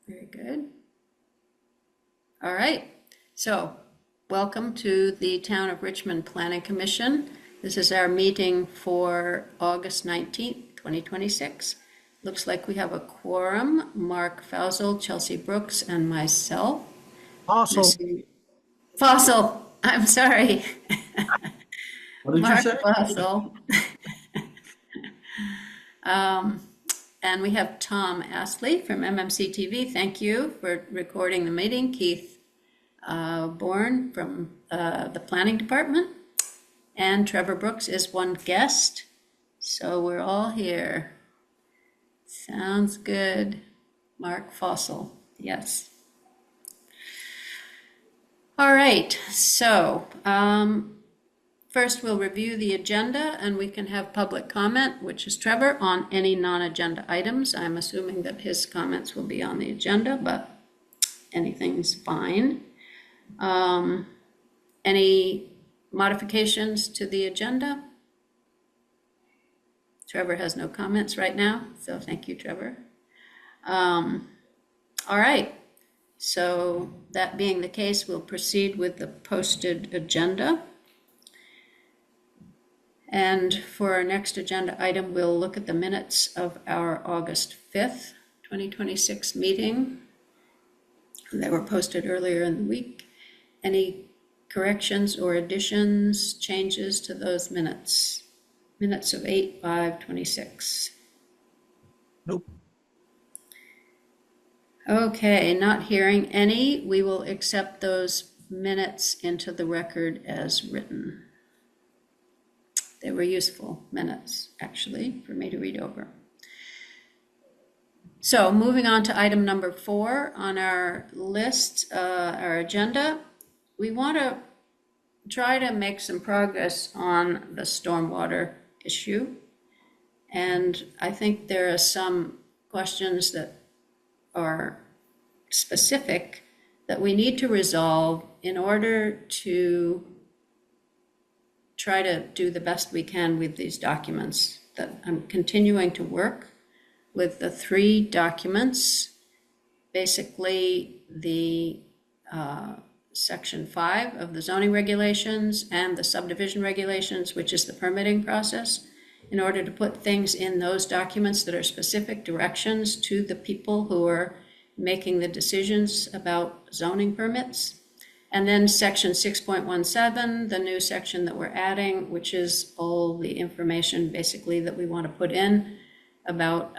Very good. All right. So welcome to the Town of Richmond Planning Commission. This is our meeting for August 19th, 2026. Looks like we have a quorum, Mark Fausel, Chelsea Brooks, and myself. Fossil. Fossil, I'm sorry. What did you Mark say? Fossil. And we have Tom Astley from MMC TV. Thank you for recording the meeting. Keith Bourne from the Planning Department. And Trevor Brooks is one guest. So we're all here. Sounds good. Mark Fossil, yes. All right, so first we'll review the agenda and we can have public comment, which is Trevor, on any non-agenda items. I'm assuming that his comments will be on the agenda, but anything's fine. Any modifications to the agenda? Trevor has no comments right now, so thank you, Trevor. All right, so that being the case, we'll proceed with the posted agenda. And for our next agenda item, we'll look at the minutes of our August 5th, 2026 meeting. They were posted earlier in the week. Any corrections or additions, changes to those minutes? Minutes of 8/5/26. Nope. Okay, not hearing any, we will accept those minutes into the record as written. They were useful minutes, actually, for me to read over. So moving on to item number 4 on our list, our agenda, we want to try to make some progress on the stormwater issue. And I think there are some questions that are specific that we need to resolve in order to try to do the best we can with these documents. That I'm continuing to work with the 3 documents, basically the section 5 of the zoning regulations and the subdivision regulations, which is the permitting process, in order to put things in those documents that are specific directions to the people who are making the decisions about zoning permits. And then section 6.17, the new section that we're adding, which is all the information basically that we want to put in about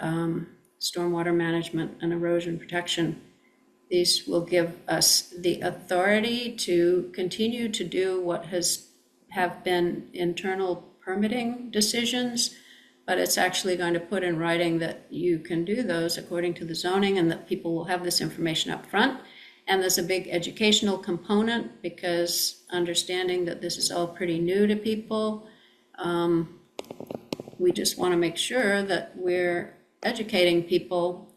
stormwater management and erosion protection. These will give us the authority to continue to do what have been internal permitting decisions, but it's actually going to put in writing that you can do those according to the zoning and that people will have this information up front. And there's a big educational component because understanding that this is all pretty new to people, we just want to make sure that we're educating people,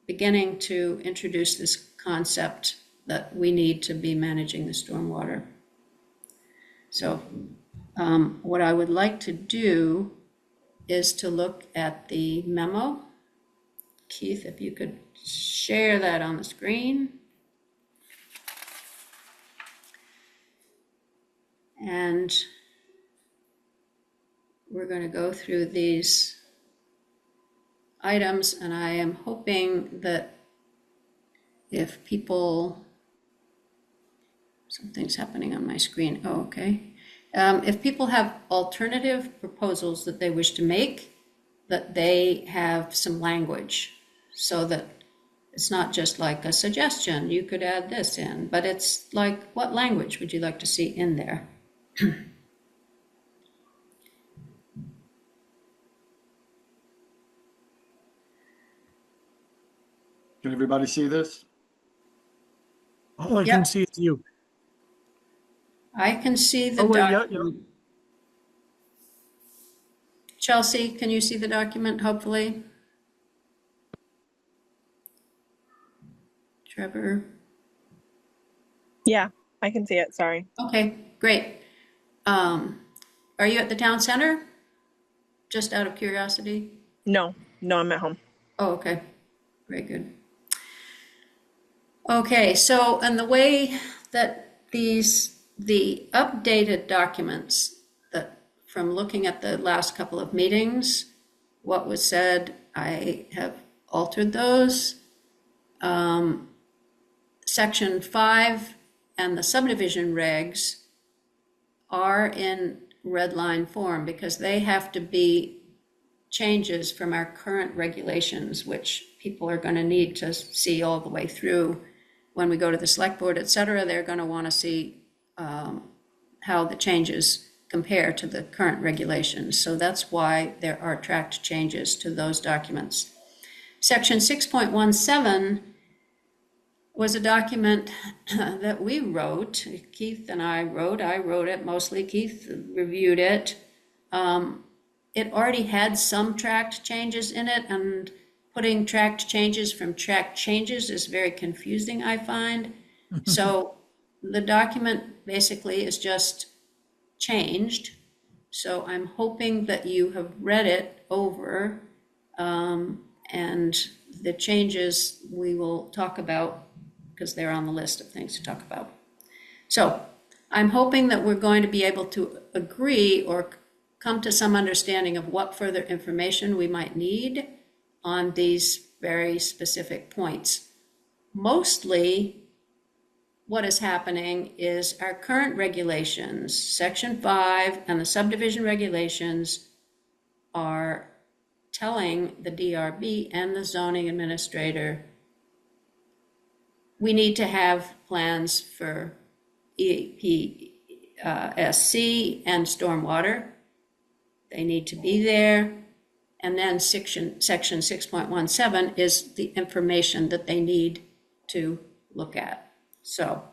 beginning to introduce this concept that we need to be managing the stormwater. So what I would like to do is to look at the memo. Keith, if you could share that on the screen. And we're going to go through these items, and I am hoping that if people, something's happening on my screen. Oh, okay. If people have alternative proposals that they wish to make, that they have some language so that it's not just like a suggestion, you could add this in, but it's like, what language would you like to see in there? Can everybody see this? All I Yep. can see is you. I can see the Oh, wait, document. Chelsea, can you see the document, hopefully? Trevor? Yeah, I can see it, sorry. Okay, great. Are you at the town center? Just out of curiosity? No, I'm at home. Oh, okay, very good. Okay, so, and the way that the updated documents that, from looking at the last couple of meetings, what was said, I have altered those. Section 5 and the subdivision regs are in red line form because they have to be changes from our current regulations, which people are going to need to see all the way through. When we go to the select board, et cetera, they're going to want to see how the changes compare to the current regulations. So that's why there are tracked changes to those documents. Section 6.17 was a document that we wrote. Keith and I wrote it mostly. Keith reviewed it. It already had some tracked changes in it, and putting tracked changes from tracked changes is very confusing, I find. So the document basically is just changed. So I'm hoping that you have read it over, and the changes we will talk about because they're on the list of things to talk about. So I'm hoping that we're going to be able to agree or come to some understanding of what further information we might need on these very specific points. Mostly, what is happening is our current regulations, Section 5 and the subdivision regulations, are telling the DRB and the zoning administrator we need to have plans for EPSC and stormwater. They need to be there. And then section 6.17 is the information that they need to look at. So,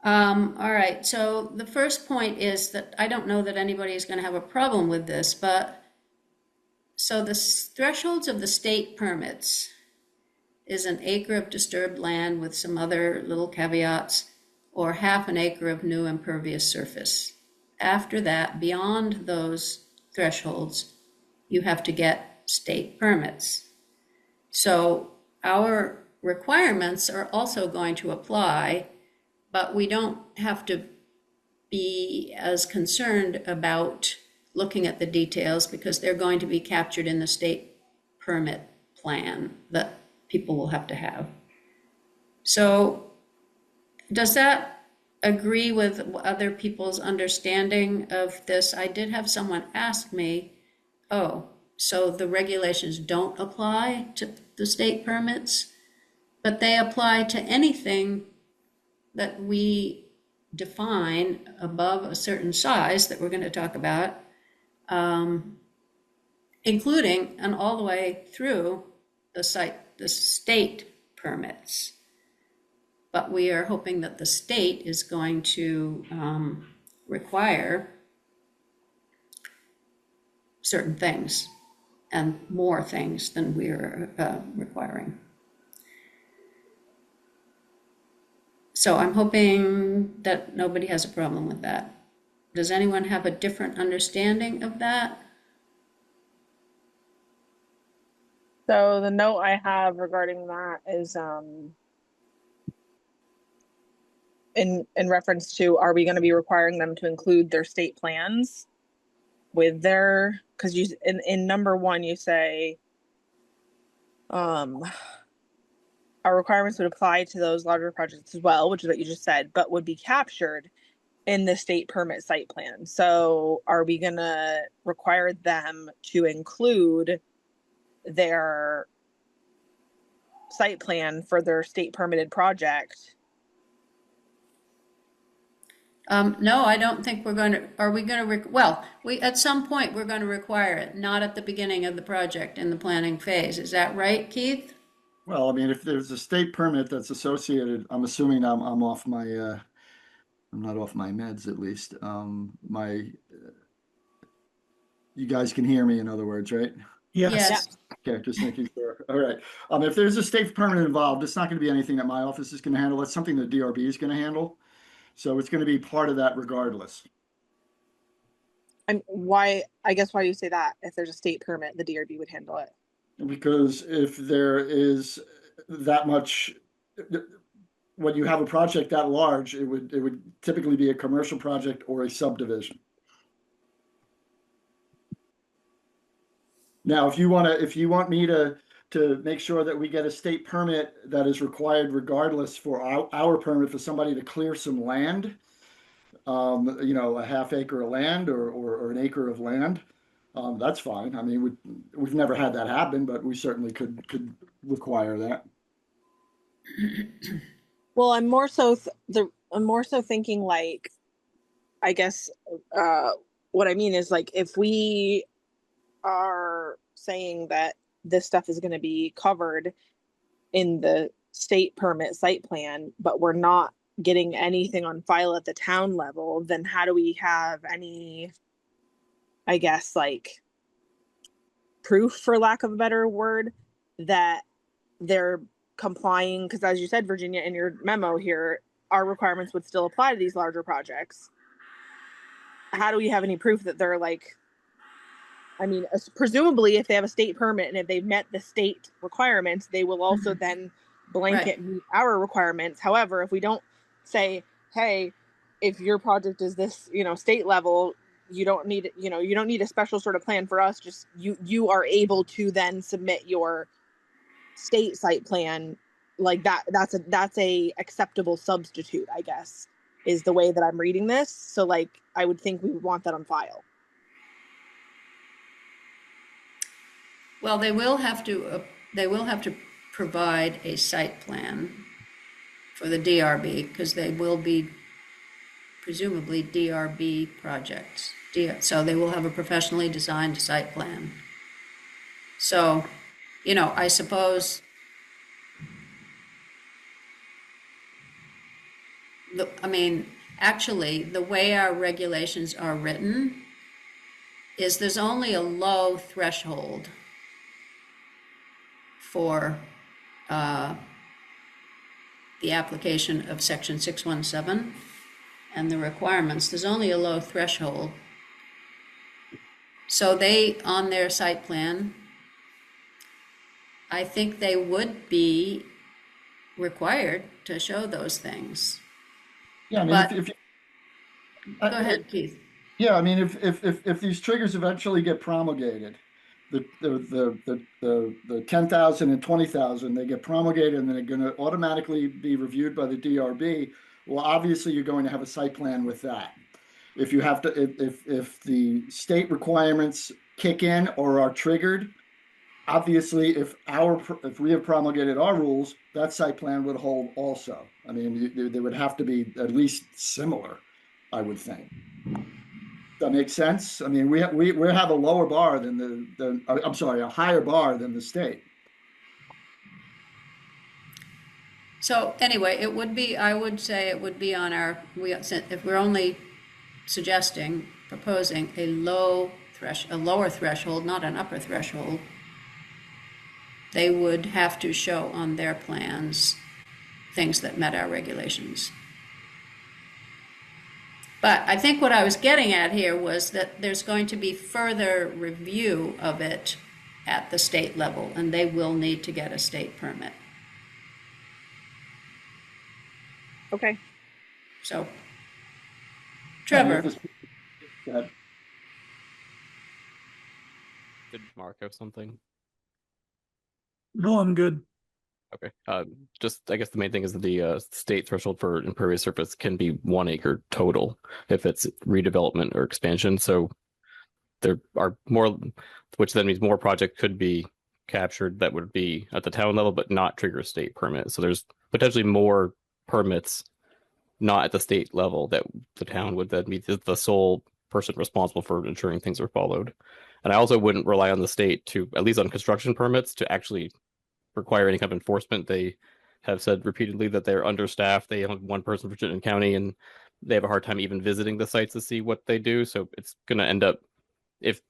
all right, so the first point is that I don't know that anybody is going to have a problem with this, but so the thresholds of the state permits is an acre of disturbed land with some other little caveats, or half an acre of new impervious surface. After that, beyond those thresholds, you have to get state permits. So our requirements are also going to apply, but we don't have to be as concerned about looking at the details because they're going to be captured in the state permit plan that people will have to have. So does that agree with other people's understanding of this? I did have someone ask me, oh, so the regulations don't apply to the state permits, but they apply to anything that we define above a certain size that we're going to talk about, including and all the way through the state permits. But we are hoping that the state is going to require certain things and more things than we're requiring. So I'm hoping that nobody has a problem with that. Does anyone have a different understanding of that? So the note I have regarding that is in reference to, are we going to be requiring them to include their state plans with their, because you in number 1 you say our requirements would apply to those larger projects as well, which is what you just said, but would be captured in the state permit site plan. So are we going to require them to include their site plan for their state permitted project? No, I don't think we're going to, are we going to, well, at some point, we're going to require it, not at the beginning of the project in the planning phase. Is that right, Keith? Well, I mean, if there's a state permit that's associated, I'm assuming I'm off my, I'm not off my meds at least. You guys can hear me, in other words, right? Yes. Okay, just making sure. All right. If there's a state permit involved, it's not going to be anything that my office is going to handle. It's something the DRB is going to handle. So it's going to be part of that regardless. And why do you say that? If there's a state permit, the DRB would handle it. Because if there is that much. When you have a project that large, it would typically be a commercial project or a subdivision. Now, if you want me to make sure that we get a state permit that is required regardless for our permit for somebody to clear some land, a half acre of land or an acre of land, that's fine. I mean, we've never had that happen, but we certainly could require that. Well, I'm more so thinking like, I guess what I mean is like if we are saying that this stuff is going to be covered in the state permit site plan, but we're not getting anything on file at the town level, then how do we have any, I guess, like proof, for lack of a better word, that they're complying? Because as you said, Virginia, in your memo here, our requirements would still apply to these larger projects. How do we have any proof that they're like, I mean, presumably if they have a state permit and if they've met the state requirements, they will also then blanket meet our requirements. However, if we don't say, hey, if your project is this, state level, you don't need a special sort of plan for us. Just you are able to then submit your state site plan like that. That's a acceptable substitute, I guess, is the way that I'm reading this. So like, I would think we would want that on file. Well, they will have to provide a site plan for the DRB because they will be presumably DRB projects. So they will have a professionally designed site plan. So, I suppose actually, the way our regulations are written is there's only a low threshold for the application of section 617 and the requirements. There's only a low threshold. So they, on their site plan, I think they would be required to show those things. Yeah, I mean, But if go ahead, Keith. yeah, I mean, if these triggers eventually get promulgated, the 10,000 and 20,000, they get promulgated and they're going to automatically be reviewed by the DRB. Well, obviously you're going to have a site plan with that. If you have to, if the state requirements kick in or are triggered, obviously if we have promulgated our rules, that site plan would hold also. I mean, they would have to be at least similar, I would think. That makes sense. I mean, we have a lower bar than a higher bar than the state. So anyway, I would say it would be on if we're only proposing a lower threshold, not an upper threshold, they would have to show on their plans things that met our regulations. But I think what I was getting at here was that there's going to be further review of it at the state level, and they will need to get a state permit. Okay. So, Trevor. Go ahead. Did Mark have something? No, I'm good. Okay. Just I guess the main thing is that the state threshold for impervious surface can be 1 acre total if it's redevelopment or expansion. So there are more, which then means more project could be captured that would be at the town level, but not trigger a state permit. So there's potentially more permits not at the state level that the town would then be the sole person responsible for ensuring things are followed. And I also wouldn't rely on the state to, at least on construction permits, to actually require any kind of enforcement. They have said repeatedly that they're understaffed. They have one person for Chittenden County, and they have a hard time even visiting the sites to see what they do. So it's going to end up, if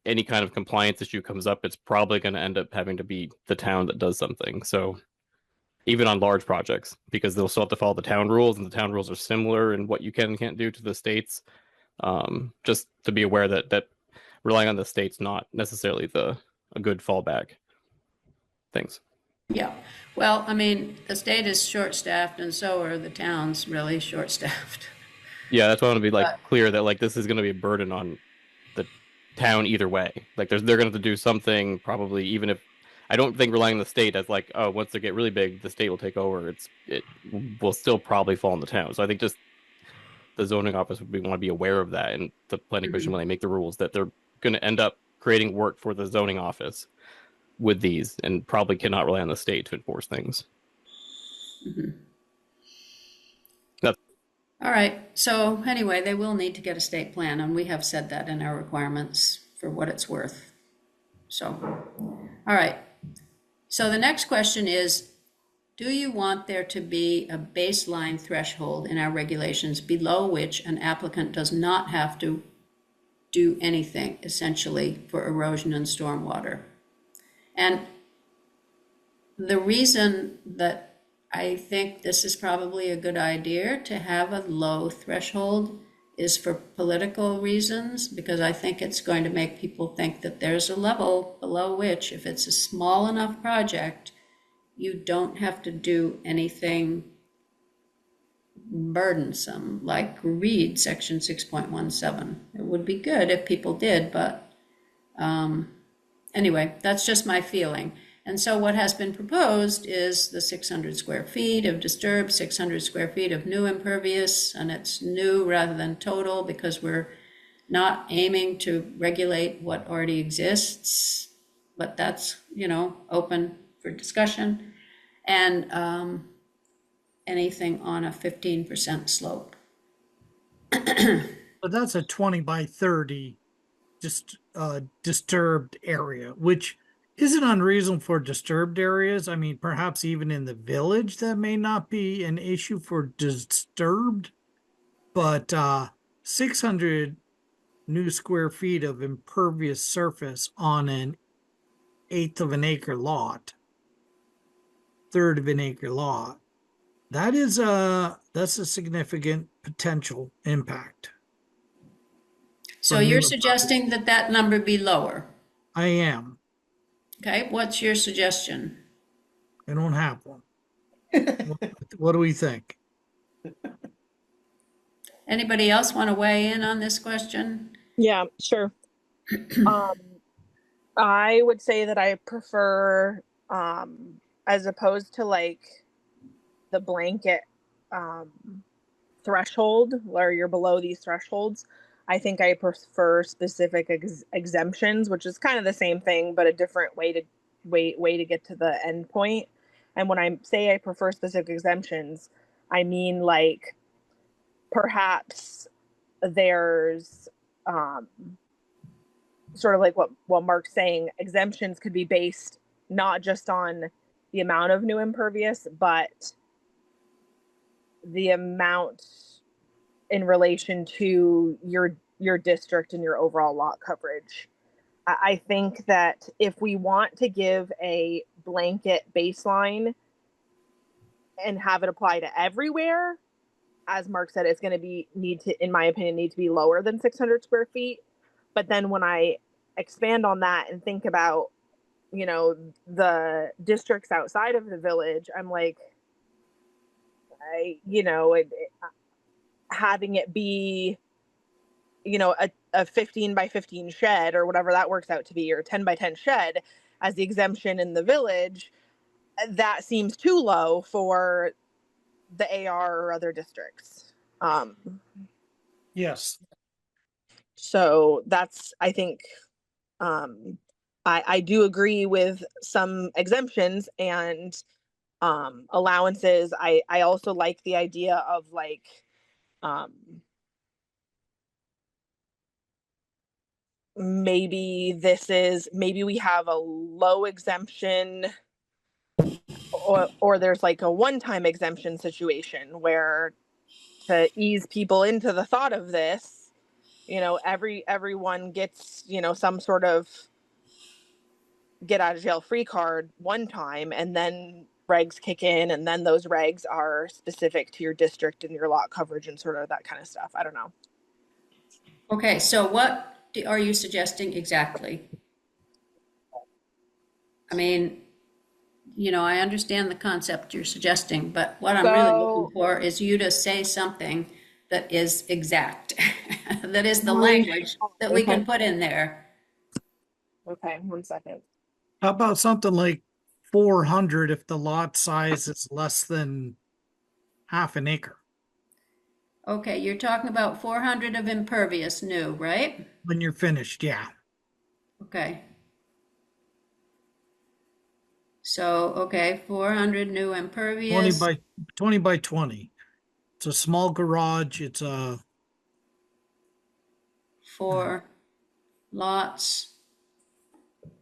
any kind of compliance issue comes up, it's probably going to end up having to be the town that does something. So even on large projects, because they'll still have to follow the town rules, and the town rules are similar in what you can and can't do to the states. Just to be aware that relying on the state's not necessarily a good fallback. Thanks. Yeah, well, I mean, the state is short-staffed and so are the towns really short-staffed. Yeah, that's why I want to be like But, clear that like this is going to be a burden on the town either way. Like they're going to have to do something probably, even if I don't think relying on the state as like, oh, once they get really big, the state will take over. It will still probably fall on the town. So I think just the zoning office would want to be aware of that, and the planning commission when they make the rules that they're going to end up creating work for the zoning office with these, and probably cannot rely on the state to enforce things. That's all right, so anyway, they will need to get a state plan, and we have said that in our requirements for what it's worth. So, all right. So the next question is, do you want there to be a baseline threshold in our regulations below which an applicant does not have to do anything essentially for erosion and stormwater? And the reason that I think this is probably a good idea to have a low threshold is for political reasons, because I think it's going to make people think that there's a level below which, if it's a small enough project, you don't have to do anything burdensome, like read section 6.17. It would be good if people did, but anyway, that's just my feeling. And so what has been proposed is the 600 square feet of disturbed, 600 square feet of new impervious, and it's new rather than total because we're not aiming to regulate what already exists, but that's, open for discussion. And anything on a 15% slope. But that's a 20 by 30 just disturbed area, which isn't unreasonable for disturbed areas. I mean, perhaps even in the village, that may not be an issue for disturbed, but 600 new square feet of impervious surface on an eighth of an acre lot, third of an acre lot, that's a significant potential impact. So you're suggesting that that number be lower. I am. Okay, what's your suggestion? I don't have one. What do we think? Anybody else want to weigh in on this question? Yeah, sure. I would say that I prefer, as opposed to like the blanket threshold where you're below these thresholds, I think I prefer specific exemptions, which is kind of the same thing, but a different way to get to the end point. And when I say I prefer specific exemptions, I mean like perhaps there's sort of like what Mark's saying, exemptions could be based not just on the amount of new impervious, but the amount in relation to your district and your overall lot coverage. I think that if we want to give a blanket baseline and have it apply to everywhere, as Mark said, it's going to in my opinion, need to be lower than 600 square feet. But then when I expand on that and think about, the districts outside of the village, I'm like, having it be, a 15 by 15 shed or whatever that works out to be, or 10 by 10 shed as the exemption in the village, that seems too low for the AR or other districts. Yes. So that's, I think, I do agree with some exemptions and allowances. I also like the idea of like, maybe we have a low exemption or there's like a one-time exemption situation where to ease people into the thought of this, everyone gets, some sort of get out of jail free card one time, and then regs kick in, and then those regs are specific to your district and your lot coverage and sort of that kind of stuff. I don't know. Okay, so what are you suggesting exactly? I mean, I understand the concept you're suggesting, but what I'm really looking So, for is you to say something that is exact, that is the Really? language that we can Okay. put in there. Okay, 1 second. How about something like 400 if the lot size is less than half an acre? Okay, you're talking about 400 of impervious new, right? When you're finished, yeah. Okay. So, okay, 400 new 20 impervious, by 20 by 20. It's a small garage. It's a 4 lots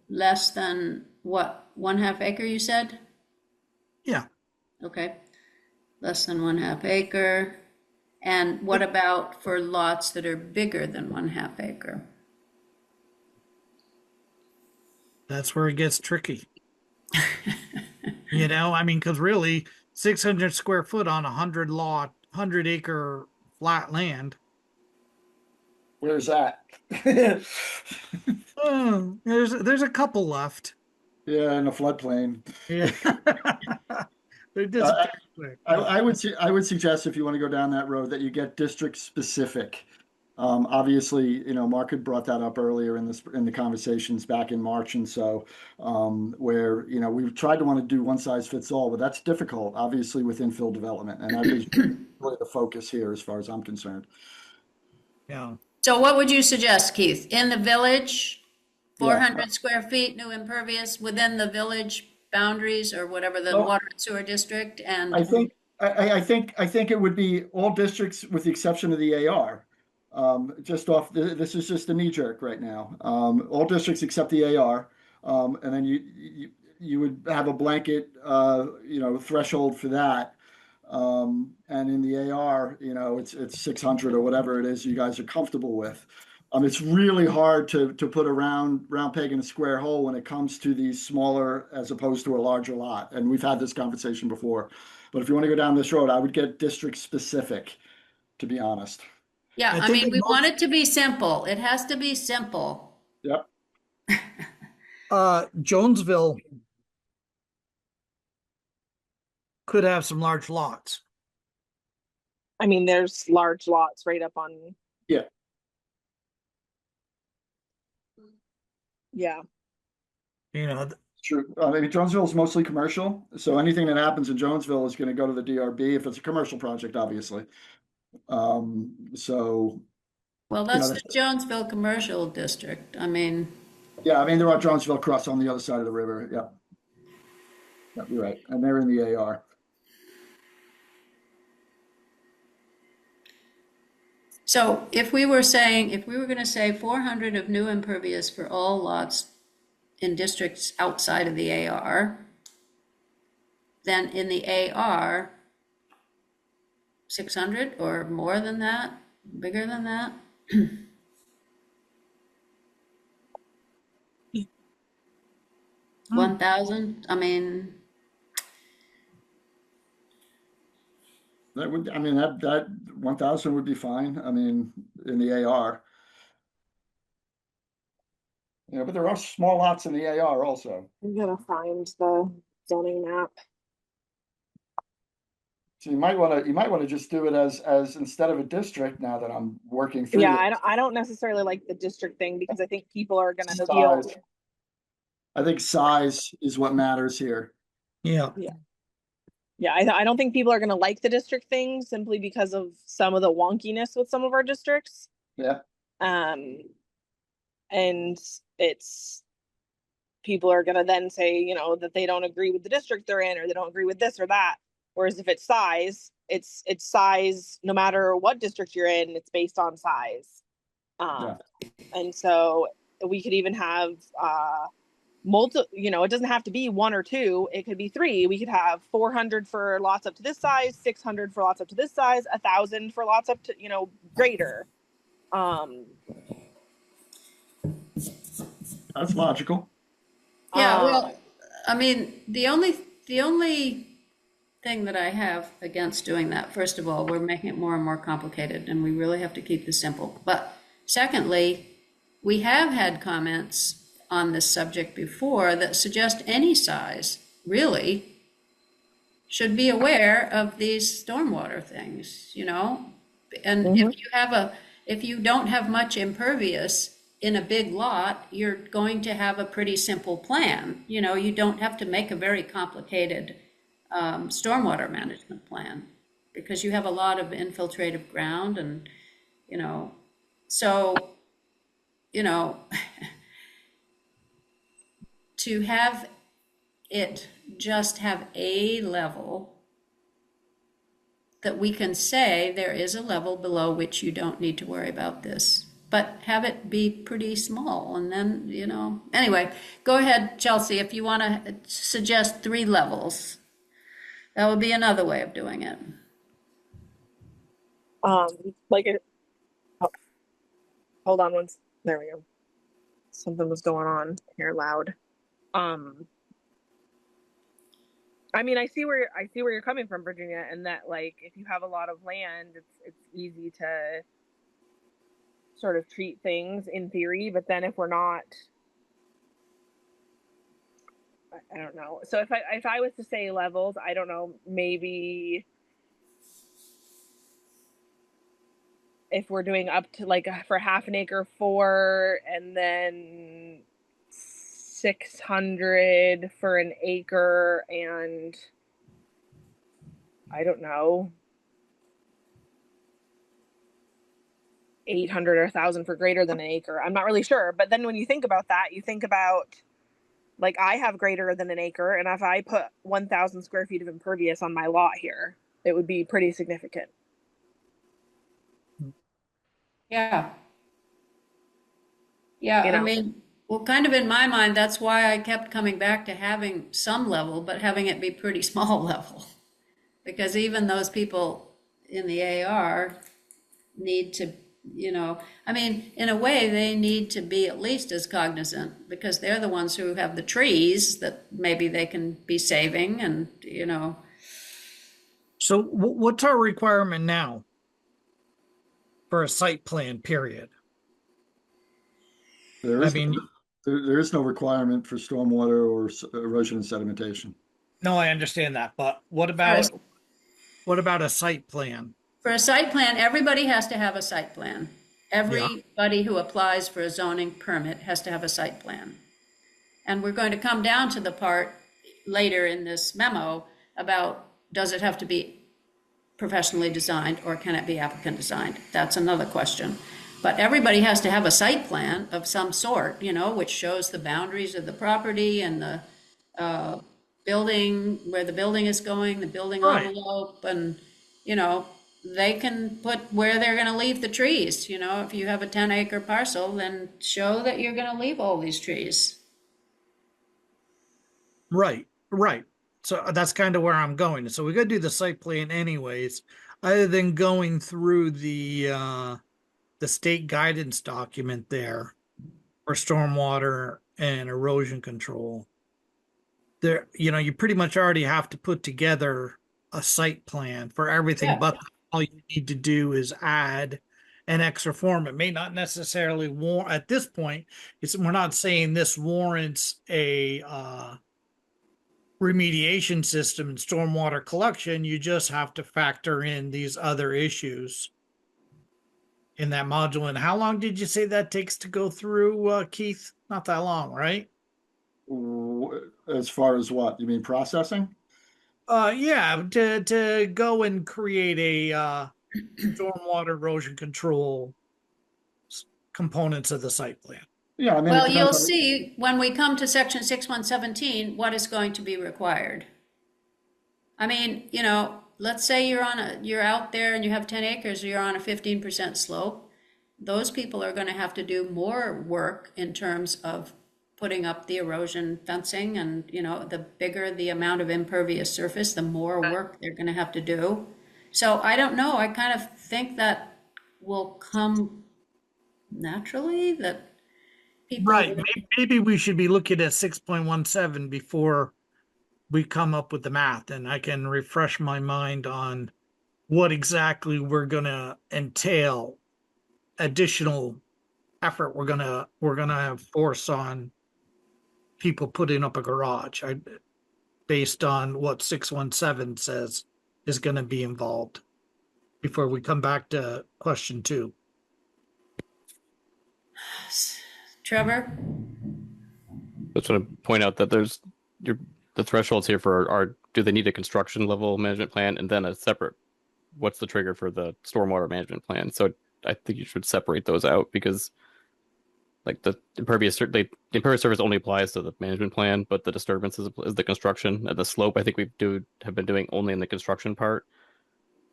less than what, 1/2 acre you said? yeah. Okay, less than 1/2 acre. And what about for lots that are bigger than 1/2 acre? That's where it gets tricky. I mean, because really 600 square foot on 100 acre flat land. Where's that? Oh, there's a couple left. Yeah, in a floodplain. Yeah. They Uh, disappear quick. I would suggest if you want to go down that road that you get district specific. Obviously, Mark had brought that up earlier in the conversations back in March, and so where we've tried to want to do one size fits all, but that's difficult, obviously, with infill development, and that is really the focus here, as far as I'm concerned. Yeah. So what would you suggest, Keith? In the village, Yeah. 400 square feet, new impervious within the village boundaries or whatever the Well, water and sewer district and, I think it would be all districts with the exception of the AR. This is just a knee jerk right now. All districts except the AR, and then you would have a blanket, threshold for that. And in the AR, it's 600 or whatever it is you guys are comfortable with. It's really hard to put a round peg in a square hole when it comes to these smaller as opposed to a larger lot. And we've had this conversation before. But if you want to go down this road, I would get district specific, to be honest. yeah, I I think mean, in we want most, it to be simple. It has to be simple. Yep. Jonesville could have some large lots. I mean, there's large lots right up on, Yeah. yeah. True. I mean, Jonesville is mostly commercial, so anything that happens in Jonesville is going to go to the DRB if it's a commercial project, obviously. So, Well, you know, that's the Jonesville Commercial District. I mean, yeah, I mean, there are Jonesville Cross on the other side of the river. Yeah. Yeah, you're right. And they're in the AR. so if we were going to say 400 of new impervious for all lots in districts outside of the AR, then in the AR, 600 or more than that, bigger than that? 1,000, I mean, That 1,000 would be fine. I mean, in the AR. Yeah, but there are small lots in the AR also. I'm gonna find the zoning map. So you might want to just do it as instead of a district now that I'm working through Yeah, this. I don't necessarily like the district thing because I think people are gonna feel, Size. I think size is what matters here. Yeah. yeah, I don't think people are gonna like the district thing simply because of some of the wonkiness with some of our districts. Yeah. And people are gonna then say, that they don't agree with the district they're in, or they don't agree with this or that. Whereas if it's size, no matter what district you're in, it's based on size. Yeah. And so we could even have it doesn't have to be 1 or 2, it could be 3. We could have 400 for lots up to this size, 600 for lots up to this size, 1,000 for lots up to greater. That's logical. yeah, well, I mean, the only thing that I have against doing that, first of all, we're making it more and more complicated, and we really have to keep this simple. But secondly, we have had comments on this subject before that suggest any size really should be aware of these stormwater things, you know? And Mhm. if you don't have much impervious in a big lot, you're going to have a pretty simple plan. You know, you don't have to make a very complicated stormwater management plan because you have a lot of infiltrative ground and, you know, so, you know, to have it just have a level that we can say there is a level below which you don't need to worry about this, but have it be pretty small. And then, you know, anyway, go ahead, Chelsea, if you want to suggest 3 levels. That would be another way of doing it. Like it, oh, hold on once. There we go. Something was going on here loud. I mean, I see where you're coming from, Virginia, and that like if you have a lot of land, it's easy to sort of treat things in theory, but then if we're not, I don't know. So if I was to say levels, I don't know, maybe if we're doing up to like for half an acre 4 and then 600 for an acre and I don't know 800 or 1,000 for greater than an acre. I'm not really sure, but then when you think about that, you think about like I have greater than an acre, and if I put 1,000 square feet of impervious on my lot here, it would be pretty significant. Yeah. Yeah, You I know? mean, well, kind of in my mind, that's why I kept coming back to having some level, but having it be pretty small level. Because even those people in the AR need to, you know, I mean, in a way, they need to be at least as cognizant because they're the ones who have the trees that maybe they can be saving and, you know. So what's our requirement now for a site plan, period? There I is, mean, there is no requirement for stormwater or erosion and sedimentation. no, I understand that, but what about a site plan? For a site plan, everybody has to have a site plan. Yeah. Everybody who applies for a zoning permit has to have a site plan. And we're going to come down to the part later in this memo about does it have to be professionally designed or can it be applicant designed? That's another question. But everybody has to have a site plan of some sort, you know, which shows the boundaries of the property and the building, where the building is going, the building Right. envelope, and, you know, they can put where they're going to leave the trees. You know, if you have a 10-acre parcel, then show that you're going to leave all these trees. Right. So that's kind of where I'm going. So we got to do the site plan anyways, other than going through the state guidance document there for stormwater and erosion control. There, you know, you pretty much already have to put together a site plan for everything, Yeah. but all you need to do is add an extra form. It may not necessarily warrant at this point. We're not saying this warrants a remediation system and stormwater collection. You just have to factor in these other issues in that module. And how long did you say that takes to go through, Keith? Not that long, right? As far as what? You mean processing? Yeah, to go and create a stormwater erosion control components of the site plan. Yeah, I mean, it Well, you'll depends on, see when we come to section 6117, what is going to be required. I mean, you know, let's say you're out there and you have 10 acres, you're on a 15% slope. Those people are going to have to do more work in terms of putting up the erosion fencing and, you know, the bigger the amount of impervious surface, the more work they're going to have to do. So I don't know, I kind of think that will come naturally, that people. Right. Maybe we should be looking at 6.17 before we come up with the math, and I can refresh my mind on what exactly we're gonna entail additional effort we're gonna have force on people putting up a garage. based on what 617 says is going to be involved before we come back to question 2. Trevor? Just want to point out that there's the thresholds here for are do they need a construction level management plan and then a separate what's the trigger for the stormwater management plan? So I think you should separate those out because like the impervious surface only applies to the management plan, but the disturbance is the construction and the slope. I think have been doing only in the construction part.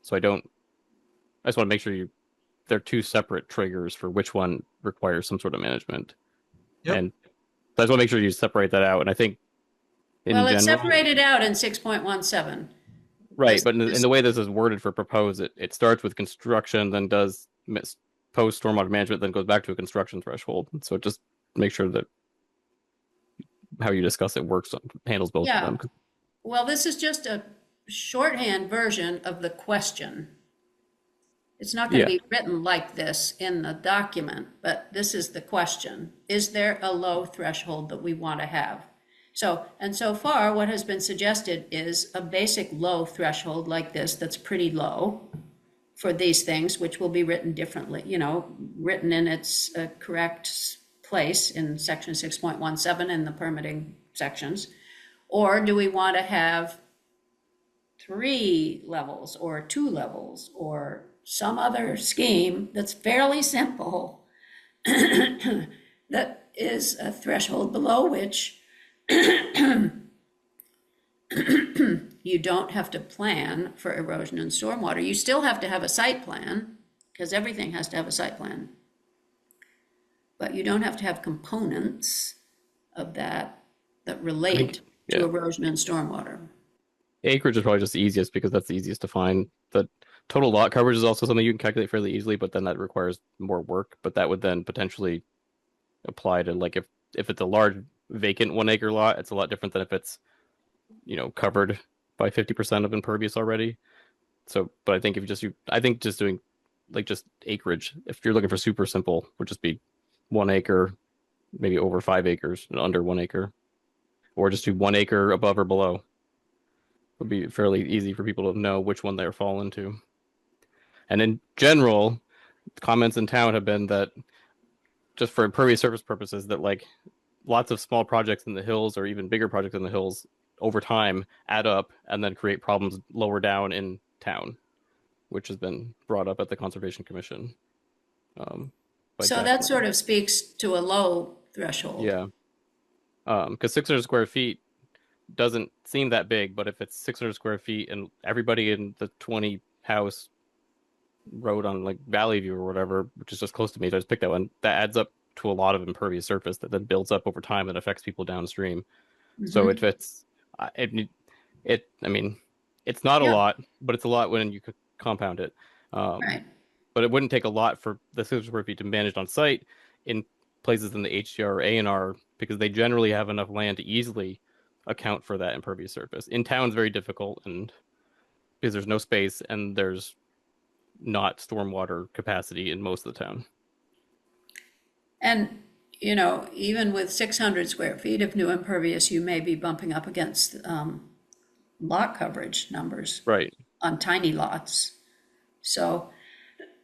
So I just want to make sure they're two separate triggers for which one requires some sort of management. Yep. And I just want to make sure you separate that out. And I think Well, it's general, separated out in 6.17. right, but in the way this is worded for proposed, it starts with construction, then does post stormwater management, then goes back to a construction threshold. So just make sure that how you discuss it handles both of them. Well, this is just a shorthand version of the question. It's not going to be written like this in the document, but this is the question. Is there a low threshold that we want to have? So far, what has been suggested is a basic low threshold like this that's pretty low for these things, which will be written differently, written in its correct place in section 6.17 in the permitting sections. Or do we want to have 3 levels or 2 levels or some other scheme that's fairly simple that is a threshold below which you don't have to plan for erosion and stormwater. You still have to have a site plan because everything has to have a site plan. But you don't have to have components of that relate to erosion and stormwater. Acreage is probably just the easiest because that's the easiest to find. The total lot coverage is also something you can calculate fairly easily, but then that requires more work. But that would then potentially apply to like if it's a large vacant 1 acre lot, it's a lot different than if it's covered by 50% of impervious already. So, but I think I think just doing like just acreage, if you're looking for super simple, would just be 1 acre, maybe over 5 acres and under 1 acre, or just do 1 acre above or below. Would be fairly easy for people to know which one they fall into. And in general, comments in town have been that just for impervious surface purposes, that like lots of small projects in the hills or even bigger projects in the hills over time add up and then create problems lower down in town, which has been brought up at the Conservation Commission. So that sort of speaks to a low threshold. Yeah. Because 600 square feet doesn't seem that big, but if it's 600 square feet and everybody in the 20 house road on like Valley View or whatever, which is just close to me, so I just picked that one, that adds up to a lot of impervious surface that then builds up over time and affects people downstream. Mm-hmm. So if it's I mean, it's not a lot, but it's a lot when you could compound it. Right. But it wouldn't take a lot for the 600 square feet to be managed on site in places in the HDR or A&R because they generally have enough land to easily account for that impervious surface. In town's very difficult, and because there's no space and there's not stormwater capacity in most of the town. And even with 600 square feet of new impervious, you may be bumping up against lot coverage numbers, right, on tiny lots. So,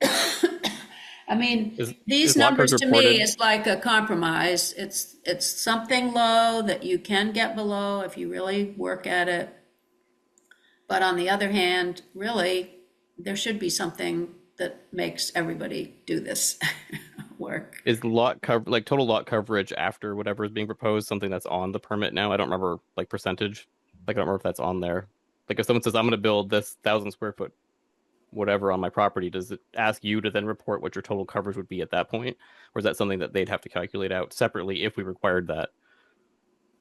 I mean, these numbers to me is like a compromise. It's something low that you can get below if you really work at it. But on the other hand, really, there should be something that makes everybody do this work. Is total lot coverage after whatever is being proposed something that's on the permit now? I don't remember like percentage. Like I don't remember if that's on there. Like if someone says I'm going to build this 1,000 square foot whatever on my property, does it ask you to then report what your total coverage would be at that point, or is that something that they'd have to calculate out separately if we required that?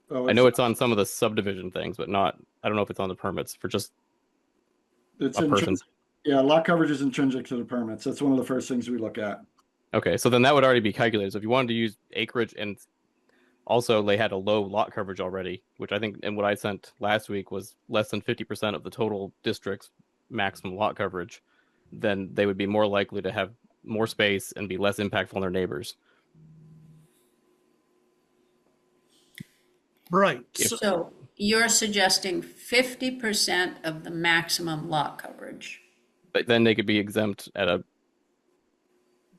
I know it's on some of the subdivision things, but not. I don't know if it's on the permits for just a person. Yeah, lot coverage is intrinsic to the permits. That's one of the first things we look at. Okay, so then that would already be calculated. So if you wanted to use acreage, and also they had a low lot coverage already, which I think, and what I sent last week was less than 50% of the total district's maximum lot coverage, then they would be more likely to have more space and be less impactful on their neighbors. Right. you're suggesting 50% of the maximum lot coverage. But then they could be exempt at a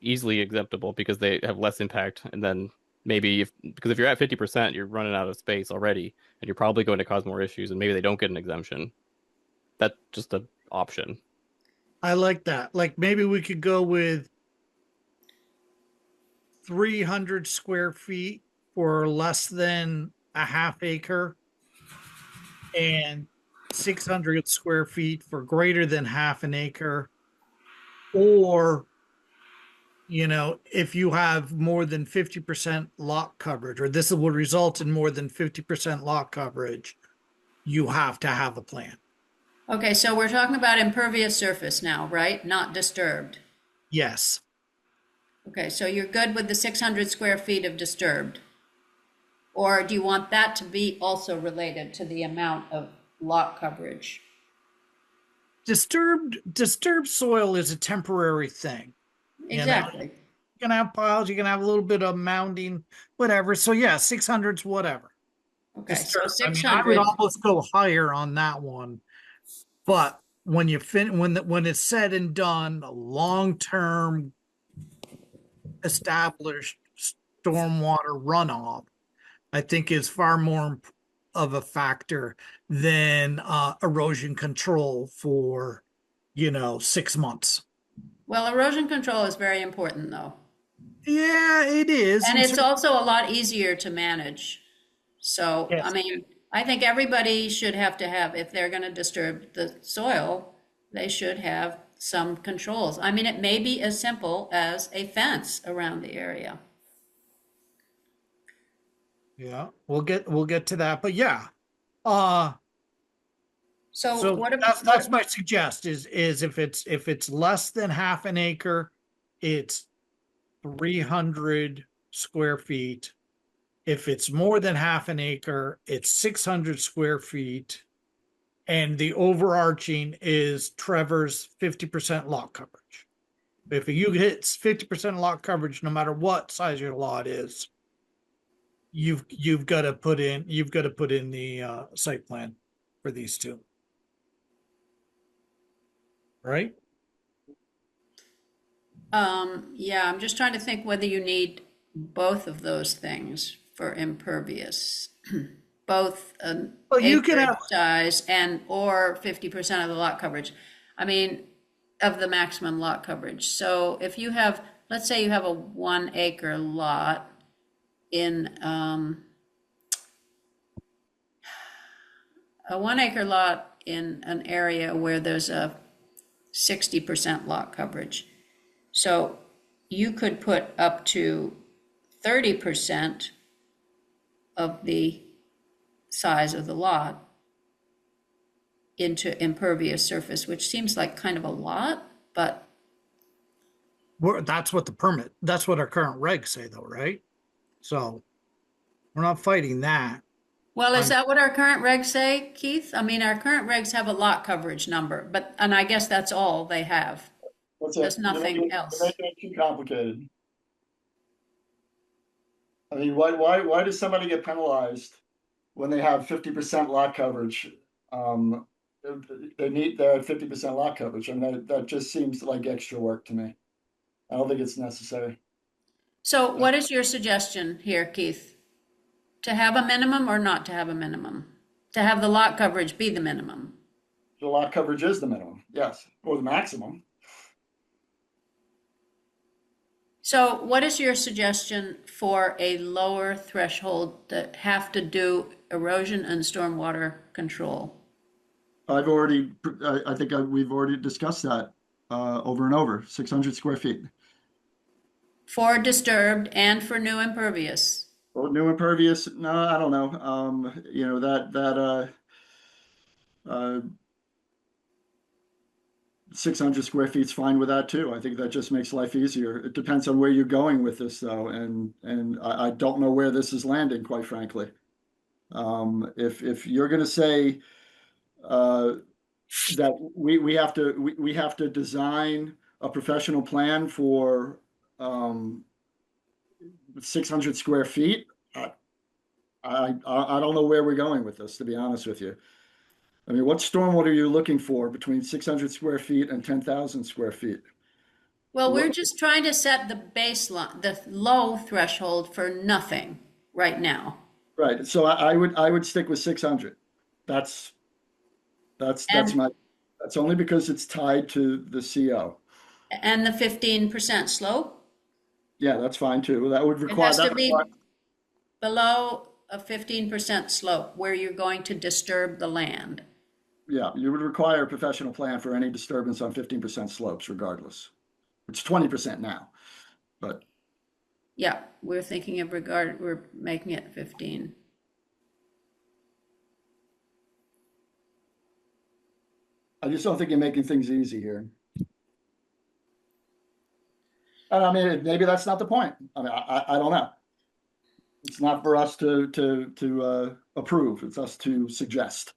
easily exemptable because they have less impact. And then maybe because if you're at 50%, you're running out of space already, and you're probably going to cause more issues. And maybe they don't get an exemption. That's just an option. I like that. Like maybe we could go with 300 square feet for less than a half acre and 600 square feet for greater than half an acre. Or, if you have more than 50% lot coverage, or this will result in more than 50% lot coverage, you have to have a plan. Okay, so we're talking about impervious surface now, right? Not disturbed. Yes. Okay, so you're good with the 600 square feet of disturbed? Or do you want that to be also related to the amount of lot coverage? Disturbed soil is a temporary thing. Exactly. You can have piles, you can have a little bit of mounding, whatever. So yeah, 600's whatever. Okay, so Disturbed. I 600. would almost go higher on that one. But when you when it's said and done, a long-term established stormwater runoff, I think is far more of a factor than erosion control for 6 months. Well, erosion control is very important though. Yeah, it is. And it's also a lot easier to manage. So, Yes. I mean, I think everybody should have to have, if they're going to disturb the soil, they should have some controls. I mean, it may be as simple as a fence around the area. Yeah, we'll get to that, but yeah. So So what that's my suggest is if it's less than half an acre, it's 300 square feet. If it's more than half an acre, it's 600 square feet. And the overarching is Trevor's 50% lot coverage. If you hit 50% lot coverage, no matter what size your lot is, you've got to put in the site plan for these two. Right? Yeah, I'm just trying to think whether you need both of those things for impervious. Both an Well, you can acreage have- size and or 50% of the lot coverage. I mean, of the maximum lot coverage. So if you have, let's say you have a 1 acre lot in a 1 acre lot in an area where there's a 60% lot coverage. So you could put up to 30% of the size of the lot into impervious surface, which seems like kind of a lot, but that's what our current regs say though, right? So we're not fighting that. well, is that what our current regs say, Keith? I mean, our current regs have a lot coverage number, and I guess that's all they have. There's nothing else. You're making it too complicated. I mean, why does somebody get penalized when they have 50% lot coverage? They're at 50% lot coverage, and that just seems like extra work to me. I don't think it's necessary. So what is your suggestion here, Keith? To have a minimum or not to have a minimum? To have the lot coverage be the minimum? The lot coverage is the minimum, yes, or the maximum. So what is your suggestion for a lower threshold that have to do erosion and stormwater control? I think we've already discussed that over and over, 600 square feet. For disturbed and for new impervious? Well, new impervious, no, I don't know. 600 square feet's fine with that too. I think that just makes life easier. It depends on where you're going with this though, and I don't know where this is landing, quite frankly. If you're going to say that we have to design a professional plan for 600 square feet, I don't know where we're going with this, to be honest with you. I mean, what stormwater are you looking for between 600 square feet and 10,000 square feet? Well, we're What- just trying to set the baseline, the low threshold for nothing right now. Right, so I would stick with 600. That's And, that's only because it's tied to the CO. and the 15% slope, Yeah, that's fine too. That would it require, has to that be require, below a 15% slope where you're going to disturb the land. yeah, you would require a professional plan for any disturbance on 15% slopes regardless. It's 20% now, but Yeah, we're making it 15. I just don't think you're making things easy here. And I mean, maybe that's not the point. I mean, I don't know. It's not for us to approve. It's us to suggest.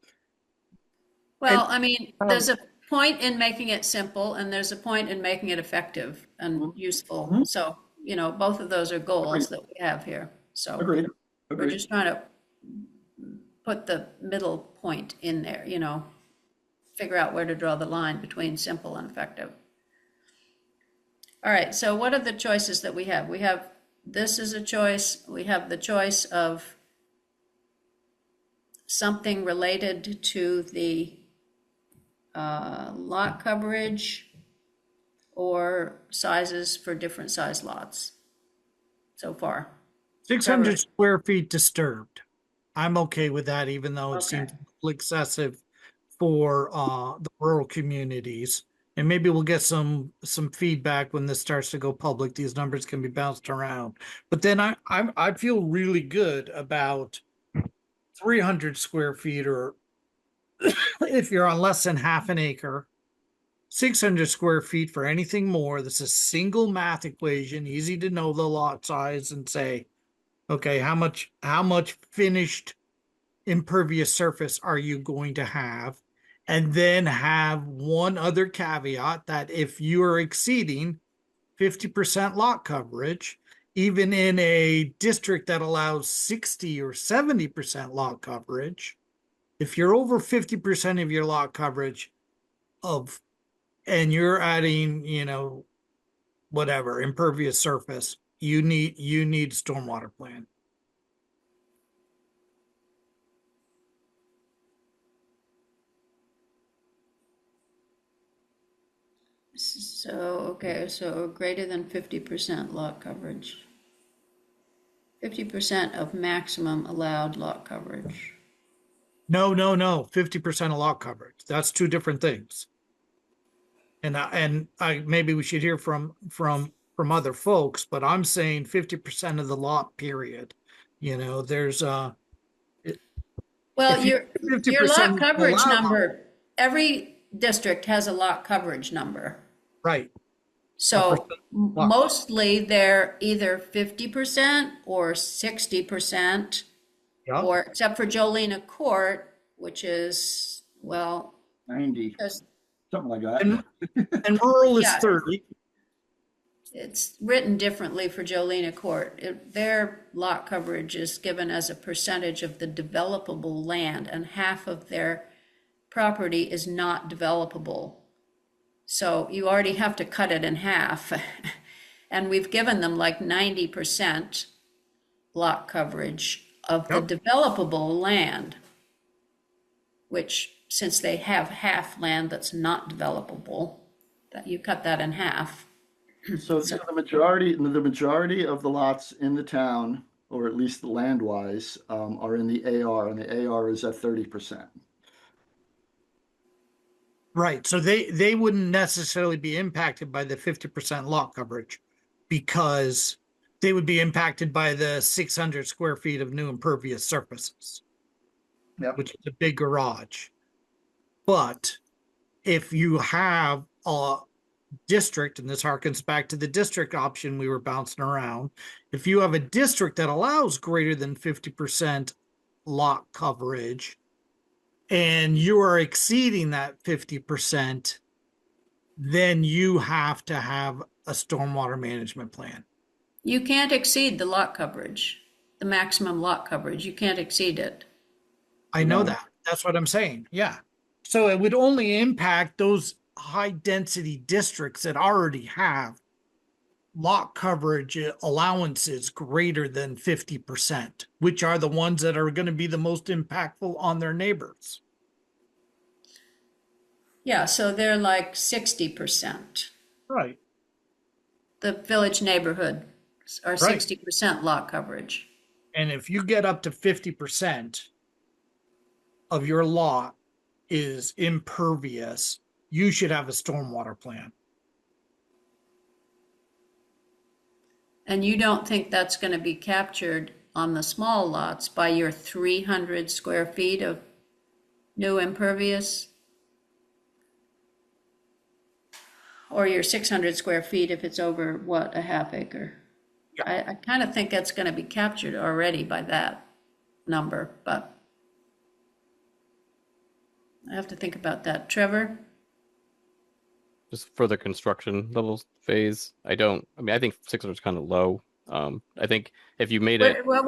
Well, I mean, there's a point in making it simple and there's a point in making it effective and useful. Mhm. So, both of those are goals that we have here. So Agreed. we're Agreed. just trying to put the middle point in there, figure out where to draw the line between simple and effective. All right, so what are the choices that we have? This is a choice. We have the choice of something related to the lot coverage or sizes for different size lots so far. 600 square feet disturbed. I'm okay with that, even though it Okay. seems a little excessive for the rural communities. And maybe we'll get some feedback when this starts to go public. These numbers can be bounced around. But then I feel really good about 300 square feet, or if you're on less than half an acre, 600 square feet for anything more. This is a single math equation, easy to know the lot size and say, okay, how much finished impervious surface are you going to have? And then have one other caveat that if you are exceeding 50% lot coverage, even in a district that allows 60 or 70% lot coverage, if you're over 50% of your lot coverage and you're adding, whatever impervious surface, you need stormwater plan. So, okay, so greater than 50% lot coverage. 50% of maximum allowed lot coverage. No, 50% of lot coverage. That's two different things. And I maybe we should hear from other folks, but I'm saying 50% of the lot period. There's Well, if you- your 50% lot coverage allowed- number, every district has a lot coverage number. right. So lot. mostly they're either 50% or 60%, Yeah. or except for Jolena Court, which is, well, 90, because something like that. And rural is Yeah. 30. it's written differently for Jolena Court. Their lot coverage is given as a percentage of the developable land, and half of their property is not developable. So you already have to cut it in half. And we've given them like 90% lot coverage of the Yep. developable land, which, since they have half land that's not developable, that you cut that in half. So the majority of the lots in the town, or at least land-wise, are in the AR, and the AR is at 30%. Right. So they wouldn't necessarily be impacted by the 50% lot coverage, because they would be impacted by the 600 square feet of new impervious surfaces, Yep. which is a big garage. But if you have a district, and this harkens back to the district option we were bouncing around, if you have a district that allows greater than 50% lot coverage, and you are exceeding that 50%, then you have to have a stormwater management plan. You can't exceed the lot coverage. the maximum lot coverage. You can't exceed it. I know No. that. That's what I'm saying. Yeah. So it would only impact those high density districts that already have lot coverage allowances greater than 50%, which are the ones that are going to be the most impactful on their neighbors. Yeah, so they're like 60%. Right. The village neighborhood are Right. 60% lot coverage. And if you get up to 50% of your lot is impervious, you should have a stormwater plan. And you don't think that's going to be captured on the small lots by your 300 square feet of new impervious? Or your 600 square feet if it's over, what, a half acre? Yeah. I kind of think that's going to be captured already by that number, but I have to think about that. Trevor? Just for the construction level phase, I think 600 is kind of low. I think if you made it Well,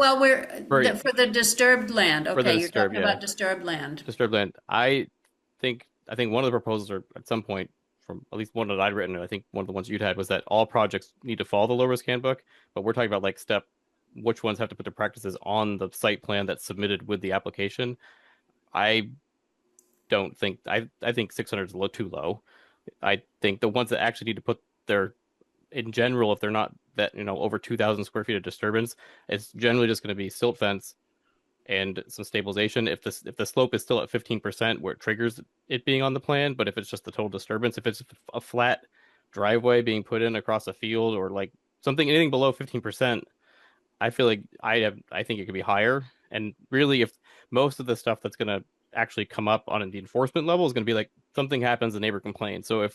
for for the disturbed land. For the Okay, you're disturbed, talking yeah. about disturbed land. disturbed land, I think one of the proposals, or at some point from at least one that I'd written, and I think one of the ones you'd had, was that all projects need to follow the low risk handbook. But we're talking about like which ones have to put their practices on the site plan that's submitted with the application. I don't think I think 600 is too low. I think the ones that actually need to put their, in general, if they're not that, over 2,000 square feet of disturbance, it's generally just going to be silt fence and some stabilization. If the slope is still at 15%, where it triggers it being on the plan, but if it's just the total disturbance, if it's a flat driveway being put in across a field, or like anything below 15%, I feel like I think it could be higher. And really, if most of the stuff that's going to actually come up on the enforcement level is going to be like something happens, the neighbor complains. So if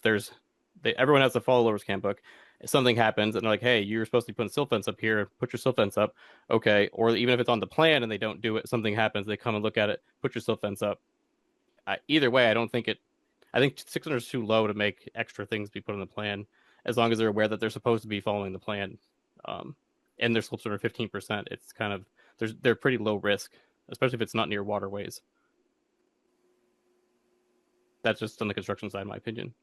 everyone has to follow lower risk handbook. If something happens and they're like, hey, you're supposed to be putting silt fence up here, put your silt fence up. Okay. Or even if it's on the plan and they don't do it, something happens, they come and look at it, put your silt fence up. Either way, I think 600 is too low to make extra things be put on the plan, as long as they're aware that they're supposed to be following the plan. And their slopes are 15%. It's kind of, they're pretty low risk, especially if it's not near waterways. That's just on the construction side, in my opinion.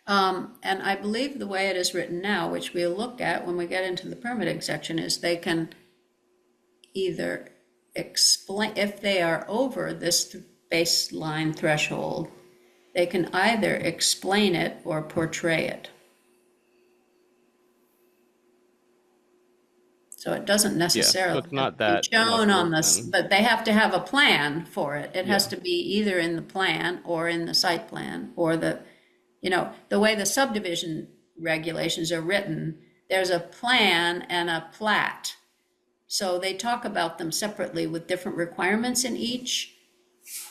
And I believe the way it is written now, which we'll look at when we get into the permitting section, is they can either explain, if they are over this baseline threshold, they can either explain it or portray it. So it doesn't necessarily so it's not have to that be shown much on work this, then. but they have to have a plan for it. It has to be either in the plan or in the site plan, or the way the subdivision regulations are written, there's a plan and a plat. So they talk about them separately with different requirements in each.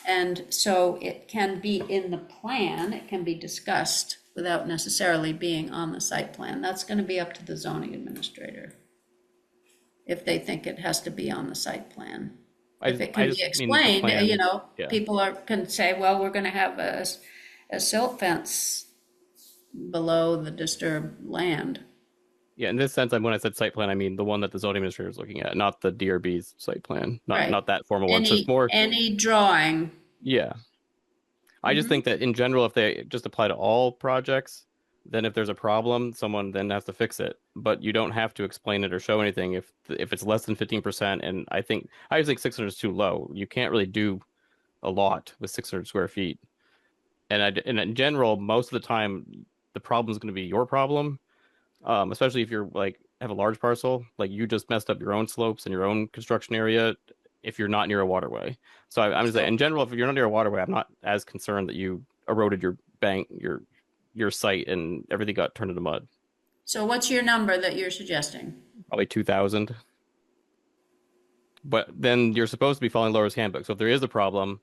And so it can be in the plan, it can be discussed without necessarily being on the site plan. That's going to be up to the zoning administrator, if they think it has to be on the site plan. If it can be explained, people can say, well, we're going to have a silt fence below the disturbed land. Yeah, in this sense, when I said site plan, I mean the one that the zoning administrator is looking at, not the DRB's site plan, not that formal one. So it's more any drawing. Yeah, I just think that in general, if they just apply to all projects, then if there's a problem, someone then has to fix it. But you don't have to explain it or show anything if it's less than 15%. And I just think 600 is too low. You can't really do a lot with 600 square feet. And in general, most of the time, the problem is going to be your problem, especially if you're like have a large parcel, like you just messed up your own slopes and your own construction area if you're not near a waterway. So I'm just saying, in general, if you're not near a waterway, I'm not as concerned that you eroded your bank, your site, and everything got turned into mud. So what's your number that you're suggesting? Probably 2,000. But then you're supposed to be following lower risk handbook. So if there is a problem,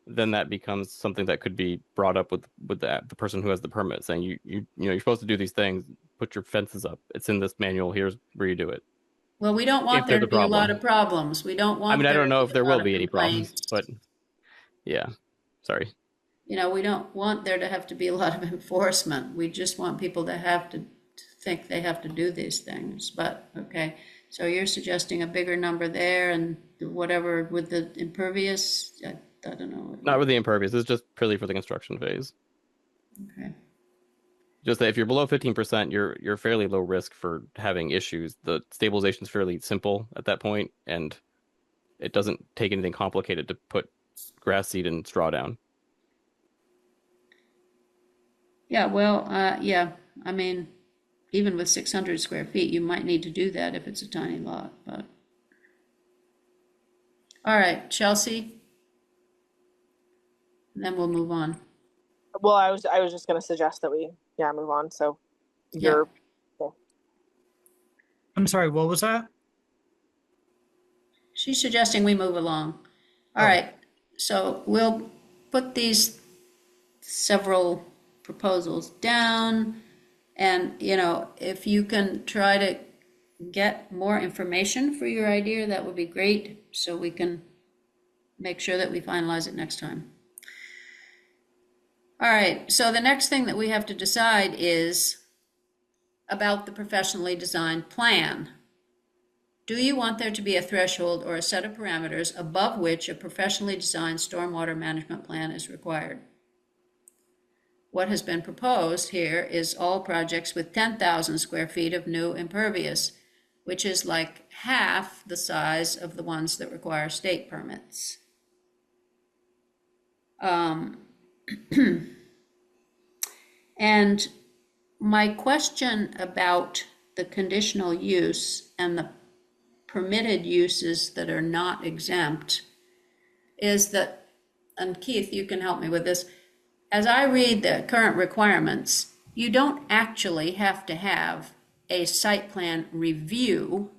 then that becomes something that could be brought up with the person who has the permit, saying you're supposed to do these things, put your fences up. It's in this manual. Here's where you do it. Well, we don't want there to be a lot of problems. We don't want. I don't know if there will be any problems, but yeah, sorry. We don't want there to have to be a lot of enforcement. We just want people to have to think they have to do these things, but, okay. So you're suggesting a bigger number there and whatever with the impervious, I don't know. Not with the impervious. This is just purely for the construction phase. Okay, Just that if you're below 15%, you're fairly low risk for having issues. The stabilization is fairly simple at that point, and it doesn't take anything complicated to put grass seed and straw down. yeah, well, yeah, I mean, even with 600 square feet, you might need to do that if it's a tiny lot, but. All right, Chelsea? And then we'll move on. Well, I was just going to suggest that we move on. So you're I'm sorry, what was that? She's suggesting we move along. All Oh. right, so we'll put these several proposals down, and, you know, if you can try to get more information for your idea, that would be great, so we can make sure that we finalize it next time. All right, so the next thing that we have to decide is about the professionally designed plan. Do you want there to be a threshold or a set of parameters above which a professionally designed stormwater management plan is required? What has been proposed here is all projects with 10,000 square feet of new impervious, which is like half the size of the ones that require state permits. And my question about the conditional use and the permitted uses that are not exempt is that, and Keith, you can help me with this, as I read the current requirements, you don't actually have to have a site plan review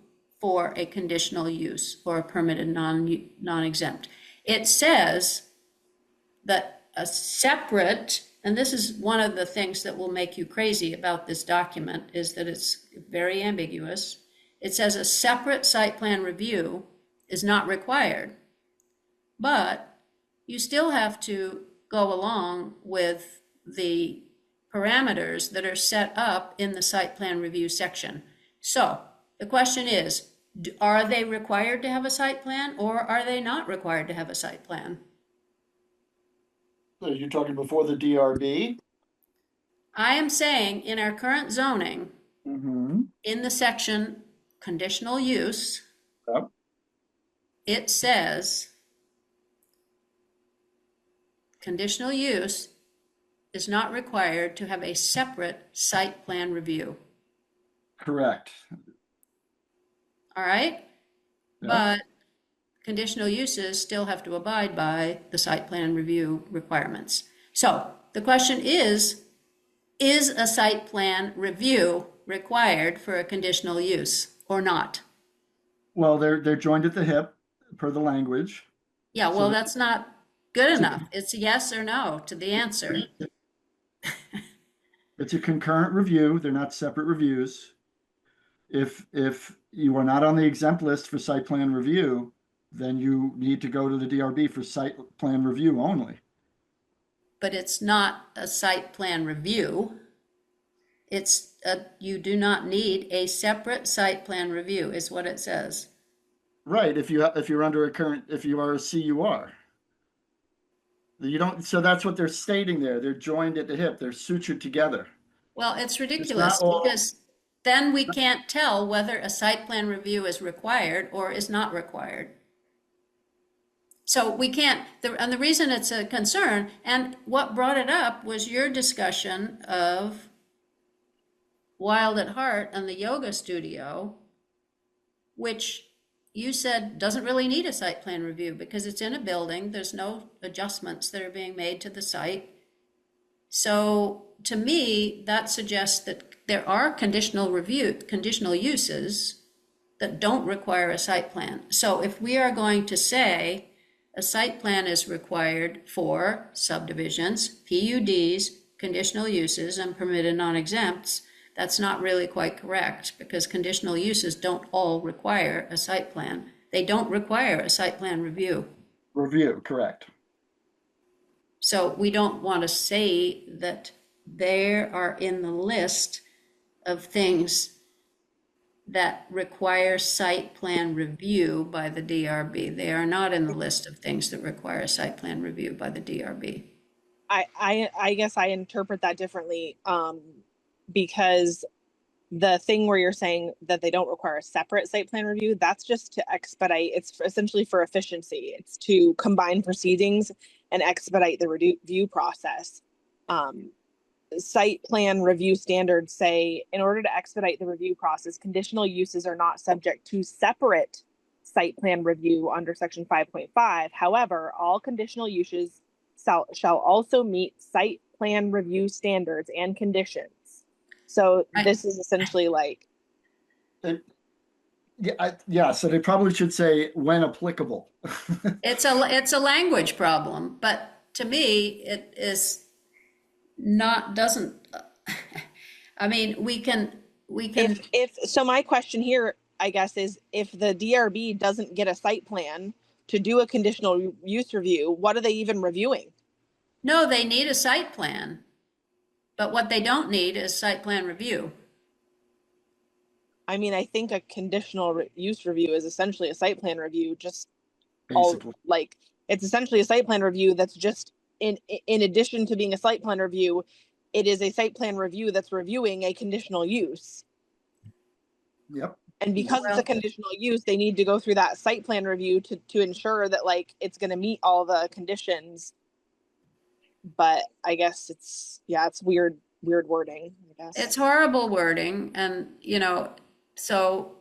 for a conditional use or a permitted non-exempt. It says that a separate, and this is one of the things that will make you crazy about this document, is that it's very ambiguous. It says a separate site plan review is not required, but you still have to go along with the parameters that are set up in the site plan review section. So the question is, are they required to have a site plan, or are they not required to have a site plan? So you're talking before the DRB? I am saying in our current zoning, Mm-hmm. in the section conditional use, Yep. it says conditional use is not required to have a separate site plan review. Correct. All right? Yeah. But conditional uses still have to abide by the site plan review requirements. So the question is a site plan review required for a conditional use or not? Well, they're joined at the hip per the language. Yeah, well, So- that's not good enough. It's a yes or no to the answer. It's a concurrent review. They're not separate reviews. If you are not on the exempt list for site plan review, then you need to go to the DRB for site plan review only. But it's not a site plan review. You do not need a separate site plan review, is what it says. Right, if you're under if you are a CUR. You don't, so that's what they're stating there. They're joined at the hip. They're sutured together. Well, it's ridiculous all- because then we can't tell whether a site plan review is required or is not required. So we can't, and the reason it's a concern, and what brought it up was your discussion of Wild at Heart and the yoga studio, which you said doesn't really need a site plan review because it's in a building. There's no adjustments that are being made to the site. So to me, that suggests that there are conditional uses that don't require a site plan. So if we are going to say a site plan is required for subdivisions, PUDs, conditional uses, and permitted non-exempts, that's not really quite correct because conditional uses don't all require a site plan. They don't require a site plan review. Review, correct. So we don't want to say that they are in the list of things that require site plan review by the DRB. They are not in the list of things that require site plan review by the DRB. I guess I interpret that differently, because the thing where you're saying that they don't require a separate site plan review, that's just to expedite. It's essentially for efficiency. It's to combine proceedings and expedite the review process. Site plan review standards say, in order to expedite the review process, conditional uses are not subject to separate site plan review under section 5.5. However, all conditional uses shall also meet site plan review standards and conditions. So this is essentially like, Yeah, so they probably should say when applicable. It's a language problem, but to me, it is not, doesn't, I mean, we can. So my question here, I guess, is if the DRB doesn't get a site plan to do a conditional use review, what are they even reviewing? No, they need a site plan, but what they don't need is site plan review. I mean, I think a conditional use review is essentially a site plan review, just Basically. like it's essentially a site plan review that's just in addition to being a site plan review, it is a site plan review that's reviewing a conditional use. Yep. And because it's a conditional use, they need to go through that site plan review to ensure that like it's going to meet all the conditions. But I guess it's weird wording, I guess. It's horrible wording, and so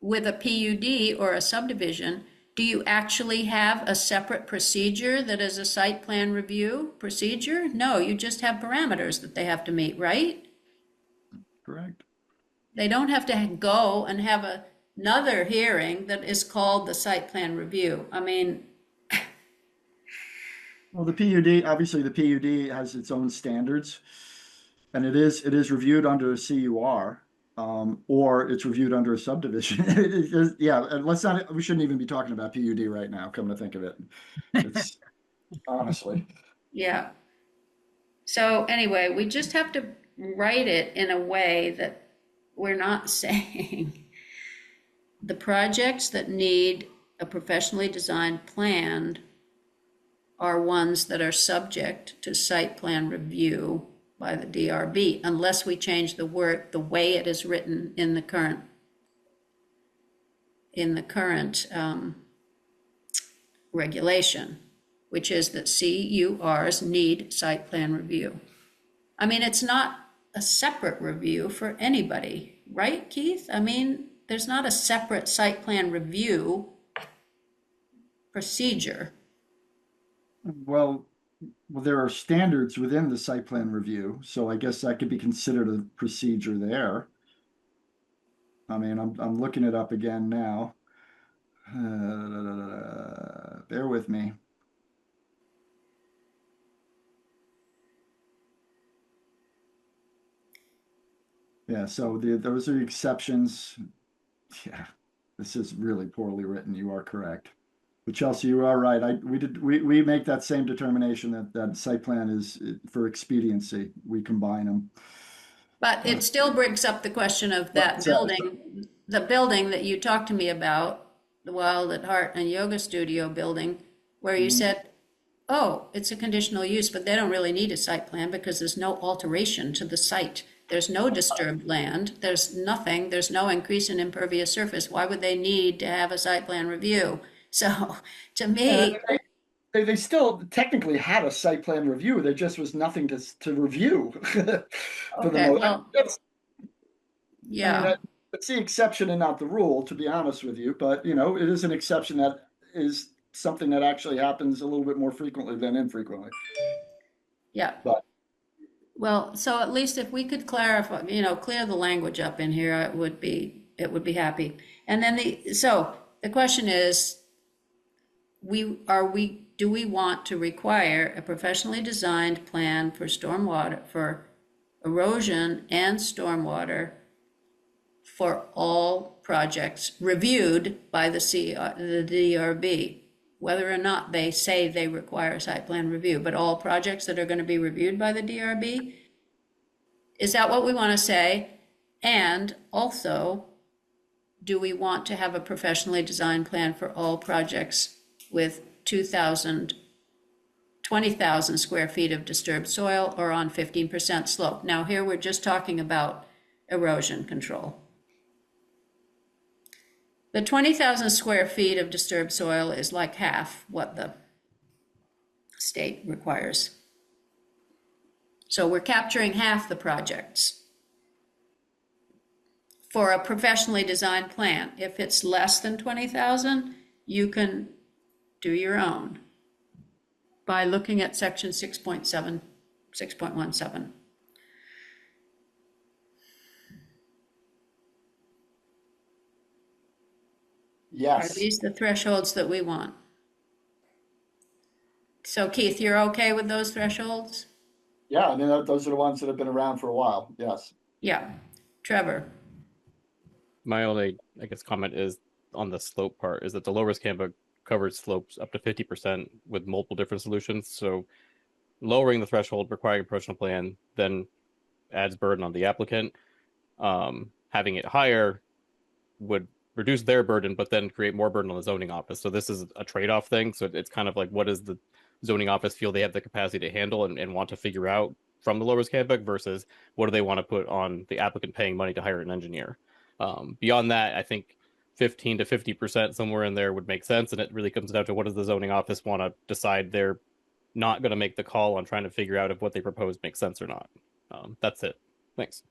with a PUD or a subdivision, do you actually have a separate procedure that is a site plan review procedure? No, you just have parameters that they have to meet, right? Correct. They don't have to go and have another hearing that is called the site plan review. I mean, Well, the PUD, obviously the PUD has its own standards, and it is reviewed under a CUR, or it's reviewed under a subdivision. And we shouldn't even be talking about PUD right now, come to think of it. It's honestly. yeah. So anyway, we just have to write it in a way that we're not saying the projects that need a professionally designed plan are ones that are subject to site plan review by the DRB, unless we change the way it is written in the current regulation, which is that CURs need site plan review. I mean, it's not a separate review for anybody, right, Keith? I mean, there's not a separate site plan review procedure. Well, there are standards within the site plan review, so I guess that could be considered a procedure there. I mean, I'm looking it up again now. Bear with me. Yeah, so those are the exceptions. Yeah, this is really poorly written. You are correct. But Chelsea, you are right. We make that same determination that site plan is for expediency. We combine them. But it still brings up the question of that building, the building that you talked to me about, the Wild at Heart and Yoga Studio building, where you said, oh, it's a conditional use, but they don't really need a site plan because there's no alteration to the site. There's no disturbed land. There's nothing. There's no increase in impervious surface. Why would they need to have a site plan review? So to me, they still technically had a site plan review. There just was nothing to review. okay, well, yeah. I mean, it's the exception and not the rule, to be honest with you. But it is an exception that is something that actually happens a little bit more frequently than infrequently. Yeah. But well, so at least if we could clarify, clear the language up in here, it would be happy. And then the question is, do we want to require a professionally designed plan for stormwater, for erosion and stormwater for all projects reviewed by the DRB, whether or not they say they require site plan review, but all projects that are going to be reviewed by the DRB? Is that what we want to say? And also, do we want to have a professionally designed plan for all projects with 20,000 square feet of disturbed soil or on 15% slope? Now here we're just talking about erosion control. The 20,000 square feet of disturbed soil is like half what the state requires. So we're capturing half the projects for a professionally designed plan. If it's less than 20,000, you can do your own by looking at section 6.7, 6.17. Are Yes. these the thresholds that we want? So Keith, you're okay with those thresholds? Yeah, I mean, those are the ones that have been around for a while. Yes. Yeah. Trevor? My only, I guess, comment is on the slope part is that the low risk handbook covers slopes up to 50% with multiple different solutions. So lowering the threshold, requiring a professional plan, then adds burden on the applicant. Having it higher would reduce their burden, but then create more burden on the zoning office. So this is a trade-off thing. So it's kind of like, what does the zoning office feel they have the capacity to handle and want to figure out from the low risk handbook versus what do they want to put on the applicant paying money to hire an engineer? Beyond that, I think 15 to 50% somewhere in there would make sense. And it really comes down to what does the zoning office want to decide. They're not going to make the call on trying to figure out if what they propose makes sense or not. That's it. Thanks.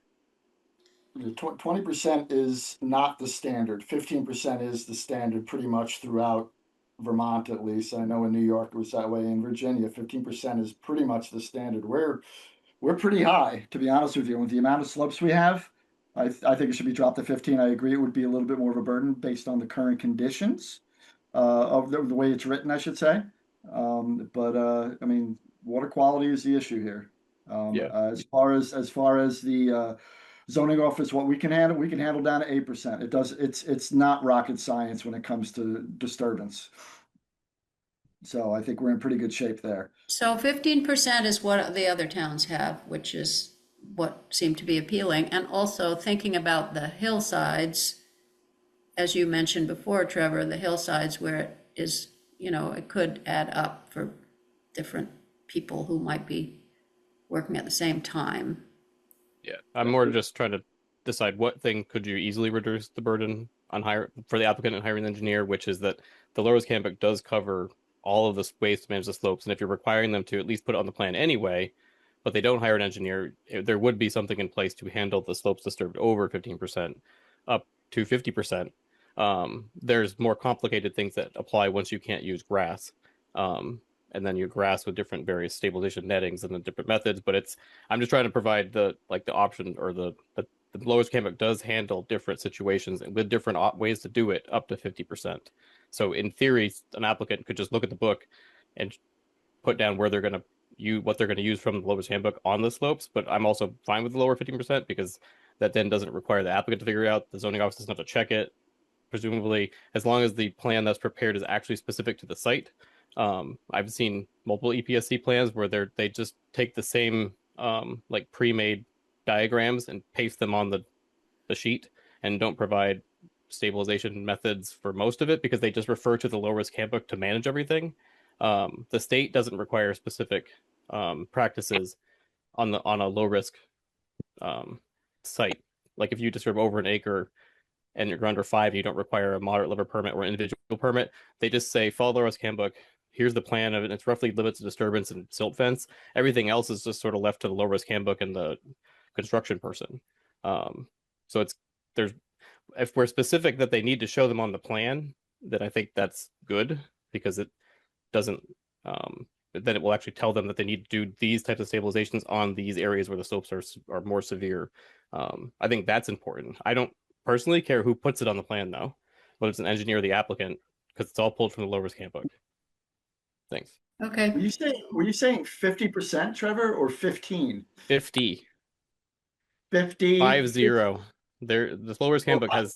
20% is not the standard. 15% is the standard pretty much throughout Vermont, at least. I know in New York it was that way. In Virginia, 15% is pretty much the standard. We're pretty high, to be honest with you. With the amount of slopes we have, I think it should be dropped to 15. I agree it would be a little bit more of a burden based on the current conditions of the way it's written, I should say. I mean, water quality is the issue here. Yeah. As far as the zoning office, what we can handle down to 8%. It's not rocket science when it comes to disturbance. So I think we're in pretty good shape there. So 15% is what the other towns have, which is what seemed to be appealing. And also thinking about the hillsides, as you mentioned before, Trevor, the hillsides where it is, it could add up for different people who might be working at the same time. Yeah, I'm more just trying to decide what thing could you easily reduce the burden on for the applicant and hiring an engineer, which is that the low risk handbook does cover all of the ways to manage the slopes. And if you're requiring them to at least put it on the plan anyway, but they don't hire an engineer, there would be something in place to handle the slopes disturbed over 15% up to 50%. There's more complicated things that apply once you can't use grass. And then you grass with different various stabilization nettings and the different methods. But I'm just trying to provide the option or the low risk handbook does handle different situations and with different ways to do it up to 50%. So in theory, an applicant could just look at the book and put down where they're going to what they're going to use from the low risk handbook on the slopes. But I'm also fine with the lower 15% because that then doesn't require the applicant to figure it out. The zoning office doesn't have to check it, presumably, as long as the plan that's prepared is actually specific to the site. I've seen multiple EPSC plans where they just take the same like pre-made diagrams and paste them on the sheet and don't provide stabilization methods for most of it because they just refer to the low risk handbook to manage everything. The state doesn't require specific practices on a low risk site. Like if you disturb over an acre and you're under 5, you don't require a moderate level permit or individual permit. They just say follow the low risk handbook. Here's the plan of it. It's roughly limits of disturbance and silt fence. Everything else is just sort of left to the low risk handbook and the construction person. So if we're specific that they need to show them on the plan, then I think that's good because it doesn't, then it will actually tell them that they need to do these types of stabilizations on these areas where the slopes are more severe. I think that's important. I don't personally care who puts it on the plan though, whether it's an engineer or the applicant, because it's all pulled from the low risk handbook. Thanks. Okay. Were you saying 50%, Trevor, or 15? 50. 50. 50. The low risk handbook has.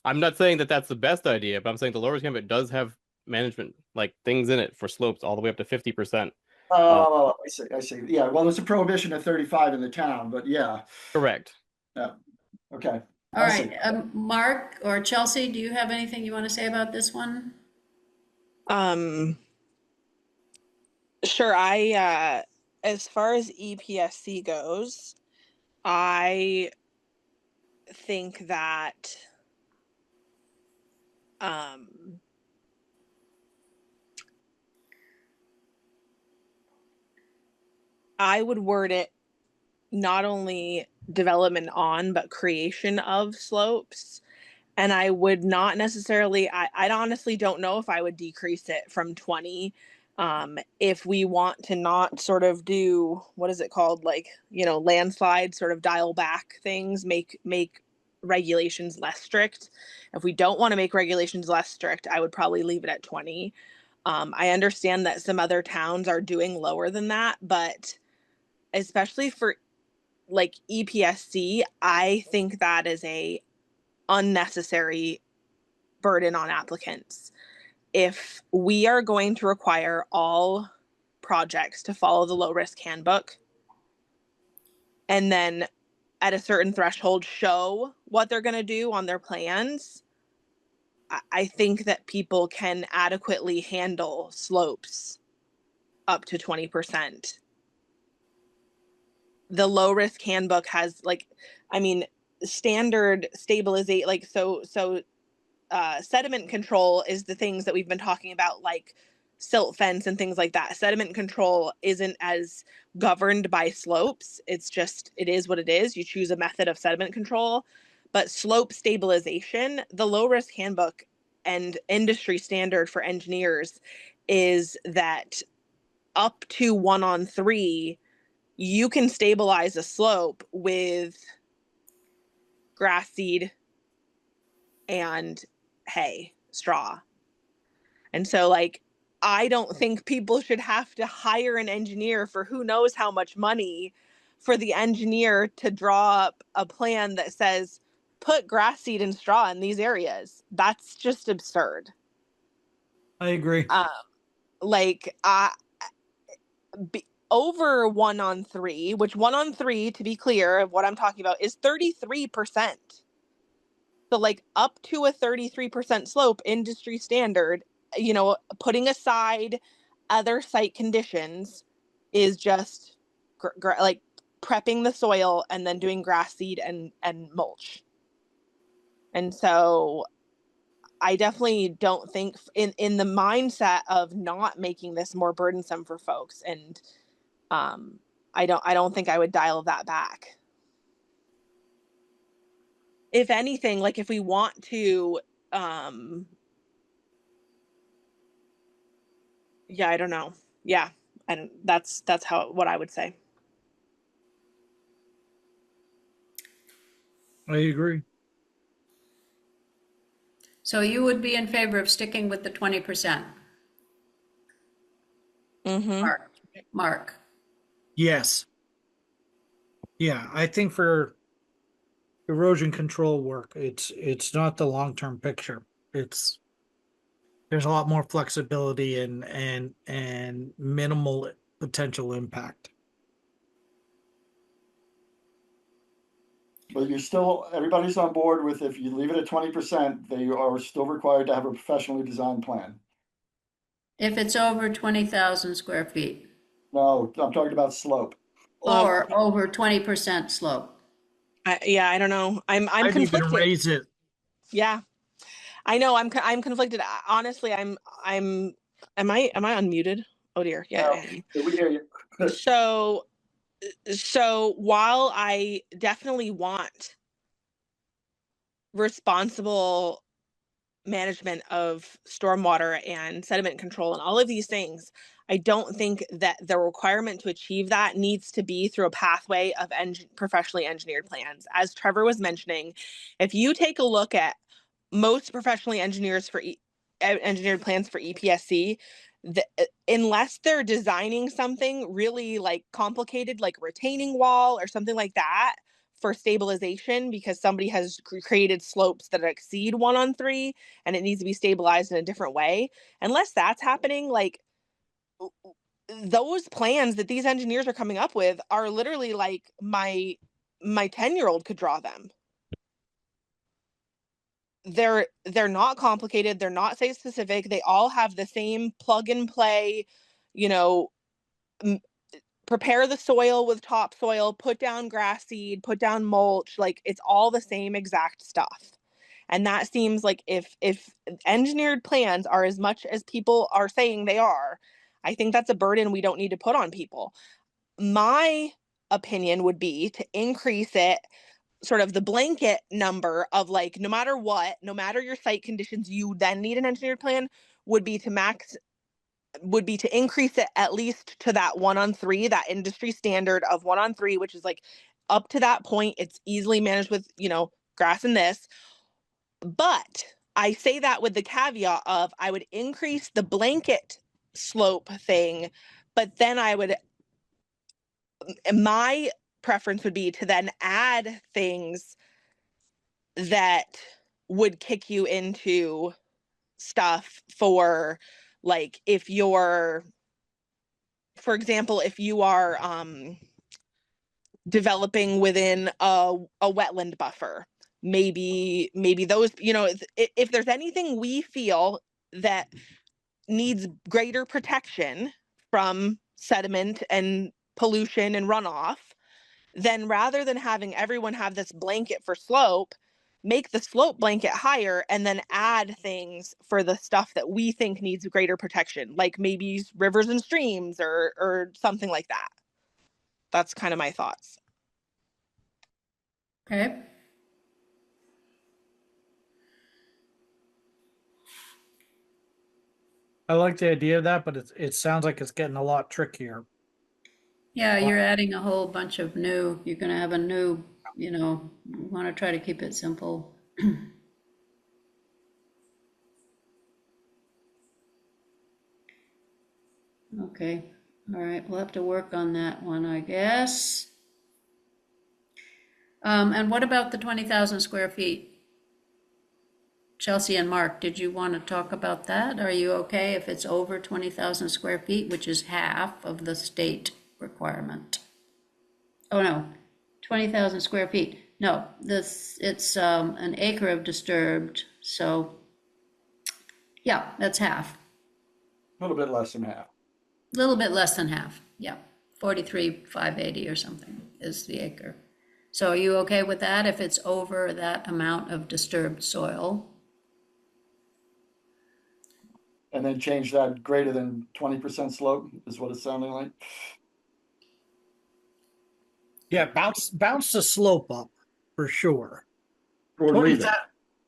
I'm not saying that that's the best idea, but I'm saying the low risk handbook does have management like things in it for slopes all the way up to 50%. Oh, I see. Yeah. Well, there's a prohibition of 35 in the town, but yeah. Correct. Yeah. Okay. All I see. right, Mark or Chelsea, do you have anything you want to say about this one? Sure. As far as EPSC goes, I think that, I would word it not only development on, but creation of slopes. And I would not necessarily, I honestly don't know if I would decrease it from 20. If we want to not sort of do, what is it called? Like, landslide, sort of dial back things, make regulations less strict. If we don't want to make regulations less strict, I would probably leave it at 20. I understand that some other towns are doing lower than that, but especially for like EPSC, I think that is a unnecessary burden on applicants. If we are going to require all projects to follow the low risk handbook and then at a certain threshold show what they're going to do on their plans, I think that people can adequately handle slopes up to 20%. The low risk handbook has standard stabilization, sediment control is the things that we've been talking about, like silt fence and things like that. Sediment control isn't as governed by slopes. It is what it is. You choose a method of sediment control. But slope stabilization, the low risk handbook and industry standard for engineers is that up to 1-on-3, you can stabilize a slope with grass seed and hay, straw. And so I don't think people should have to hire an engineer for who knows how much money for the engineer to draw up a plan that says put grass seed and straw in these areas. That's just absurd. I agree. Over 1-on-3, which 1-on-3, to be clear of what I'm talking about, is 33%. So up to a 33% slope, industry standard, putting aside other site conditions, is just prepping the soil and then doing grass seed and mulch. And so I definitely don't think in the mindset of not making this more burdensome for folks. And I don't think I would dial that back. If anything, if we want to, yeah, I don't know. Yeah. And that's what I would say. I agree. So you would be in favor of sticking with the 20%? Mm-hmm. Mark? Yes. Yeah, I think for erosion control work, it's not the long-term picture. There's a lot more flexibility and minimal potential impact. But everybody's on board with, if you leave it at 20%, they are still required to have a professionally designed plan. If it's over 20,000 square feet No, I'm talking about slope. or over 20% slope. I don't know. I'm I'd conflicted. even raise it. Yeah, I know. I'm conflicted. Honestly, am I unmuted? Oh dear. Yeah. No, we hear you. So while I definitely want responsible management of stormwater and sediment control and all of these things, I don't think that the requirement to achieve that needs to be through a pathway of professionally engineered plans. As Trevor was mentioning, if you take a look at most professionally engineered plans for EPSC, unless they're designing something really complicated, like retaining wall or something like that for stabilization, because somebody has created slopes that exceed 1-on-3 and it needs to be stabilized in a different way, unless that's happening, those plans that these engineers are coming up with are literally my 10-year-old could draw them. they're not complicated, they're not site specific, they all have the same plug and play, you know, prepare the soil with topsoil, put down grass seed, put down mulch, like it's all the same exact stuff. And that seems like if engineered plans are as much as people are saying they are, I think that's a burden we don't need to put on people. My opinion would be to increase it, sort of the blanket number of like, no matter what, no matter your site conditions, you then need an engineered plan, would be to increase it at least to that 1-on-3, that industry standard of 1-on-3, which is like up to that point, it's easily managed with, you know, grass and this. But I say that with the caveat of I would increase the blanket slope thing, but then my preference would be to then add things that would kick you into stuff for, like, if you're, for example, if you are developing within a wetland buffer, maybe those, you know, if there's anything we feel that needs greater protection from sediment and pollution and runoff, then rather than having everyone have this blanket for slope, make the slope blanket higher and then add things for the stuff that we think needs greater protection, like maybe rivers and streams or something like that. That's kind of my thoughts. Okay. I like the idea of that, but it sounds like it's getting a lot trickier. Yeah, you're adding a whole bunch of new, you're gonna have a new, you know, you want to try to keep it simple. Okay, all right, we'll have to work on that one, I guess. And what about the 20,000 square feet? Chelsea and Mark, did you want to talk about that? Are you okay if it's over 20,000 square feet, which is half of the state requirement? Oh, no, 20,000 square feet. No, it's an acre of disturbed, so yeah, that's half. A little bit less than half. A little bit less than half, yeah. 43,580 or something is the acre. So are you okay with that if it's over that amount of disturbed soil? And then change that greater than 20% slope is what it's sounding like. Yeah, bounce the slope up for sure. Or leave it.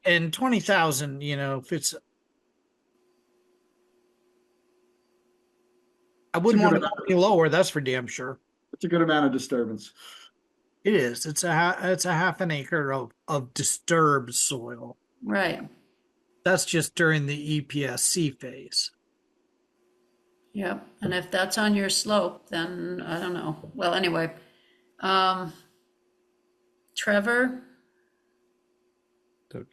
And 20,000, you know, if it's, I wouldn't want to go any lower. That's for damn sure. It's a good amount of disturbance. It is. It's a half an acre of disturbed soil. Right. That's just during the EPSC phase. Yep. And if that's on your slope, then I don't know. Well, anyway, Trevor? So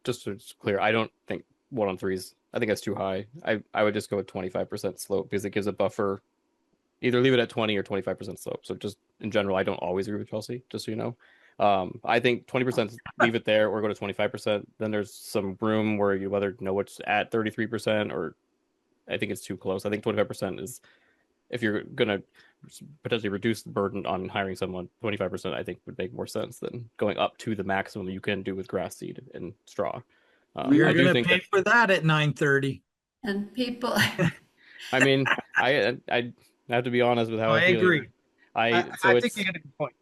just so it's clear, I don't think 1-on-3s, I think that's too high. I would just go with 25% slope because it gives a buffer. Either leave it at 20 or 25% slope. So just in general, I don't always agree with Chelsea, just so you know. I think 20% leave it there or go to 25%. Then there's some room where you whether know what's at 33% or I think it's too close. I think 25% is, if you're going to potentially reduce the burden on hiring someone, 25% I think would make more sense than going up to the maximum you can do with grass seed and straw. You're going to pay for that at 9:30. And people. I mean, I have to be honest with how I feel. Agree. I think you got a good point.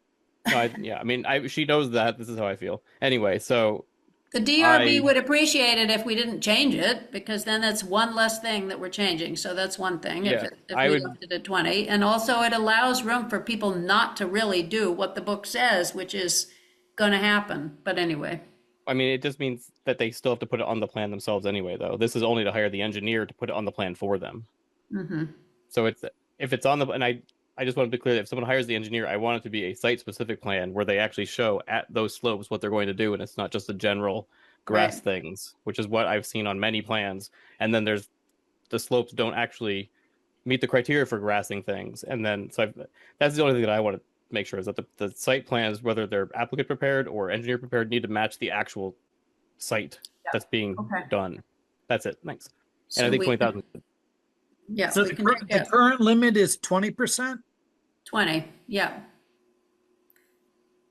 Yeah, I mean, she knows that this is how I feel. Anyway, so The DRB would appreciate it if we didn't change it, because then that's one less thing that we're changing. So that's one thing, if we left it at 20. And also it allows room for people not to really do what the book says, which is going to happen. But anyway. I mean, it just means that they still have to put it on the plan themselves anyway, though. This is only to hire the engineer to put it on the plan for them. Mm-hmm. So if it's on the, and I just want to be clear that if someone hires the engineer, I want it to be a site-specific plan where they actually show at those slopes what they're going to do, and it's not just the general grass things, which is what I've seen on many plans. And then there's the slopes don't actually meet the criteria for grassing things. And then, so that's the only thing that I want to make sure is that the site plans, whether they're applicant prepared or engineer prepared, need to match the actual site Yeah. that's being Okay. done. That's it. Thanks. So And I think we 20,000. Yeah, So we can make the it current limit is 20%? 20, yeah.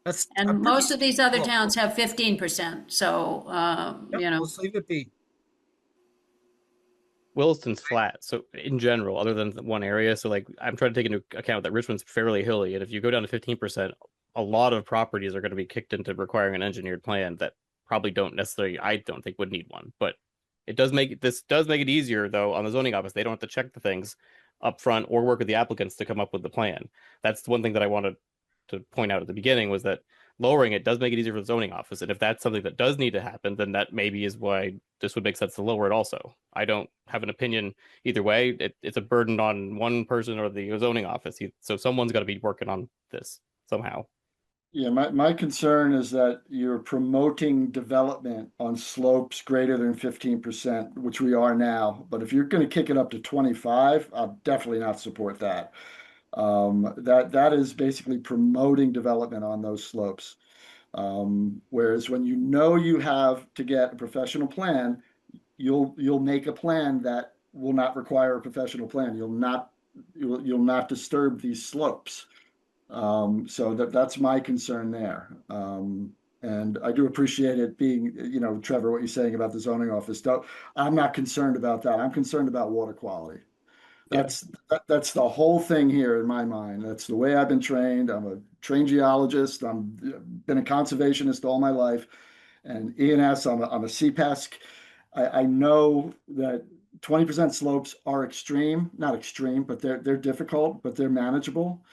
That's a And pretty most of these other steep slope. towns have 15%, so, Yep, you know, let's leave it be. Williston's flat, so in general, other than one area, so like I'm trying to take into account that Richmond's fairly hilly, and if you go down to 15%, a lot of properties are going to be kicked into requiring an engineered plan that probably don't necessarily, I don't think, would need one. But this does make it easier though on the zoning office. They don't have to check the things up front or work with the applicants to come up with the plan. That's one thing that I wanted to point out at the beginning, was that lowering it does make it easier for the zoning office. And if that's something that does need to happen, then that maybe is why this would make sense to lower it also. I don't have an opinion either way. It's a burden on one person or the zoning office. So someone's got to be working on this somehow. Yeah, my concern is that you're promoting development on slopes greater than 15%, which we are now. But if you're going to kick it up to 25, I'll definitely not support that. That is basically promoting development on those slopes. Whereas when you know you have to get a professional plan, you'll make a plan that will not require a professional plan. You'll not disturb these slopes. So that's my concern there. And I do appreciate it being, Trevor, what you're saying about the zoning office. I'm not concerned about that. I'm concerned about water quality. That's the whole thing here in my mind. That's the way I've been trained. I'm a trained geologist. Been a conservationist all my life, and ENS. I'm a CPESC. I know that 20% slopes are extreme, not extreme, but they're difficult, but they're manageable.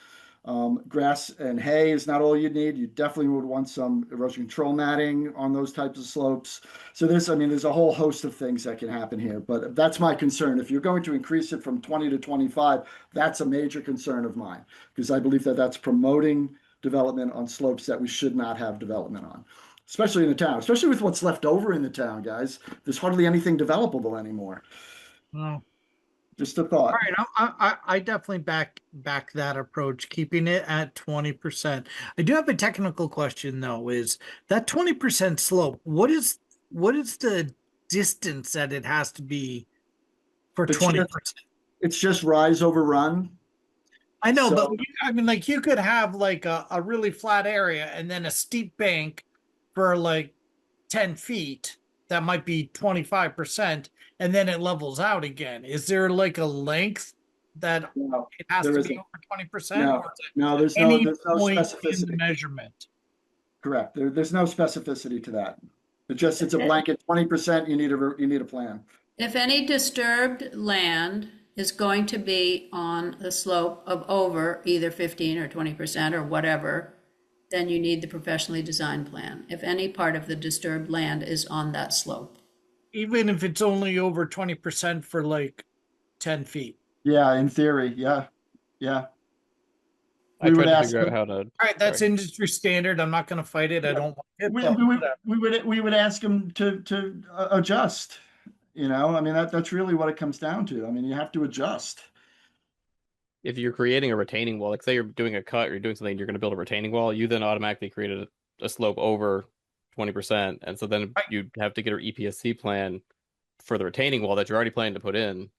Grass and hay is not all you need. You definitely would want some erosion control matting on those types of slopes. So there's a whole host of things that can happen here, but that's my concern. If you're going to increase it from 20 to 25, that's a major concern of mine, because I believe that that's promoting development on slopes that we should not have development on, especially in the town, especially with what's left over in the town, guys. There's hardly anything developable anymore. Well, Just a all thought. right, I definitely back that approach, keeping it at 20%. I do have a technical question though, is that 20% slope, what is the distance that it has to be for It's 20%? it's just rise over run. I know, but So I mean, like you could have like a really flat area and then a steep bank for like 10 feet that might be 25%, and then it levels out again. Is there like a length that no, it has there to be isn't. over 20%, No, or is it no, there's any there's no point in the specificity. measurement? Correct. There's no specificity to that. It's a Okay. blanket 20%. You need a plan. if any disturbed land is going to be on the slope of over either 15 or 20% or whatever, then you need the professionally designed plan. If any part of the disturbed land is on that slope. Even if it's only over 20% for like 10 feet. Yeah, in theory. Yeah, yeah. I We would tried to ask figure out them. how to. All right, that's Sorry. industry standard. I'm not going to fight it. I Yeah. don't like it, We, but we would whatever. we would ask them to adjust. I mean that's really what it comes down to. I mean you have to adjust. If you're creating a retaining wall, like say you're doing a cut or you're doing something, you're going to build a retaining wall, you then automatically created a slope over 20%. And so then Right. you'd have to get an EPSC plan for the retaining wall that you're already planning to put in,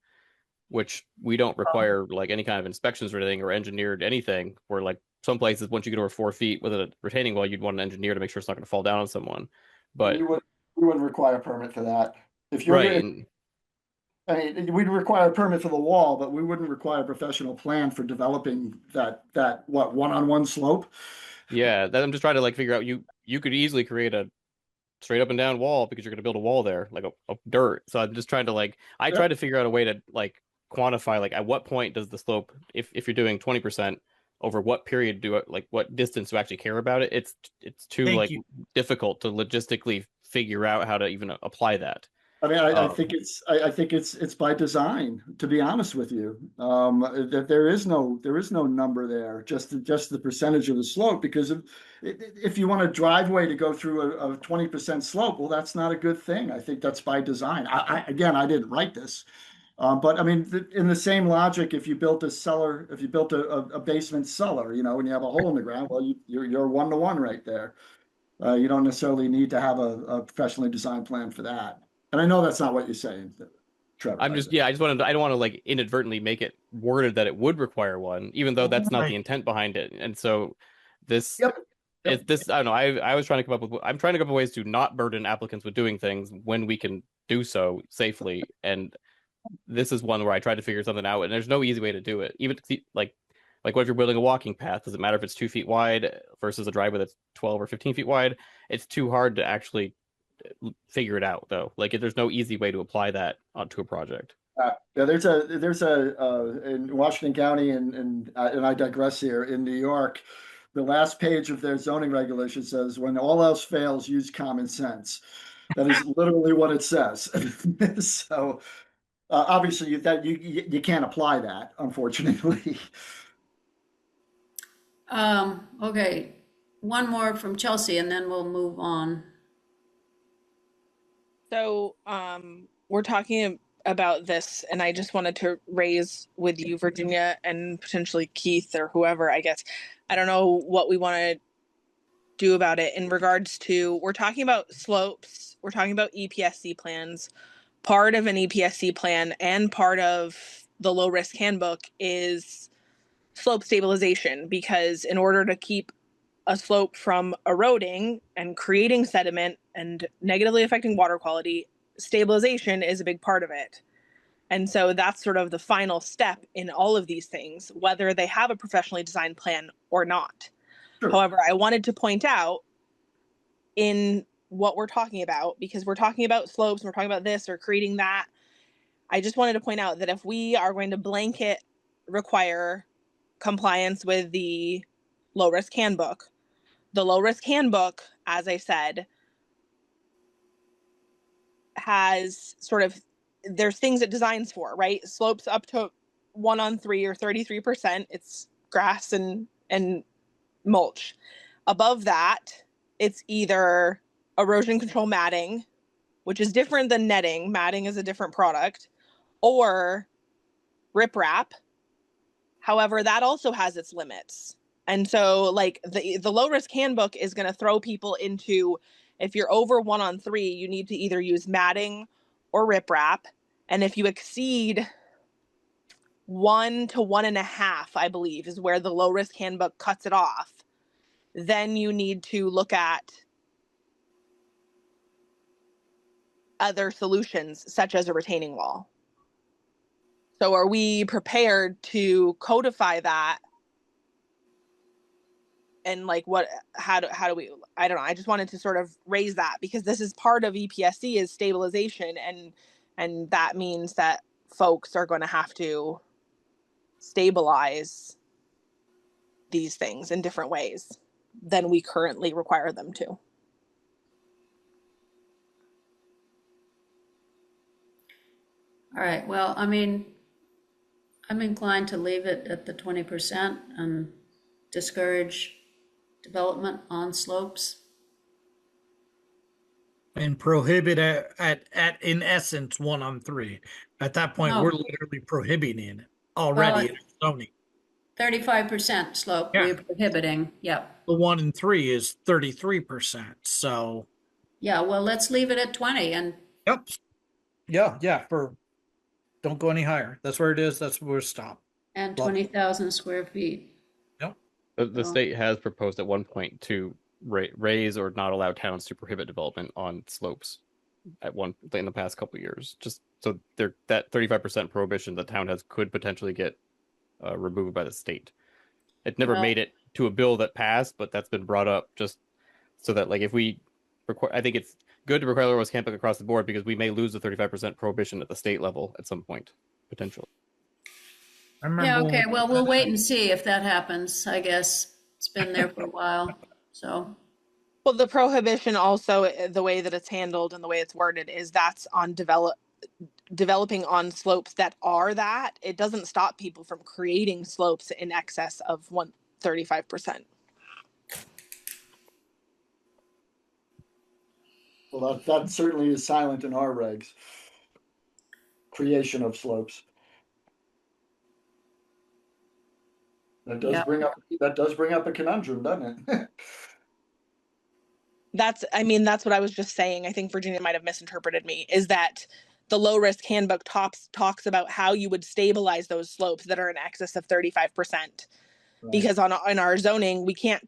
which we don't require like any kind of inspections or anything or engineered anything. Where like some places, once you get over 4 feet with a retaining wall, you'd want an engineer to make sure it's not going to fall down on someone. But We wouldn't require a permit for that. If you're right, gonna, I mean, we'd require a permit for the wall, but we wouldn't require a professional plan for developing that one-on-one slope. yeah, that I'm just trying to like figure out. You could easily create a straight up and down wall because you're going to build a wall there, like a dirt. So I'm just trying to like I try to figure out a way to like quantify like at what point does the slope, if you're doing 20%, over what period what distance do I actually care about it? It's too Thank like you. difficult to logistically figure out how to even apply that. I mean, I Um, think it's by design, to be honest with you. That there is no number there, just the percentage of the slope. Because if you want a driveway to go through a 20% slope, well, that's not a good thing. I think that's by design. Again, I didn't write this, but I mean, in the same logic, if you built a basement cellar, when you have a hole in the ground, well, you're 1-to-1 right there. You don't necessarily need to have a professionally designed plan for that. And I know that's not what you're saying, Trevor. I just wanted I don't want to like inadvertently make it worded that it would require one, even though that's not the Right. intent behind it. And so this Yep. is this, I don't know, I was trying to come up with, I'm trying to come up with ways to not burden applicants with doing things when we can do so safely. And this is one where I tried to figure something out, and there's no easy way to do it. Even like what if you're building a walking path? Does it matter if it's 2 feet wide versus a driveway that's 12 or 15 feet wide? It's too hard to actually figure it out, though. Like there's no easy way to apply that onto a project. Yeah, there's a in Washington County, and I digress here, in New York, the last page of their zoning regulation says, when all else fails, use common sense. That is literally what it says. So obviously you can't apply that, unfortunately. Okay, one more from Chelsea and then we'll move on. So, we're talking about this, and I just wanted to raise with you, Virginia, and potentially Keith or whoever, I guess. I don't know what we want to do about it in regards to, we're talking about slopes, we're talking about EPSC plans. Part of an EPSC plan and part of the low risk handbook is slope stabilization, because in order to keep a slope from eroding and creating sediment and negatively affecting water quality, stabilization is a big part of it. And so that's sort of the final step in all of these things, whether they have a professionally designed plan or not. Sure. However, I wanted to point out in what we're talking about, because we're talking about slopes, and we're talking about this or creating that. I just wanted to point out that if we are going to blanket require compliance with the low risk handbook, the low risk handbook, as I said, has sort of, there's things it designs for, right? Slopes up to 1:3 or 33%, it's grass and mulch. Above that, it's either erosion control matting, which is different than netting. Matting is a different product, or riprap. However, that also has its limits. And so like the low risk handbook is going to throw people into, if you're over 1:3, you need to either use matting or riprap. And if you exceed 1 to 1.5, I believe, is where the low risk handbook cuts it off, then you need to look at other solutions, such as a retaining wall. So are we prepared to codify that? And like how do we, I don't know, I just wanted to sort of raise that, because this is part of EPSC is stabilization, and that means that folks are going to have to stabilize these things in different ways than we currently require them to. All right, well, I mean, I'm inclined to leave it at the 20% and discourage development on slopes. And prohibit at in essence 1:3. At that point, No. we're literally prohibiting it already in zoning. 35% slope, Yeah. we're prohibiting, yep. The 1:3 is 33%. So Yeah, well, let's leave it at 20 and, yep. Yeah. Don't go any higher. That's where it is. That's where we stop. and Love it. 20,000 square feet. Yep. The So- state has proposed at one point to raise or not allow towns to prohibit development on slopes at one in the past couple of years. Just so that 35% prohibition the town has could potentially get removed by the state. It never Well- made it to a bill that passed, but that's been brought up just so that like if we require, I think it's good to require low risk handbook across the board, because we may lose the 35% prohibition at the state level at some point potentially. I remember Yeah, when okay, we- well, we'll wait and see if that happens, I guess. It's been there for a while, so. Well, the prohibition also, the way that it's handled and the way it's worded, is that's on developing on slopes that are that. It doesn't stop people from creating slopes in excess of 35%. Well, that certainly is silent in our regs. Creation of slopes. That does Yeah. bring up a conundrum, doesn't it? I mean, that's what I was just saying. I think Virginia might have misinterpreted me, is that the low risk handbook talks about how you would stabilize those slopes that are in excess of 35%. Right. Because in our zoning, we can't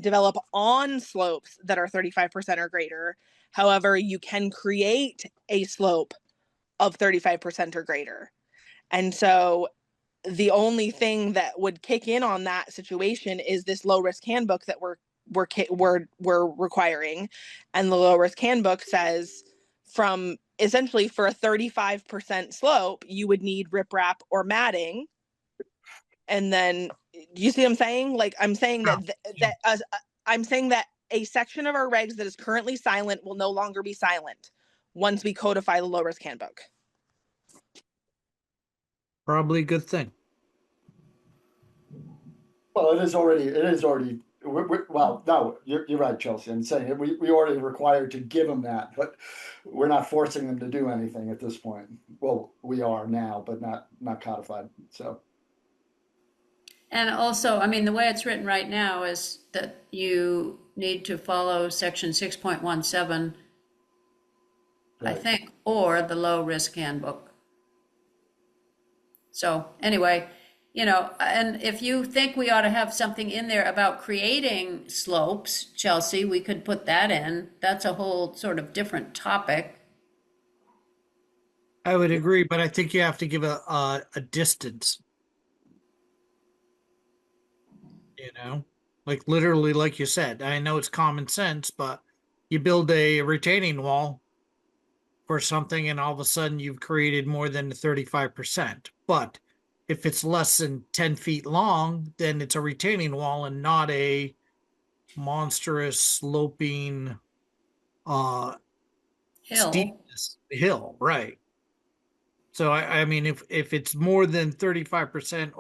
develop on slopes that are 35% or greater. However, you can create a slope of 35% or greater. And so the only thing that would kick in on that situation is this low risk handbook that we're requiring. And the low risk handbook says from essentially for a 35% slope, you would need riprap or matting. And then, do you see what I'm saying? Like, I'm saying I'm saying that a section of our regs that is currently silent will no longer be silent once we codify the low risk handbook. Probably a good thing. Well, it is already, well, no, you're right, Chelsea. I'm saying it, we already required to give them that, but we're not forcing them to do anything at this point. Well, we are now, but not codified, so. And also, I mean, the way it's written right now is that you need to follow section 6.17, I Right. think, or the low risk handbook. So anyway, you know, and if you think we ought to have something in there about creating slopes, Chelsea, we could put that in. That's a whole sort of different topic. I would agree, but I think you have to give a distance. You know, like literally, like you said, I know it's common sense, but you build a retaining wall for something and all of a sudden you've created more than 35%. But if it's less than 10 feet long, then it's a retaining wall and not a monstrous sloping Hill. steepness hill, right? So I mean, if it's more than 35%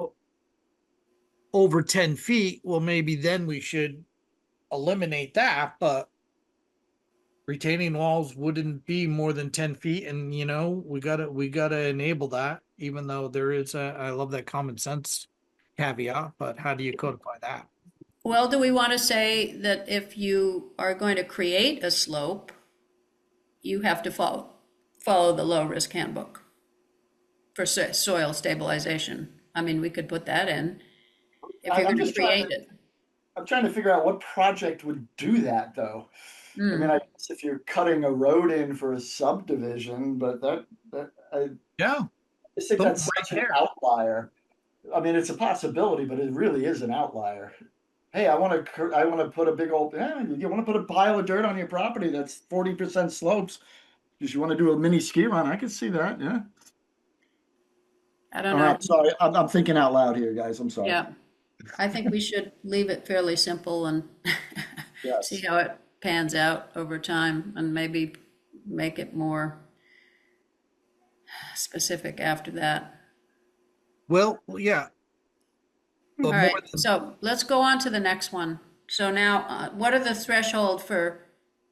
over 10 feet, well, maybe then we should eliminate that, but retaining walls wouldn't be more than 10 feet. And, you know, we gotta enable that, even though there is I love that common sense caveat, but how do you codify that? Well, do we want to say that if you are going to create a slope, you have to follow the low risk handbook for soil stabilization? I mean, we could put that in if you're I'm going to just trying create it. I'm trying to figure out what project would do that, though. I mean, I guess if you're cutting a road in for a subdivision, but I Yeah. just think Boom, that's right such an there. outlier. I mean, it's a possibility, but it really is an outlier. Hey, I want to put a big old, you want to put a pile of dirt on your property that's 40% slopes because you want to do a mini ski run. I can see that. Yeah. I don't All know. right. Sorry. I'm thinking out loud here, guys. I'm sorry. Yeah, I think we should leave it fairly simple and see Yes. how it pans out over time and maybe make it more specific after that. Well, yeah, All but more right, than so let's go on to the next one. So now, what are the threshold for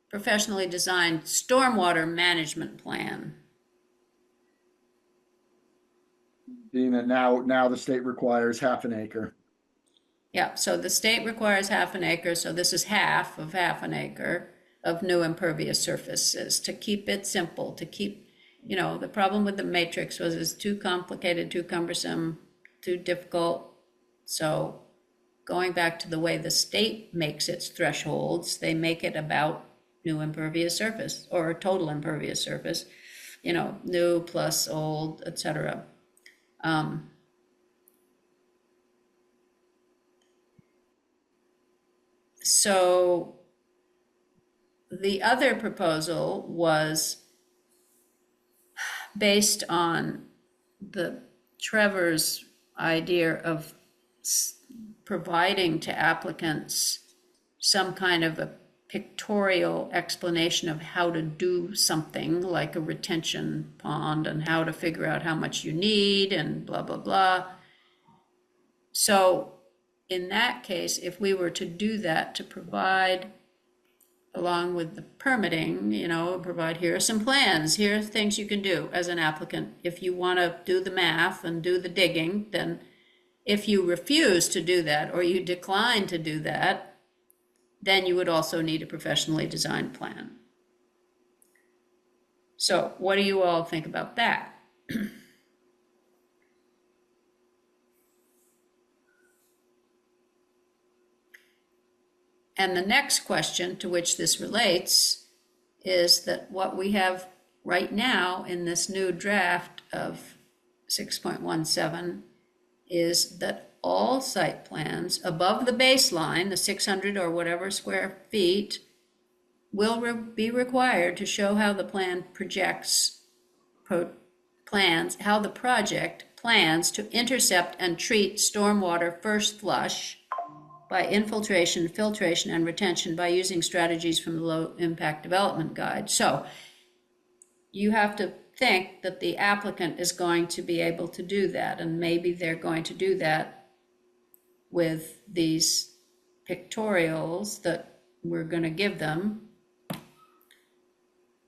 professionally designed stormwater management plan? Being that now the state requires half an acre. Yeah, so the state requires half an acre, so this is half of half an acre of new impervious surfaces to keep it simple, to keep, you know, the problem with the matrix was it's too complicated, too cumbersome, too difficult. So going back to the way the state makes its thresholds, they make it about new impervious surface or total impervious surface, you know, new plus old, etc. So the other proposal was based on Trevor's idea of providing to applicants some kind of a pictorial explanation of how to do something like a retention pond and how to figure out how much you need and blah, blah, blah. So in that case, if we were to do that, to provide along with the permitting, you know, provide, here are some plans, here are things you can do as an applicant. If you want to do the math and do the digging, then if you refuse to do that or you decline to do that, then you would also need a professionally designed plan. So what do you all think about that? And the next question to which this relates is that what we have right now in this new draft of 6.17 is that all site plans above the baseline, the 600 or whatever square feet, will be required to show how the plan how the project plans to intercept and treat stormwater first flush by infiltration, filtration, and retention by using strategies from the Low Impact Development Guide. So you have to think that the applicant is going to be able to do that, and maybe they're going to do that with these pictorials that we're going to give them.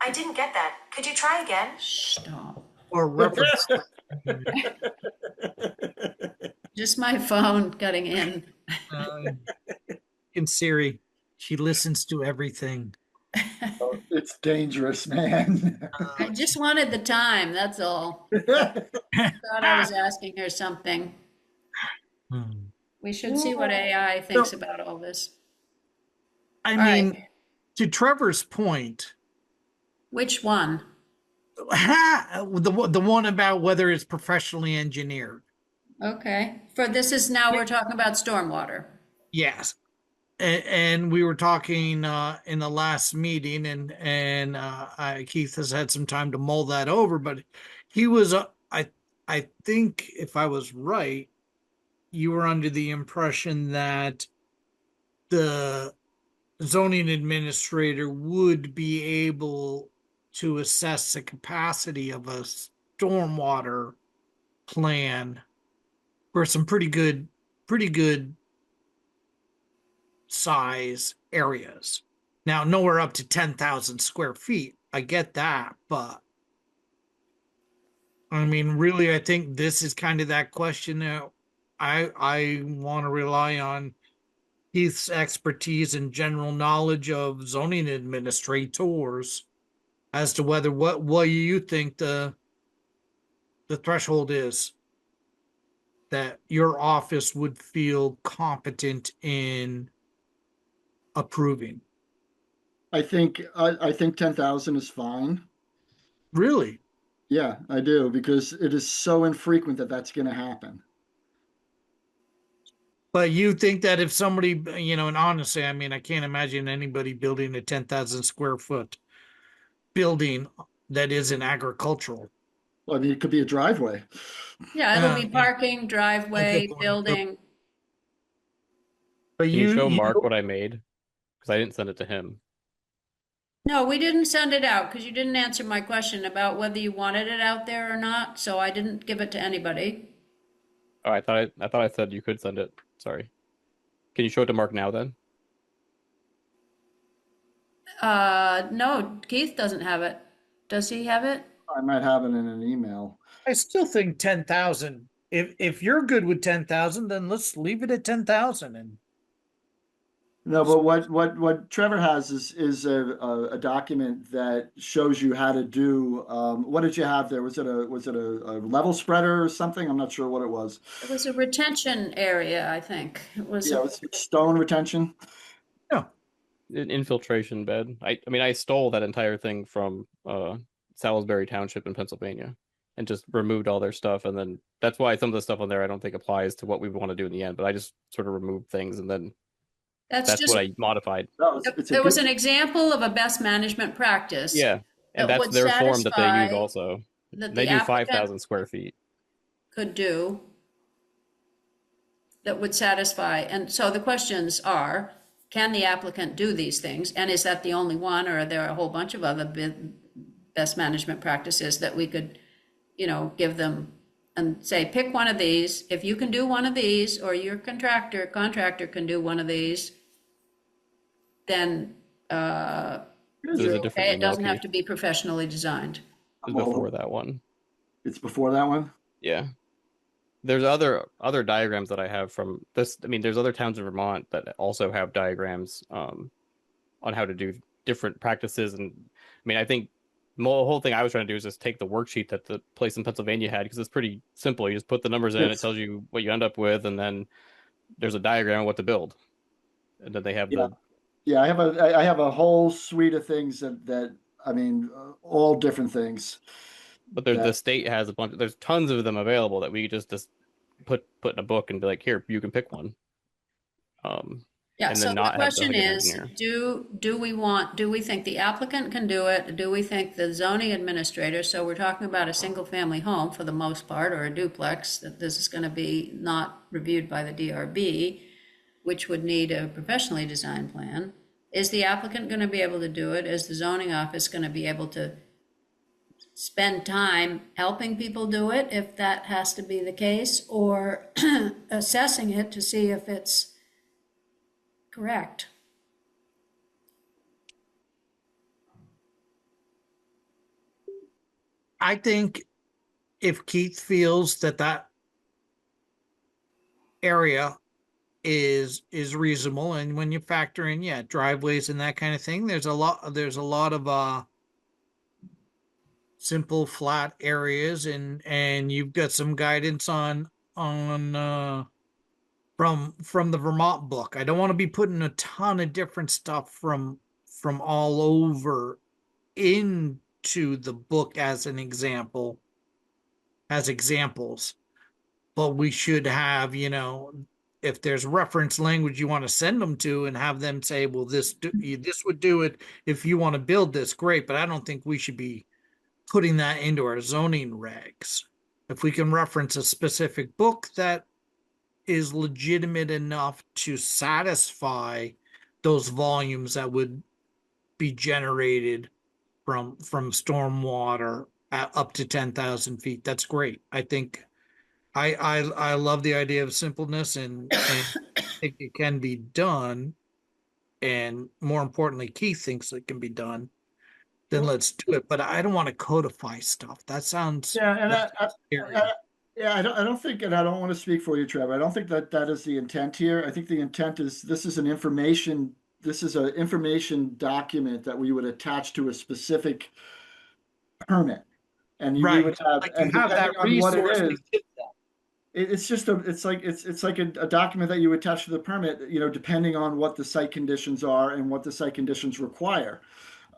I didn't get that. Could you try again? Stop. Or reference. Just my phone cutting in. In Siri, she listens to everything. Oh, it's dangerous, man. I just wanted the time, that's all. Thought I was asking her something. We should see what AI thinks about all this. I All mean, right. to Trevor's point, Which one? the one about whether it's professionally engineered. Okay, for now we're talking about stormwater. Yes. And we were talking in the last meeting, and Keith has had some time to mull that over, but he was I think if I was right, you were under the impression that the zoning administrator would be able to assess the capacity of a stormwater plan for some pretty good size areas. Now, nowhere up to 10,000 square feet. I get that, but I mean, really, I think this is kind of that question that I want to rely on Keith's expertise and general knowledge of zoning administrators as to whether what you think the threshold is that your office would feel competent in approving. I think 10,000 is fine. Really? Yeah, I do, because it is so infrequent that that's going to happen. But you think that if somebody, and honestly, I mean, I can't imagine anybody building a 10,000 square foot building that isn't agricultural. Well, I mean, it could be a driveway. Yeah, it'll be Yeah. parking, driveway, point. building. But Can you show Mark what I made? Because I didn't send it to him. No, we didn't send it out because you didn't answer my question about whether you wanted it out there or not, so I didn't give it to anybody. Oh, I thought I said you could send it. Sorry. Can you show it to Mark now then? No, Keith doesn't have it. Does he have it? I might have it in an email. I still think 10,000. If you're good with 10,000, then let's leave it at 10,000. And No, but what Trevor has is a document that shows you how to do. What did you have there? Was it a level spreader or something? I'm not sure what it was. It was a retention area, I think. It was. Yeah, it was stone retention. yeah, An infiltration bed. I mean, I stole that entire thing from Salisbury Township in Pennsylvania and just removed all their stuff. And then that's why some of the stuff on there I don't think applies to what we want to do in the end. But I just sort of removed things and then that's just what I modified. No, it was an example of a best management practice. Yeah, and that that's would their form that they use satisfy also. that They the do applicant 5,000 square feet. could do that would satisfy. And so the questions are, can the applicant do these things? And is that the only one, or are there a whole bunch of other best management practices that we could, give them and say, pick one of these. If you can do one of these, or your contractor can do one of these, then There's a different okay, it email doesn't have key. to be professionally designed. It's before that one. It's before that one. Yeah. there's other diagrams that I have from this. I mean, there's other towns in Vermont that also have diagrams on how to do different practices. And I mean, I think the whole thing I was trying to do is just take the worksheet that the place in Pennsylvania had, because it's pretty simple. You just put the numbers in, it Yes. tells you what you end up with, and then there's a diagram of what to build. And then they have Yeah. Yeah, I have a whole suite of things that I mean, all different things. but the That state has a bunch. There's tons of them available that we just put in a book and be like, here, you can pick one. Yeah, And so then the not have the question get an is, engineer. do we think the applicant can do it? Do we think the zoning administrator, so we're talking about a single family home for the most part, or a duplex, that this is gonna be not reviewed by the DRB, which would need a professionally designed plan. Is the applicant gonna be able to do it? Is the zoning office gonna be able to spend time helping people do it, if that has to be the case, or assessing it to see if it's correct? I think if Keith feels that that area is reasonable, and when you factor in, yeah, driveways and that kind of thing, there's a lot of simple flat areas, and you've got some guidance on from the Vermont book. I don't want to be putting a ton of different stuff from all over into the book as an example, as examples, but we should have, if there's reference language you want to send them to and have them say, well, this would do it if you want to build this, great, but I don't think we should be putting that into our zoning regs. If we can reference a specific book that is legitimate enough to satisfy those volumes that would be generated from stormwater up to 10,000 feet, that's great. I think I love the idea of simpleness, and I think it can be done. And more importantly, Keith thinks it can be done. Then let's do it. But I don't want to codify stuff. That sounds yeah, and scary. yeah, I don't think, and I don't want to speak for you, Trevor. I don't think that is the intent here. I think the intent is this is an information document that we would attach to a specific permit, and we Right. would have, Like you and have that depending on what it resource to is, get that. it's just it's like a document that you attach to the permit, depending on what the site conditions are and what the site conditions require.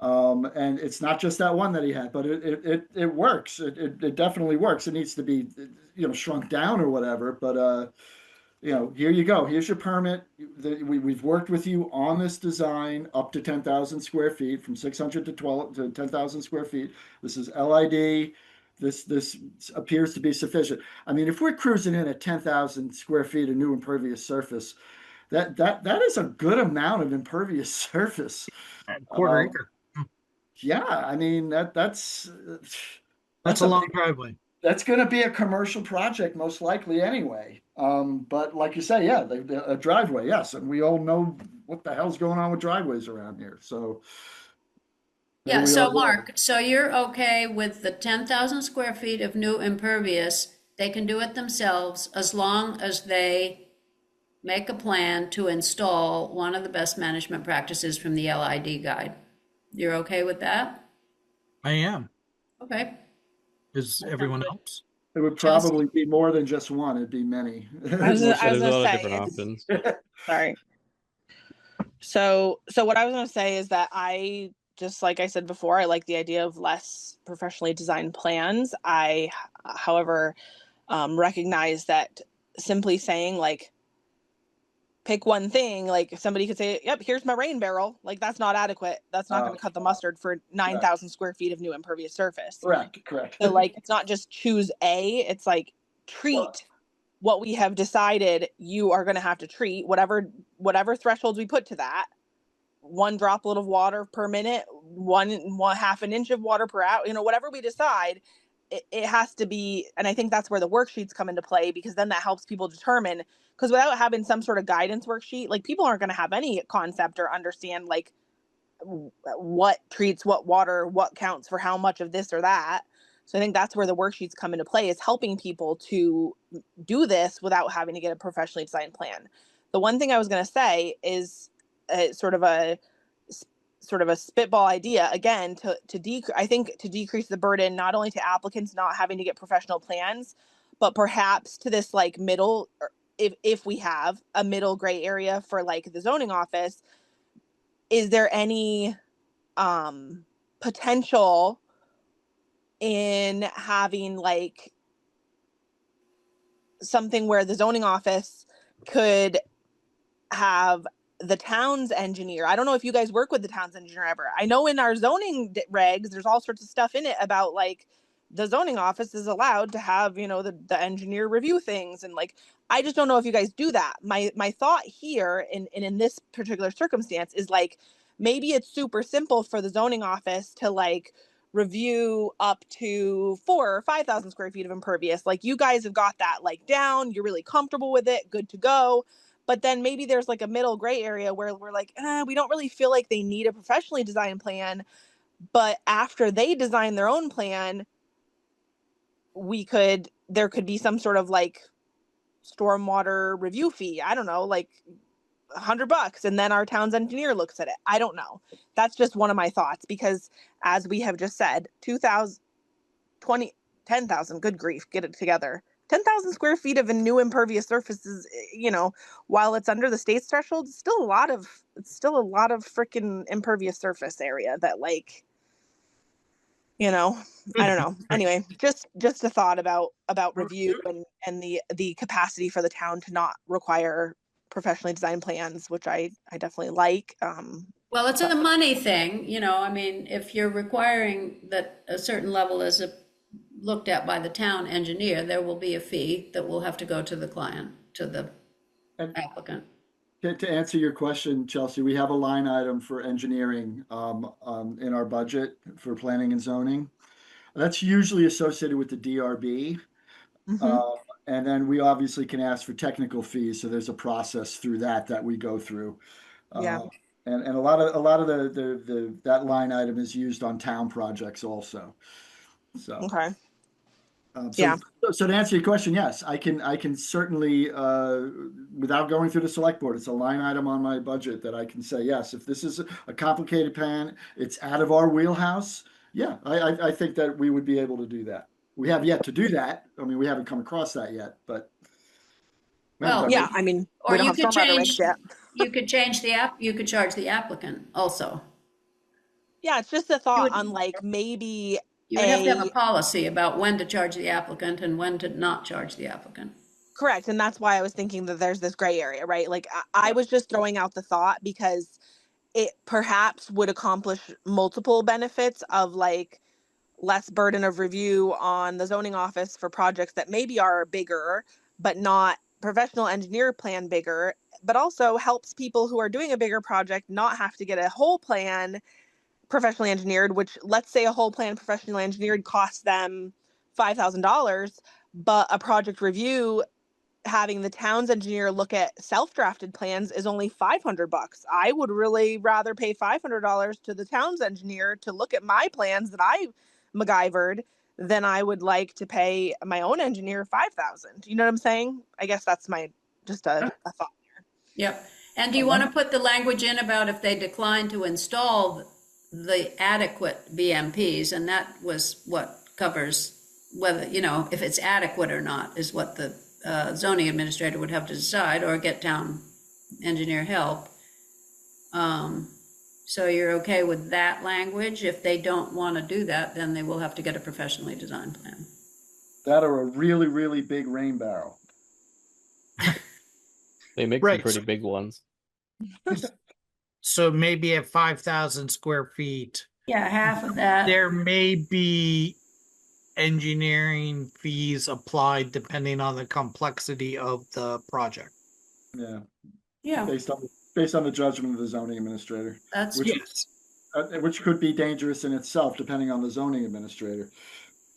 And it's not just that one that he had, but it works. It definitely works. It needs to be, shrunk down or whatever. But here you go. Here's your permit. We've worked with you on this design up to 10,000 square feet, from 600 to 10,000 square feet. This is LID. This appears to be sufficient. I mean, if we're cruising in at 10,000 square feet of new impervious surface, that is a good amount of impervious surface. Quarter Um, acre. yeah, I mean that's That's a long driveway. that's going to be a commercial project most likely anyway. But like you say, yeah, a driveway, yes, and we all know what the hell's going on with driveways around here. So there Yeah, we so are. Mark, so you're okay with the 10,000 square feet of new impervious? They can do it themselves as long as they make a plan to install one of the best management practices from the LID guide. You're okay with that? I am. Okay. Is everyone else? It would probably be more than just one. It'd be many. I was There's gonna a lot of say, different it's- options. Sorry. So what I was going to say is that I, just like I said before, I like the idea of less professionally designed plans. I, however, recognize that simply saying like, pick one thing, like somebody could say, yep, here's my rain barrel. Like that's not adequate. That's not going to cut the mustard for 9,000 square feet of new impervious surface. Correct. So like, it's not just choose A, it's like treat what we have decided you are going to have to treat, whatever thresholds we put to that. 1 droplet of water per minute, one half an inch of water per hour, whatever we decide, it has to be. And I think that's where the worksheets come into play, because then that helps people determine, because without having some sort of guidance worksheet, like people aren't going to have any concept or understand like what treats what water, what counts for how much of this or that. So I think that's where the worksheets come into play, is helping people to do this without having to get a professionally designed plan. The one thing I was going to say is sort of a spitball idea, again, I think to decrease the burden, not only to applicants not having to get professional plans, but perhaps to this like middle, if we have a middle gray area for like the zoning office, is there any potential in having like something where the zoning office could have the town's engineer? I don't know if you guys work with the town's engineer ever. I know in our zoning regs, there's all sorts of stuff in it about like the zoning office is allowed to have, you know, the engineer review things. And like, I just don't know if you guys do that. My thought here in this particular circumstance is like, maybe it's super simple for the zoning office to like review up to 4,000 or 5,000 square feet of impervious. Like, you guys have got that like down, you're really comfortable with it, good to go. But then maybe there's like a middle gray area where we're like, we don't really feel like they need a professionally designed plan. But after they design their own plan, there could be some sort of like stormwater review fee. I don't know, like $100, and then our town's engineer looks at it. I don't know. That's just one of my thoughts, because as we have just said, 10,000, good grief, get it together. 10,000 square feet of a new impervious surface is, you know, while it's under the state's threshold, it's still a lot of freaking impervious surface area that, like, you know, I don't know. Anyway, just a thought about review and the capacity for the town to not require professionally designed plans, which I definitely like. Well, it's a money thing, you know. I mean, if you're requiring that a certain level is looked at by the town engineer, there will be a fee that will have to go to the client, to the applicant. To answer your question, Chelsea, we have a line item for engineering in our budget for planning and zoning. That's usually associated with the DRB. And then we obviously can ask for technical fees. So there's a process through that we go through. Yeah. And a lot of the that line item is used on town projects also. So Okay. So to answer your question, yes, I can certainly, without going through the select board, it's a line item on my budget that I can say, yes, if this is a complicated plan, it's out of our wheelhouse. Yeah, I think that we would be able to do that. We have yet to do that. I mean, we haven't come across that yet, but. Well, yeah, I mean, or we don't you have could stormwater regs change, yet. you could change you could charge the applicant also. Yeah, it's just a thought on like maybe you would have to have a policy about when to charge the applicant and when to not charge the applicant. Correct. And that's why I was thinking that there's this gray area, right? Like I was just throwing out the thought because it perhaps would accomplish multiple benefits of like less burden of review on the zoning office for projects that maybe are bigger, but not professional engineer plan bigger, but also helps people who are doing a bigger project not have to get a whole plan professionally engineered, which, let's say a whole plan professionally engineered costs them $5,000, but a project review having the town's engineer look at self-drafted plans is only $500. I would really rather pay $500 to the town's engineer to look at my plans that I MacGyvered than I would like to pay my own engineer $5,000. You know what I'm saying? I guess that's my just a thought here. Yep. And do you want to put the language in about if they decline to install the adequate BMPs, and that was what covers whether, you know, if it's adequate or not is what the zoning administrator would have to decide, or get town engineer help. So you're okay with that language? If they don't want to do that, then they will have to get a professionally designed plan. That or a really, really big rain barrel. They make some pretty big ones. So maybe at 5,000 square feet. Yeah, half of that. There may be engineering fees applied depending on the complexity of the project. Yeah. Yeah. Based on the judgment of the zoning administrator. That's which could be dangerous in itself, depending on the zoning administrator.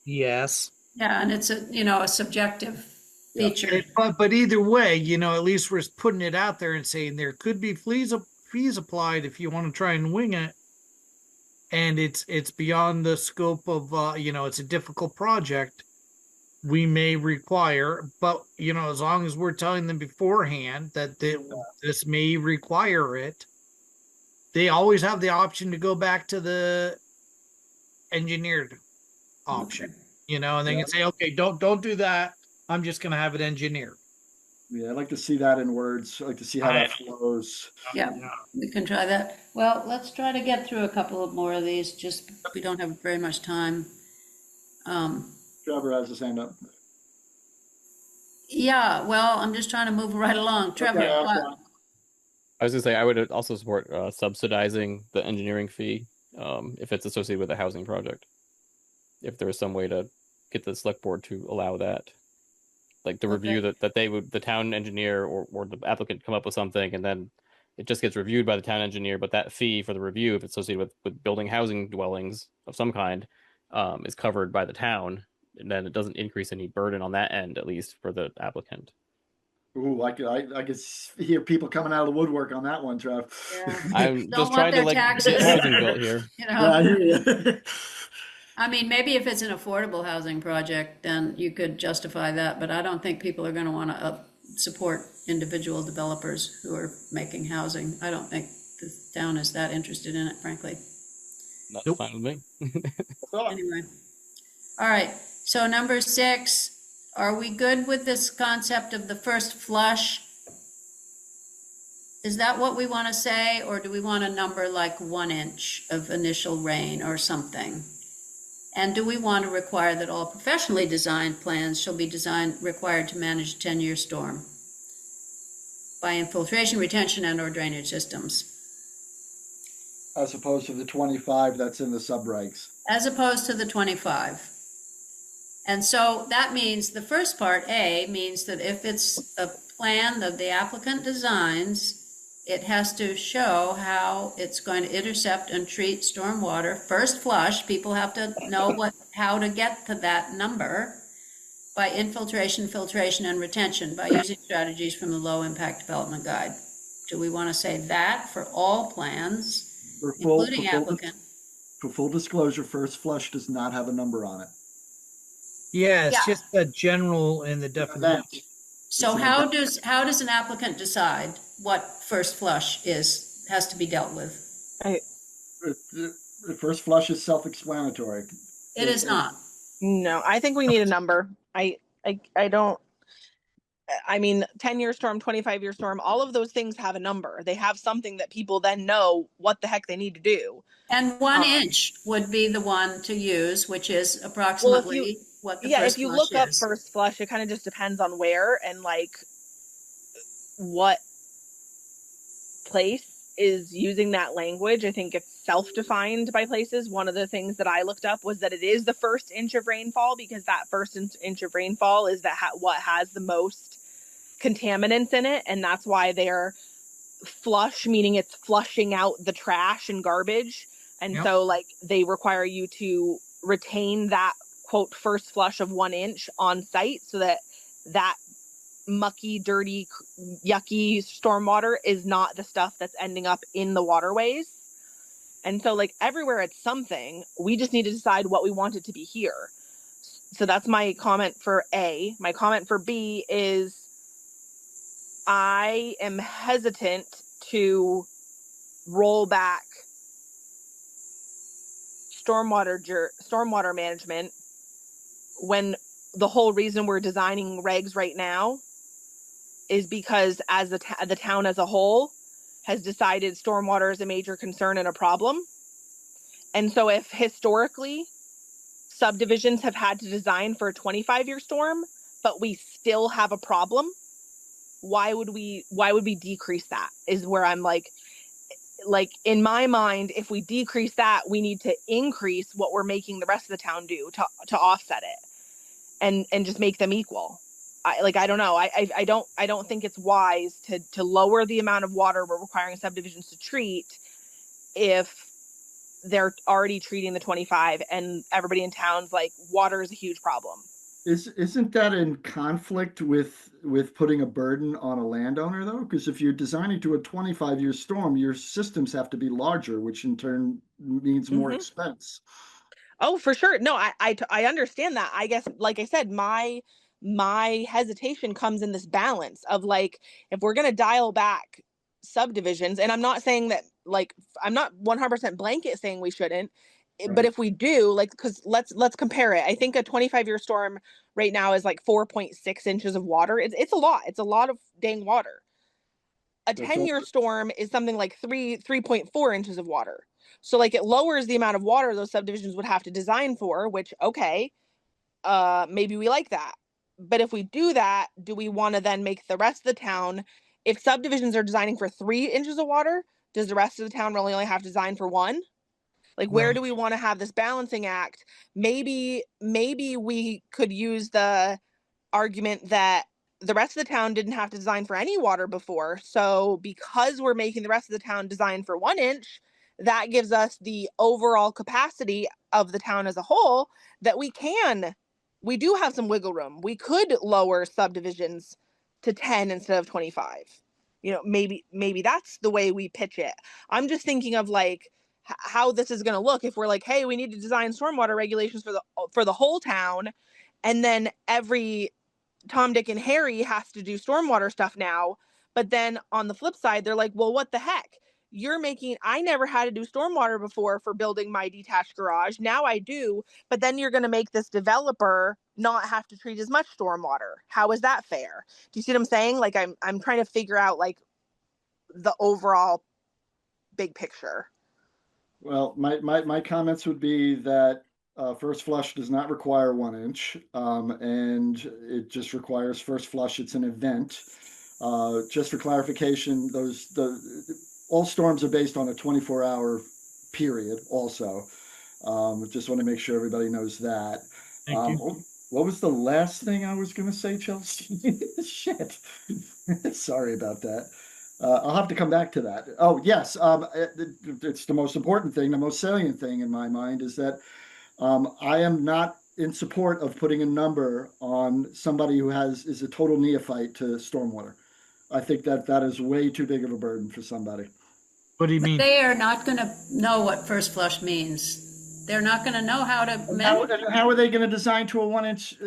Yes. Yeah, and it's a subjective feature. But either way, at least we're putting it out there and saying there could be fees applied if you want to try and wing it. and it's beyond the scope of it's a difficult project, we may require, but as long as we're telling them beforehand that this may require it, they always have the option to go back to the engineered option, and they can say, okay, don't do that. I'm just going to have it engineered. Yeah, I'd like to see that in words. I'd like to see how that flows. Yeah, we can try that. Well, let's try to get through a couple of more of these, just, we don't have very much time. Trevor has his hand up. Yeah, well, I'm just trying to move right along. Trevor, Okay, that's what? fine. I was gonna say I would also support subsidizing the engineering fee if it's associated with a housing project. If there is some way to get the select board to allow that, like the review that the town engineer or the applicant come up with something, and then it just gets reviewed by the town engineer, but that fee for the review, if it's associated with building housing dwellings of some kind, is covered by the town, and then it doesn't increase any burden on that end, at least for the applicant. Ooh, I could hear people coming out of the woodwork on that one, Trev. Yeah. I'm Don't just want trying to their like taxes. get housing built here. Yeah, I hear you. I mean, maybe if it's an affordable housing project, then you could justify that, but I don't think people are gonna wanna support individual developers who are making housing. I don't think the town is that interested in it, frankly. That's Nope. fine with me. Anyway, all right, so number 6, are we good with this concept of the first flush? Is that what we want to say, or do we want a number like 1 inch of initial rain or something? And do we want to require that all professionally designed plans shall be required to manage a 10-year storm by infiltration, retention, and or drainage systems? As opposed to the 25 that's in the subregs. As opposed to the 25. And so that means the first part, A, means that if it's a plan that the applicant designs, it has to show how it's going to intercept and treat stormwater. First flush, people have to know how to get to that number by infiltration, filtration, and retention by using strategies from the Low Impact Development Guide. Do we want to say that for all plans, including applicant? For full disclosure, first flush does not have a number on it. Yeah, it's Yeah. just a general in the definition. So how does an applicant decide what first flush has to be dealt with? The first flush is self-explanatory. It is not. No, I think we need a number. I don't. I mean, 10-year storm, 25-year storm, all of those things have a number. They have something that people then know what the heck they need to do. And 1 inch would be the one to use, which is approximately what the first flush is. If you look up first flush, it kind of just depends on where and like what place is using that language. I think it's self-defined by places. One of the things that I looked up was that it is the first inch of rainfall, because that first inch of rainfall is what has the most contaminants in it, and that's why they're flush, meaning it's flushing out the trash and garbage. And so like they require you to retain that quote first flush of 1 inch on site, so that mucky, dirty, yucky stormwater is not the stuff that's ending up in the waterways. And so like everywhere it's something, we just need to decide what we want it to be here. So that's my comment for A. My comment for B is I am hesitant to roll back stormwater management when the whole reason we're designing regs right now is because as the town as a whole has decided stormwater is a major concern and a problem. And so if historically subdivisions have had to design for a 25-year storm, but we still have a problem, why would we decrease that, is where I'm like in my mind, if we decrease that, we need to increase what we're making the rest of the town do to offset it and just make them equal. I don't know. I don't think it's wise to lower the amount of water we're requiring subdivisions to treat if they're already treating the 25 and everybody in town's like, water is a huge problem. Isn't that in conflict with putting a burden on a landowner though? Because if you're designing to a 25-year storm, your systems have to be larger, which in turn means more Mhm. expense. Oh, for sure. No, I understand that. I guess, like I said, my hesitation comes in this balance of like, if we're gonna dial back subdivisions, and I'm not saying that, like, I'm not 100% blanket saying we shouldn't, but Right. if we do, like, because let's compare it. I think a 25-year storm right now is like 4.6 inches of water. It's a lot. It's a lot of dang water. A That's 10-year over. storm is something like 3.4 inches of water. So like it lowers the amount of water those subdivisions would have to design for, which, okay, maybe we like that. But if we do that, do we want to then make the rest of the town, if subdivisions are designing for 3 inches of water, does the rest of the town really only have to design for one? Like, where do Right. we want to have this balancing act? Maybe we could use the argument that the rest of the town didn't have to design for any water before. So because we're making the rest of the town design for 1 inch, that gives us the overall capacity of the town as a whole that we do have some wiggle room. We could lower subdivisions to 10 instead of 25. Maybe that's the way we pitch it. I'm just thinking of like how this is going to look if we're like, hey, we need to design stormwater regulations for the whole town, and then every Tom, Dick, and Harry has to do stormwater stuff now. But then on the flip side, they're like, well, what the heck? I never had to do stormwater before for building my detached garage. Now I do. But then you're going to make this developer not have to treat as much stormwater. How is that fair? Do you see what I'm saying? Like, I'm trying to figure out like the overall big picture. Well, my comments would be that first flush does not require 1 inch, and it just requires first flush. It's an event. Just for clarification, all storms are based on a 24-hour period. Also, just want to make sure everybody knows that. Thank you. What was the last thing I was going to say, Chelsea? Shit. Sorry about that. I'll have to come back to that. Oh, yes. It's the most important thing, the most salient thing in my mind is that I am not in support of putting a number on somebody who is a total neophyte to stormwater. I think that is way too big of a burden for somebody. What do you mean? They are not gonna know what first flush means. They're not gonna know how to manage. How are they going to design to a 1 inch?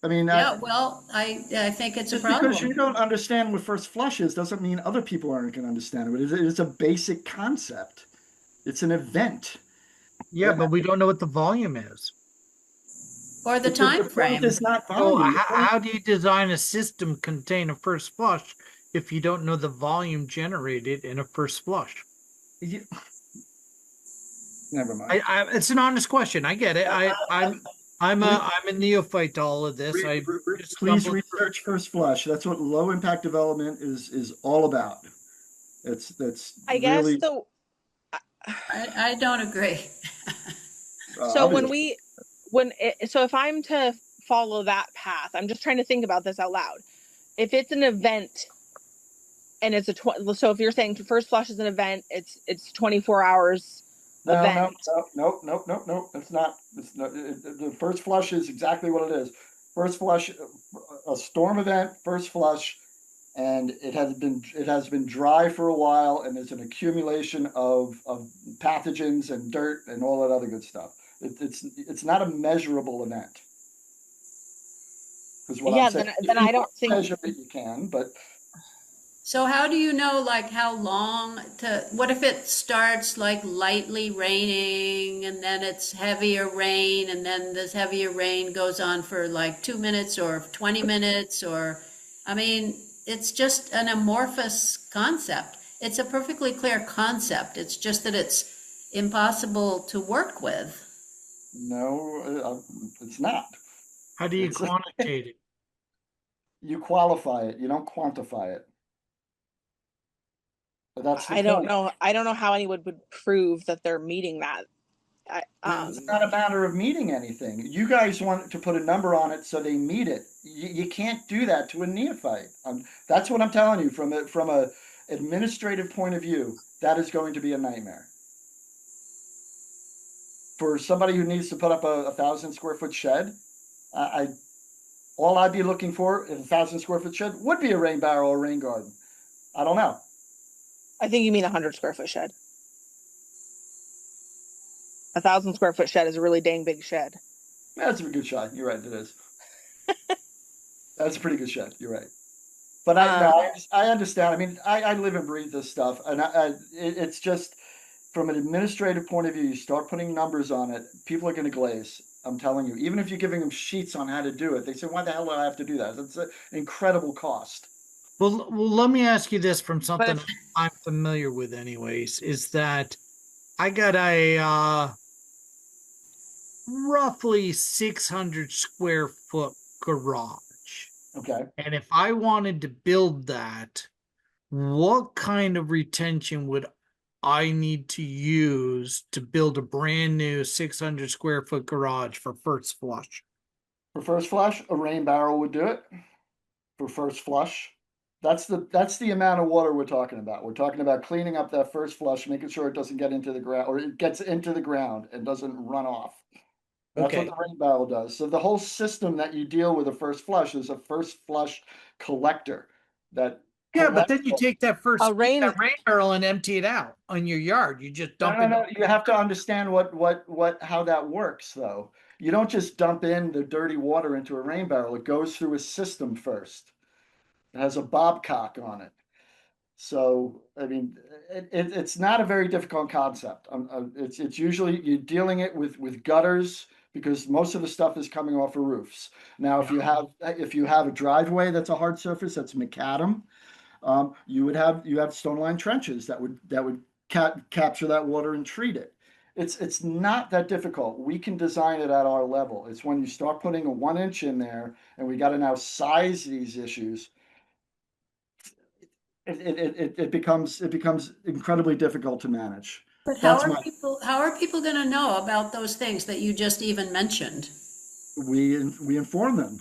I mean, Yeah, well, I think it's a just because you problem. don't understand what first flush is doesn't mean other people aren't going to understand it. It's a basic concept. It's an event. Yeah, but we don't know what the volume is. Or the The time point frame. is not So volume. The point, how do you design a system contain a first flush if you don't know the volume generated in a first flush? you, never mind. It's an honest question. I get it. I'm a neophyte to all of this. I just Please stumbled. research first flush. That's what low impact development is all about. That's I guess really so. I don't agree. So obvious. so if I'm to follow that path, I'm just trying to think about this out loud. If it's an event and it's so if you're saying first flush is an event, it's 24 hours event. No. It's not. The first flush is exactly what it is. First flush, a storm event, first flush, and it has been dry for a while, and there's an accumulation of pathogens and dirt and all that other good stuff. It's not a measurable event. Because what Yeah, I'm saying, then if you I don't think. measure it, you can, but So how do you know like how long what if it starts like lightly raining and then it's heavier rain and then this heavier rain goes on for like 2 minutes or 20 minutes I mean, it's just an amorphous concept. It's a perfectly clear concept. It's just that it's impossible to work with. no, it's not. How do you It's quantitate it? you qualify it, you don't quantify it. But that's the I don't point. know. I don't know how anyone would prove that they're meeting that. It's not a matter of meeting anything. You guys want to put a number on it so they meet it. You can't do that to a neophyte. That's what I'm telling you from a administrative point of view. That is going to be a nightmare. For somebody who needs to put up a 1,000 square foot shed, all I'd be looking for in a 1,000 square foot shed would be a rain barrel or rain garden. I don't know. I think you mean 100 square foot shed. 1,000 square foot shed is a really dang big shed. That's a good shed. You're right. It is. That's a pretty good shed. You're right. But I understand. I mean, I live and breathe this stuff, and it's just from an administrative point of view. You start putting numbers on it, people are going to glaze. I'm telling you. Even if you're giving them sheets on how to do it, they say, "Why the hell do I have to do that?" That's an incredible cost. Well, let me ask you this from something if- I'm familiar with, anyways, is that I got a roughly 600 square foot garage. Okay. And if I wanted to build that, what kind of retention would I need to use to build a brand new 600 square foot garage for first flush? For first flush, a rain barrel would do it. For first flush, that's the amount of water we're talking about. We're talking about cleaning up that first flush, making sure it doesn't get into the ground, or it gets into the ground and doesn't run off. That's what Okay. the rain barrel does. So the whole system that you deal with a first flush is a first flush collector that Yeah, but then collects you take that A rain- that rain barrel and empty it out on your yard. You just dump it. No. You have to understand how that works, though. You don't just dump in the dirty water into a rain barrel. It goes through a system first. It has a bobcock on it. So, I mean, it's not a very difficult concept. It's usually you're dealing it with gutters because most of the stuff is coming off of roofs. Now, if you have a driveway that's a hard surface, that's macadam, you have stone lined trenches that would capture that water and treat it. It's not that difficult. We can design it at our level. It's when you start putting a 1 inch in there, and we got to now size these issues. It becomes incredibly difficult to manage. But That's how are people gonna know about those things that you just even mentioned? we inform them.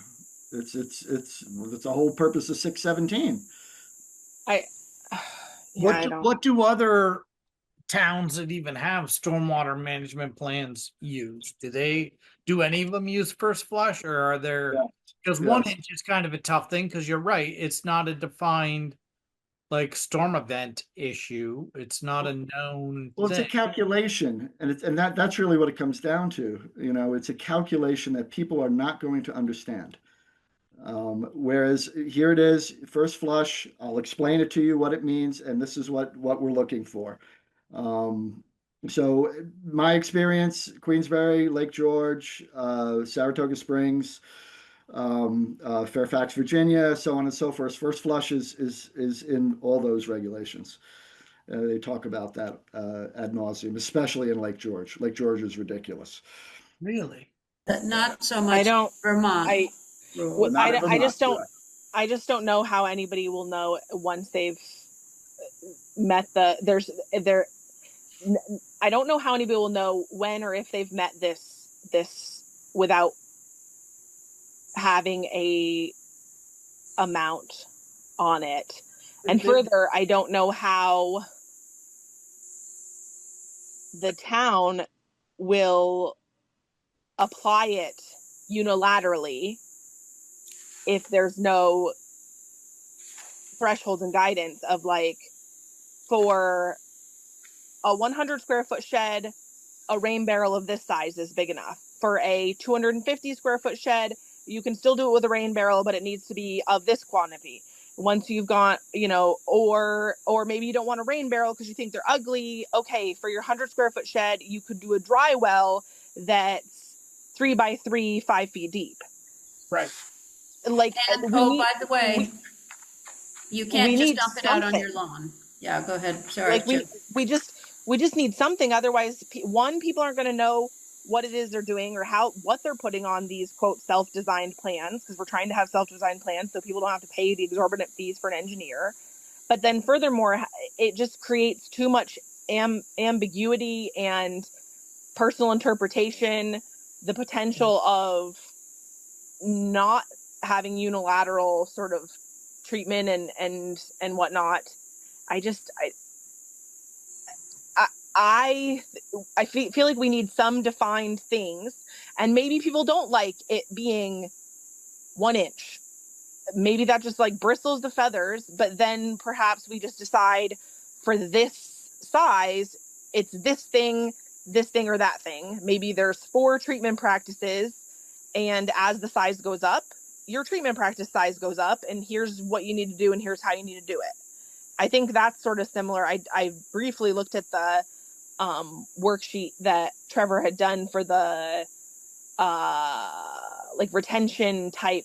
It's the whole purpose of 617. What do other towns that even have stormwater management plans use? Do any of them use first flush, or are there? Yeah. Because Yes. 1 inch is kind of a tough thing, because you're right, it's not a defined like storm event issue. It's not a known Well, it's a thing. calculation, and that's really what it comes down to. It's a calculation that people are not going to understand. Whereas here it is, first flush. I'll explain it to you what it means, and this is what we're looking for. So my experience: Queensbury, Lake George, Saratoga Springs, Fairfax, Virginia, so on and so forth. First flush is in all those regulations. They talk about that ad nauseum, especially in Lake George. Lake George is ridiculous. Really? But not so I much don't. Vermont. I rules. Not in I just don't. Vermont, I just don't know how anybody will know once they've met the. I don't know how anybody will know when or if they've met this without having a amount on it. And further, I don't know how the town will apply it unilaterally if there's no thresholds and guidance of like, for a 100 square foot shed, a rain barrel of this size is big enough. For a 250 square foot shed, you can still do it with a rain barrel, but it needs to be of this quantity. Once you've got, or maybe you don't want a rain barrel because you think they're ugly. Okay, for your 100 square foot shed, you could do a dry well that's 3 by 3, 5 feet deep. Right. Like, And by the way, you can't just dump it out on your lawn. Yeah, go ahead. Sorry. Like we just need something. Otherwise, people aren't going to know what it is they're doing or what they're putting on these quote self-designed plans, because we're trying to have self-designed plans so people don't have to pay the exorbitant fees for an engineer. But then furthermore, it just creates too much ambiguity and personal interpretation, the potential of not having unilateral sort of treatment and whatnot. I feel like we need some defined things, and maybe people don't like it being 1 inch. Maybe that just like bristles the feathers, but then perhaps we just decide for this size, it's this thing, or that thing. Maybe there's 4 treatment practices, and as the size goes up, your treatment practice size goes up, and here's what you need to do, and here's how you need to do it. I think that's sort of similar. I briefly looked at the worksheet that Trevor had done for the like retention type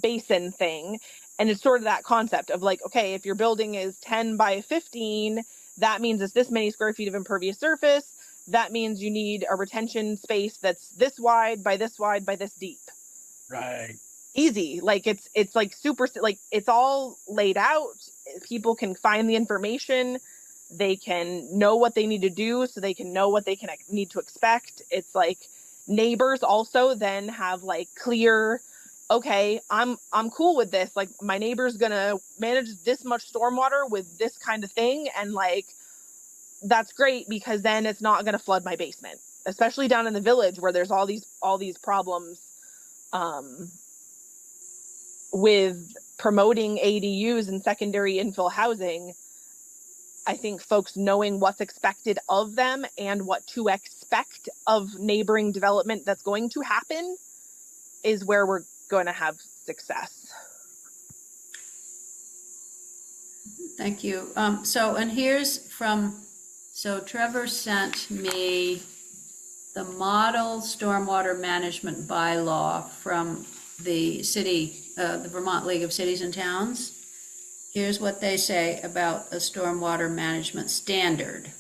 basin thing, and it's sort of that concept of like, okay, if your building is 10 by 15, that means it's this many square feet of impervious surface. That means you need a retention space that's this wide by this wide by this deep. Right. Easy. Like it's like super, like it's all laid out. People can find the information. They can know what they need to do, so they can know what they need to expect. It's like neighbors also then have like clear, okay, I'm cool with this. Like my neighbor's gonna manage this much stormwater with this kind of thing, and like that's great because then it's not gonna flood my basement, especially down in the village where there's all these problems with promoting ADUs and secondary infill housing. I think folks knowing what's expected of them and what to expect of neighboring development that's going to happen is where we're going to have success. Thank you. And here's so Trevor sent me the model stormwater management bylaw from the Vermont League of Cities and Towns. Here's what they say about a stormwater management standard.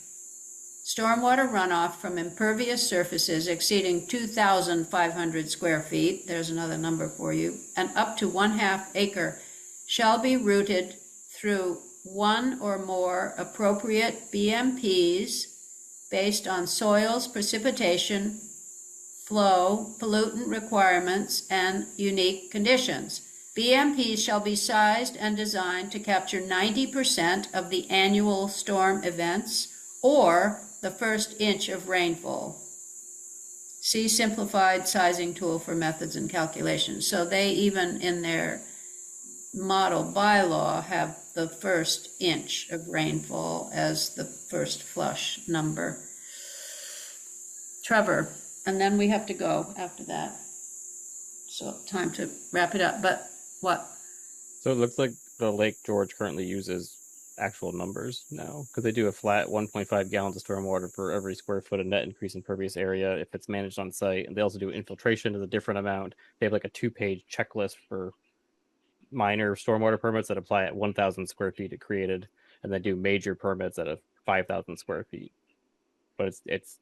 Stormwater runoff from impervious surfaces exceeding 2,500 square feet, there's another number for you, and up to 1/2 acre shall be routed through one or more appropriate BMPs based on soils, precipitation, flow, pollutant requirements, and unique conditions. BMPs shall be sized and designed to capture 90% of the annual storm events or the first inch of rainfall. See simplified sizing tool for methods and calculations. So they even in their model bylaw have the first inch of rainfall as the first flush number. Trevor, and then we have to go after that. So time to wrap it up, but what? So it looks like the Lake George currently uses actual numbers now, because they do a flat 1.5 gallons of stormwater for every square foot of net increase in pervious area if it's managed on site. And they also do infiltration as a different amount. They have like a 2-page checklist for minor stormwater permits that apply at 1,000 square feet it created, and then do major permits at 5,000 square feet. But it's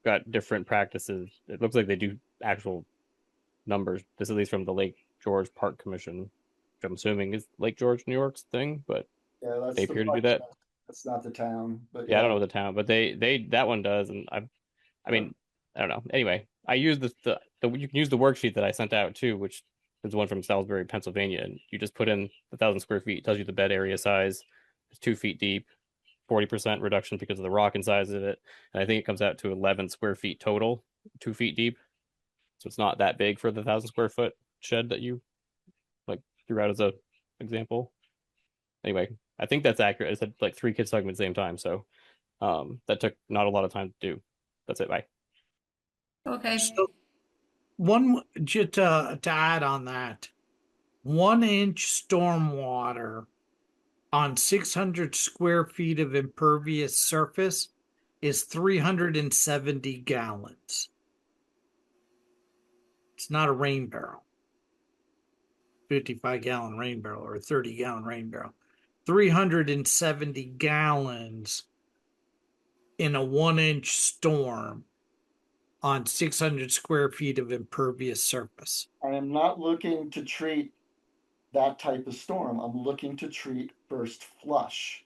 got different practices. It looks like they do actual numbers. This is at least from the Lake George Park Commission, which I'm assuming is Lake George, New York's thing, but Yeah, that's they appear to do that. That's not the town, but Yeah, I don't know the town, but they that one does, and I mean, I don't know. Anyway, I use the you can use the worksheet that I sent out too, which is one from Salisbury, Pennsylvania, and you just put in 1,000 square feet. It tells you the bed area size. It's 2 feet deep, 40% reduction because of the rock and size of it, and I think it comes out to 11 square feet total, 2 feet deep. So it's not that big for the 1,000 square foot shed that you like threw out as a example. Anyway, I think that's accurate. It said like 3 kids talking at the same time, so that took not a lot of time to do. That's it. Bye. Okay. So one just to add on that, 1 inch stormwater on 600 square feet of impervious surface is 370 gallons. It's not a rain barrel, 55-gallon rain barrel or 30-gallon rain barrel. 370 gallons in a 1 inch storm on 600 square feet of impervious surface. I am not looking to treat that type of storm. I'm looking to treat first flush.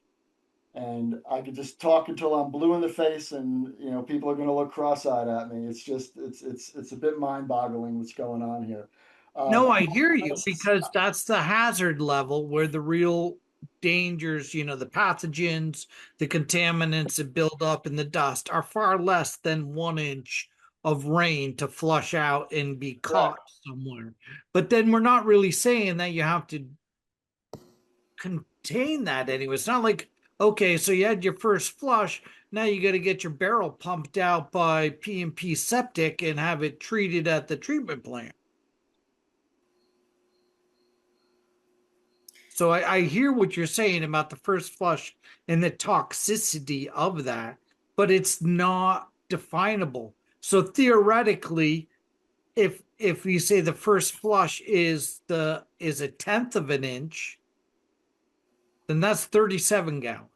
And I could just talk until I'm blue in the face, and people are going to look cross-eyed at me. It's just it's a bit mind-boggling what's going on here. No, I hear you, because that's the hazard level where the real dangers, the pathogens, the contaminants that build up in the dust are far less than 1 inch of rain to flush out and be caught Correct. somewhere. But then we're not really saying that you have to contain that anyway. It's not like, okay, so you had your first flush, now you got to get your barrel pumped out by P&P Septic and have it treated at the treatment plant. So I hear what you're saying about the first flush and the toxicity of that, but it's not definable. So theoretically, if you say the first flush is a tenth of an inch, then that's 37 gallons.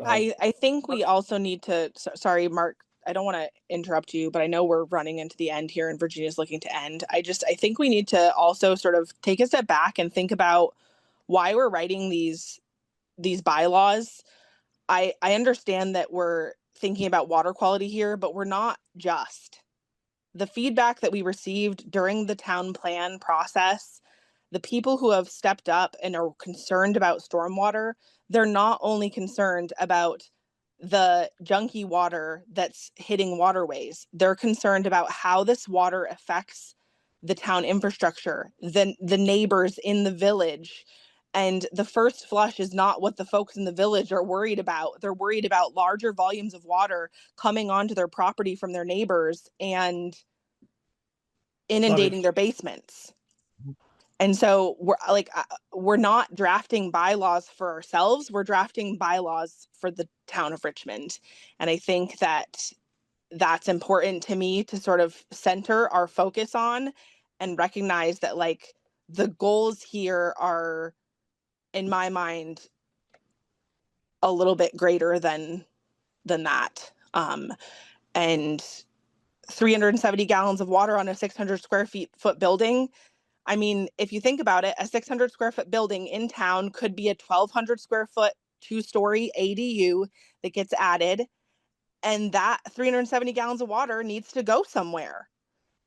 I think we also need to, sorry, Mark, I don't want to interrupt you, but I know we're running into the end here and Virginia's looking to end. I think we need to also sort of take a step back and think about why we're writing these bylaws. I understand that we're thinking about water quality here, but we're not just. The feedback that we received during the town plan process, the people who have stepped up and are concerned about stormwater, they're not only concerned about the junky water that's hitting waterways, they're concerned about how this water affects the town infrastructure, the neighbors in the village. And the first flush is not what the folks in the village are worried about. They're worried about larger volumes of water coming onto their property from their neighbors and inundating their basements. And so we're not drafting bylaws for ourselves. We're drafting bylaws for the town of Richmond. And I think that that's important to me to sort of center our focus on and recognize that like the goals here are, in my mind, a little bit greater than that. And 370 gallons of water on a 600 square foot building. I mean, if you think about it, a 600 square foot building in town could be a 1,200 square foot 2-story ADU that gets added. And that 370 gallons of water needs to go somewhere.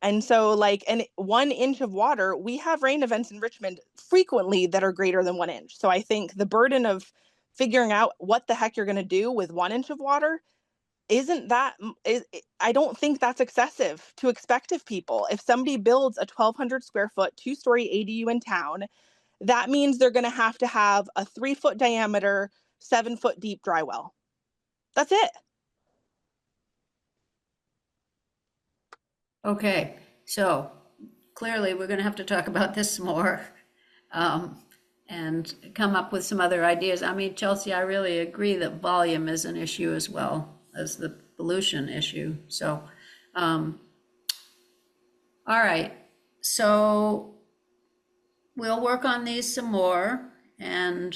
And so like, and 1 inch of water, we have rain events in Richmond frequently that are greater than 1 inch. So I think the burden of figuring out what the heck you're going to do with 1 inch of water I don't think that's excessive to expect of people. If somebody builds a 1,200 square foot 2-story ADU in town, that means they're going to have a 3-foot diameter, 7-foot deep dry well. That's it. Okay, so clearly we're going to have to talk about this more and come up with some other ideas. I mean, Chelsea, I really agree that volume is an issue as well as the pollution issue. So, all right, so we'll work on these some more, and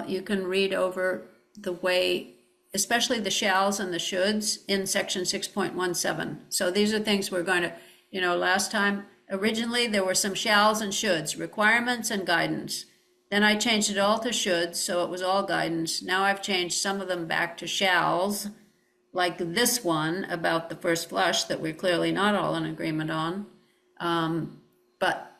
you can read over the way, especially the shalls and the shoulds in section 6.17. So these are things we're going to, last time, originally there were some shalls and shoulds, requirements and guidance. Then I changed it all to shoulds, so it was all guidance. Now I've changed some of them back to shalls, like this one about the first flush that we're clearly not all in agreement on. But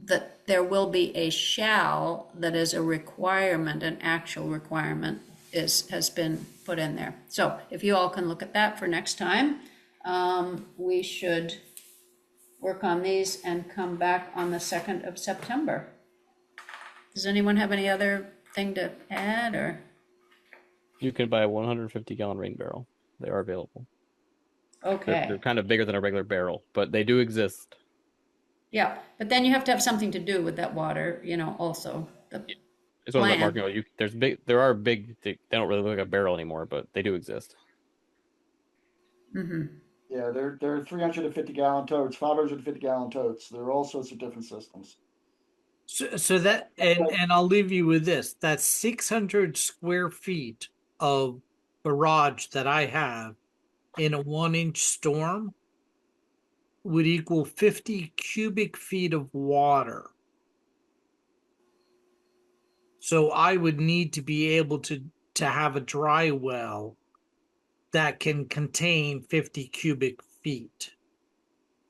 that there will be a shall that is a requirement, an actual requirement has been put in there. So if you all can look at that for next time, we should work on these and come back on the 2nd of September. Does anyone have any other thing to add, or? You can buy a 150 gallon rain barrel. They are available. Okay. They're kind of bigger than a regular barrel, but they do exist. Yeah, but then you have to have something to do with that water, also. It's one of the market. There are big. They don't really look like a barrel anymore, but they do exist. Mm-hmm. Yeah, they're 350 gallon totes, 550 gallon totes. There are all sorts of different systems. So that, and I'll leave you with this. That's 600 square feet of barrage that I have in a 1 inch storm would equal 50 cubic feet of water. So I would need to be able to have a dry well that can contain 50 cubic feet,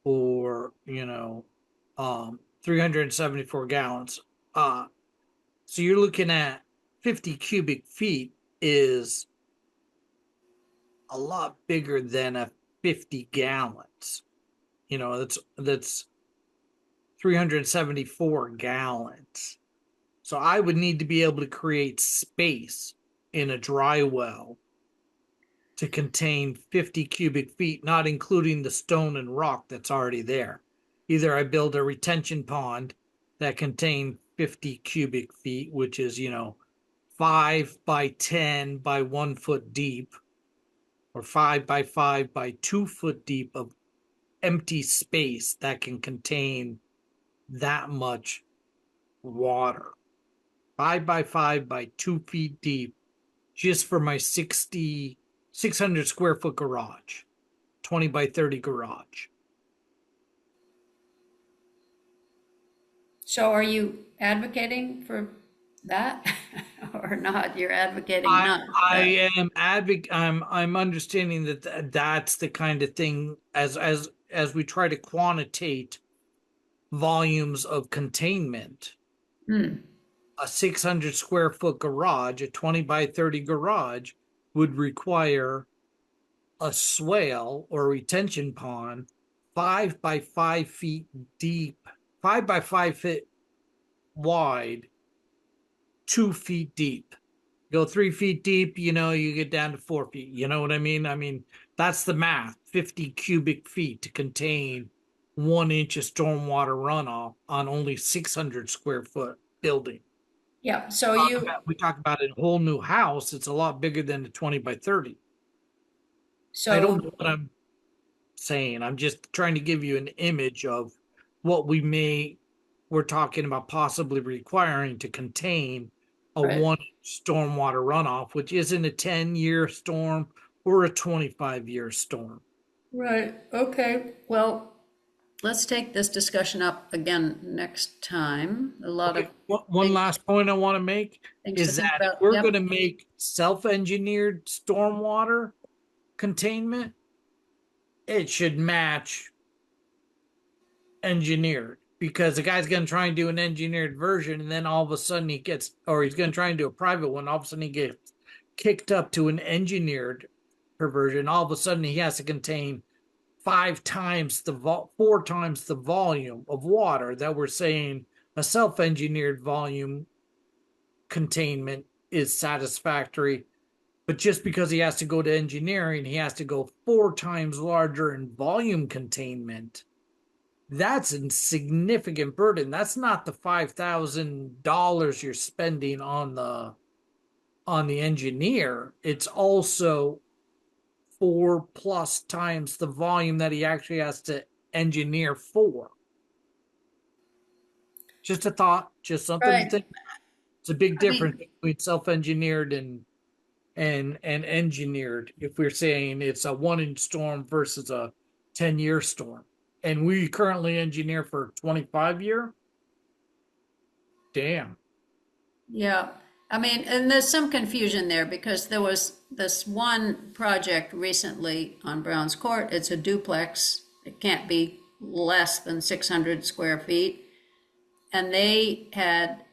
or 374 gallons. So you're looking at 50 cubic feet is a lot bigger than a 50 gallons. You know, that's 374 gallons. So I would need to be able to create space in a dry well to contain 50 cubic feet, not including the stone and rock that's already there. Either I build a retention pond that contain 50 cubic feet, which is, 5 by 10 by 1 foot deep, or 5 by 5 by 2 foot deep of empty space that can contain that much water. 5 by 5 by 2 feet deep, just for my 600 square foot garage, 20 by 30 garage. So are you advocating for that or not? You're advocating not. I am I'm understanding that that's the kind of thing as we try to quantitate volumes of containment. A 600 square foot garage, a 20 by 30 garage, would require a swale or retention pond 5 by 5 feet deep, 5 by 5 feet wide, 2 feet deep. Go 3 feet deep, you get down to 4 feet. You know what I mean? I mean, that's the math. 50 cubic feet to contain 1 inch of stormwater runoff on only 600 square foot building. Yeah, so We talk about a whole new house. It's a lot bigger than the 20 by 30. I don't know what I'm saying. I'm just trying to give you an image of what we're talking about possibly requiring to contain a Right. 1 stormwater runoff, which isn't a 10-year storm or a 25-year storm. Right, okay, well, let's take this discussion up again next time. A lot of One last point I want to make things to is think that about. if we're Yep. going to make self-engineered stormwater containment, it should match engineered, because the guy's going to try and do an engineered version, and then all of a sudden he's going to try and do a private one. All of a sudden he gets kicked up to an engineered version. All of a sudden he has to contain 4 times the volume of water that we're saying a self-engineered volume containment is satisfactory. But just because he has to go to engineering, he has to go 4 times larger in volume containment. That's a significant burden. That's not the $5,000 you're spending on the engineer. It's also 4+ times the volume that he actually has to engineer for. Just a thought, just something Right. to think. It's a big difference between self-engineered and engineered. If we're saying it's a 1-inch storm versus a 10-year storm, and we currently engineer for 25-year. Damn. Yeah, I mean, and there's some confusion there because there was this one project recently on Brown's Court. It's a duplex. It can't be less than 600 square feet. And they had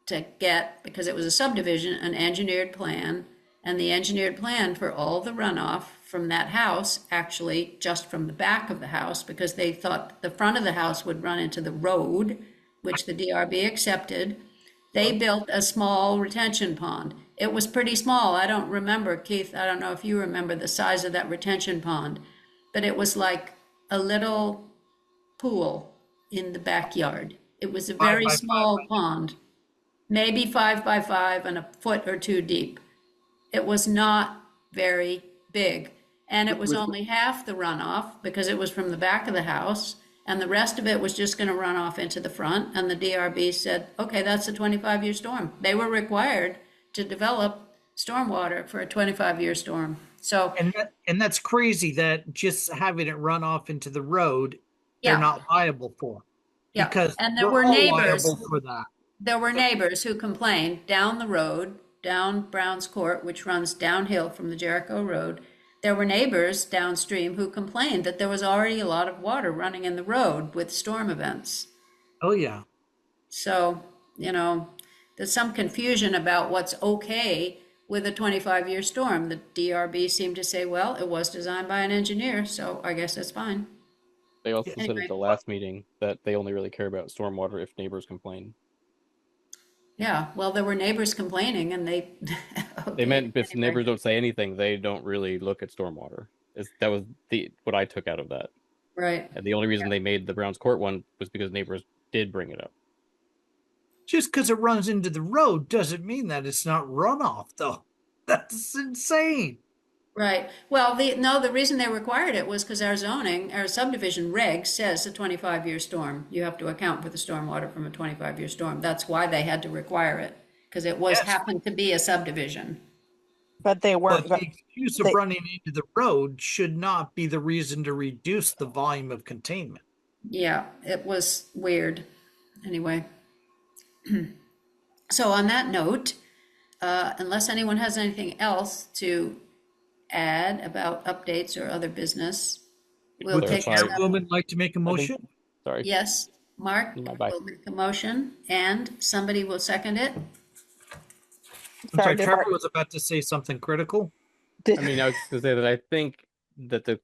to get, because it was a subdivision, an engineered plan. And the engineered plan for all the runoff from that house, actually just from the back of the house, because they thought the front of the house would run into the road, which the DRB accepted. They built a small retention pond. It was pretty small. I don't remember, Keith, I don't know if you remember the size of that retention pond, but it was like a little pool in the backyard. It was a very small pond, maybe 5 by 5 and a foot or 2 deep. It was not very big. And it was only half the runoff because it was from the back of the house. And the rest of it was just going to run off into the front. And the DRB said, okay, that's a 25-year storm. They were required to develop stormwater for a 25-year storm. So, and that's crazy that just having it run off into the road, they're not liable for. yeah. Because And there we're were all neighbors. liable for that. There were neighbors who complained down the road, down Brown's Court, which runs downhill from the Jericho Road. There were neighbors downstream who complained that there was already a lot of water running in the road with storm events. Oh, yeah. So, there's some confusion about what's okay with a 25-year storm. The DRB seemed to say, well, it was designed by an engineer, so I guess it's fine. They also said Anyway. at the last meeting that they only really care about stormwater if neighbors complain. Yeah, well, there were neighbors complaining and they. They meant if Anyway. neighbors don't say anything, they don't really look at stormwater. That was what I took out of that. Right. And the only reason they made the Browns Court one was because neighbors did bring it up. Just because it runs into the road doesn't mean that it's not runoff, though. That's insane. Right. Well, the reason they required it was because our subdivision reg says a 25-year storm. You have to account for the stormwater from a 25-year storm. That's why they had to require it, because it Yes. happened to be a subdivision. But they weren't. But the excuse of running into the road should not be the reason to reduce the volume of containment. Yeah, it was weird. Anyway. So on that note, unless anyone has anything else to add about updates or other business, we'll Would the take. Chairwoman like to make a motion? Sorry. Yes, Mark Bye. will make a motion and somebody will second it. I'm sorry, did Trevor Mark- was about to say something critical. did- I mean, I was going to say that I think that the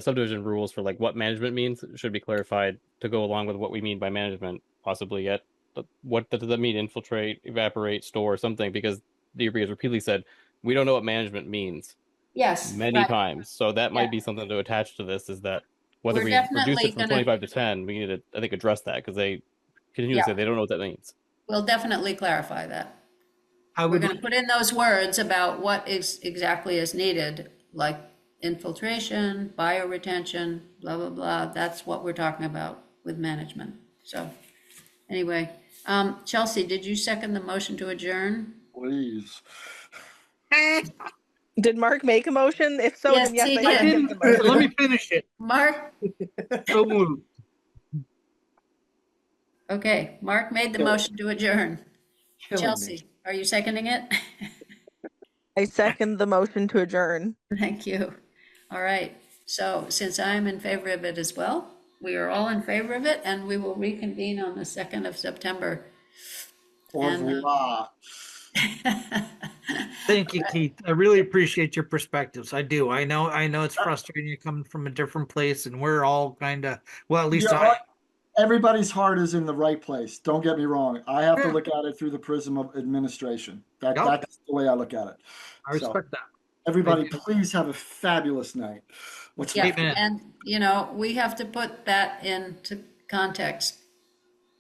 subdivision rules for like what management means should be clarified to go along with what we mean by management, possibly yet. But what does that mean? Infiltrate, evaporate, store, something? Because DRB has repeatedly said we don't know what management means Yes. many right. times. So that might Yeah. be something to attach to this, is that whether We're we definitely reduce it from gonna- 25 to 10, we need to, I think, address that because they continue to say they don't know what that means. We'll definitely clarify that. I We're would going to put in those words about what exactly is needed, like infiltration, bioretention, blah, blah, blah. That's what we're talking about with management. So anyway, Chelsea, did you second the motion to adjourn? Please. Did Mark make a motion? If so, Yes, then yes, he I did. second the motion. let me finish it. Mark? So moved. Okay, Mark made the motion to adjourn. Chelsea, are you seconding it? I second the motion to adjourn. Thank you. All right. So since I'm in favor of it as well, we are all in favor of it and we will reconvene on the 2nd of September. Au And, revoir. Thank you, Keith. I really appreciate your perspectives. I do. I know it's frustrating. You're coming from a different place, and we're all kind of, well, at least Yeah, I. right. Everybody's heart is in the right place. Don't get me wrong. I have to Yeah. look at it through the prism of administration. Yep. That's the way I look at it. I respect that. Everybody, I do. please have a fabulous night. What's Yeah, Amen. and we have to put that into context,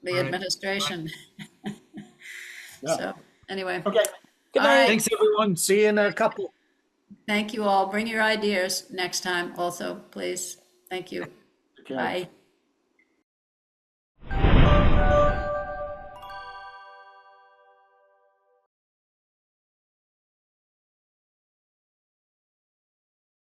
the Right. administration. Yeah. So anyway, Okay. Good All right. night. Thanks, everyone. See you in a couple. thank you all. Bring your ideas next time also, please. Thank you. Take care. Bye.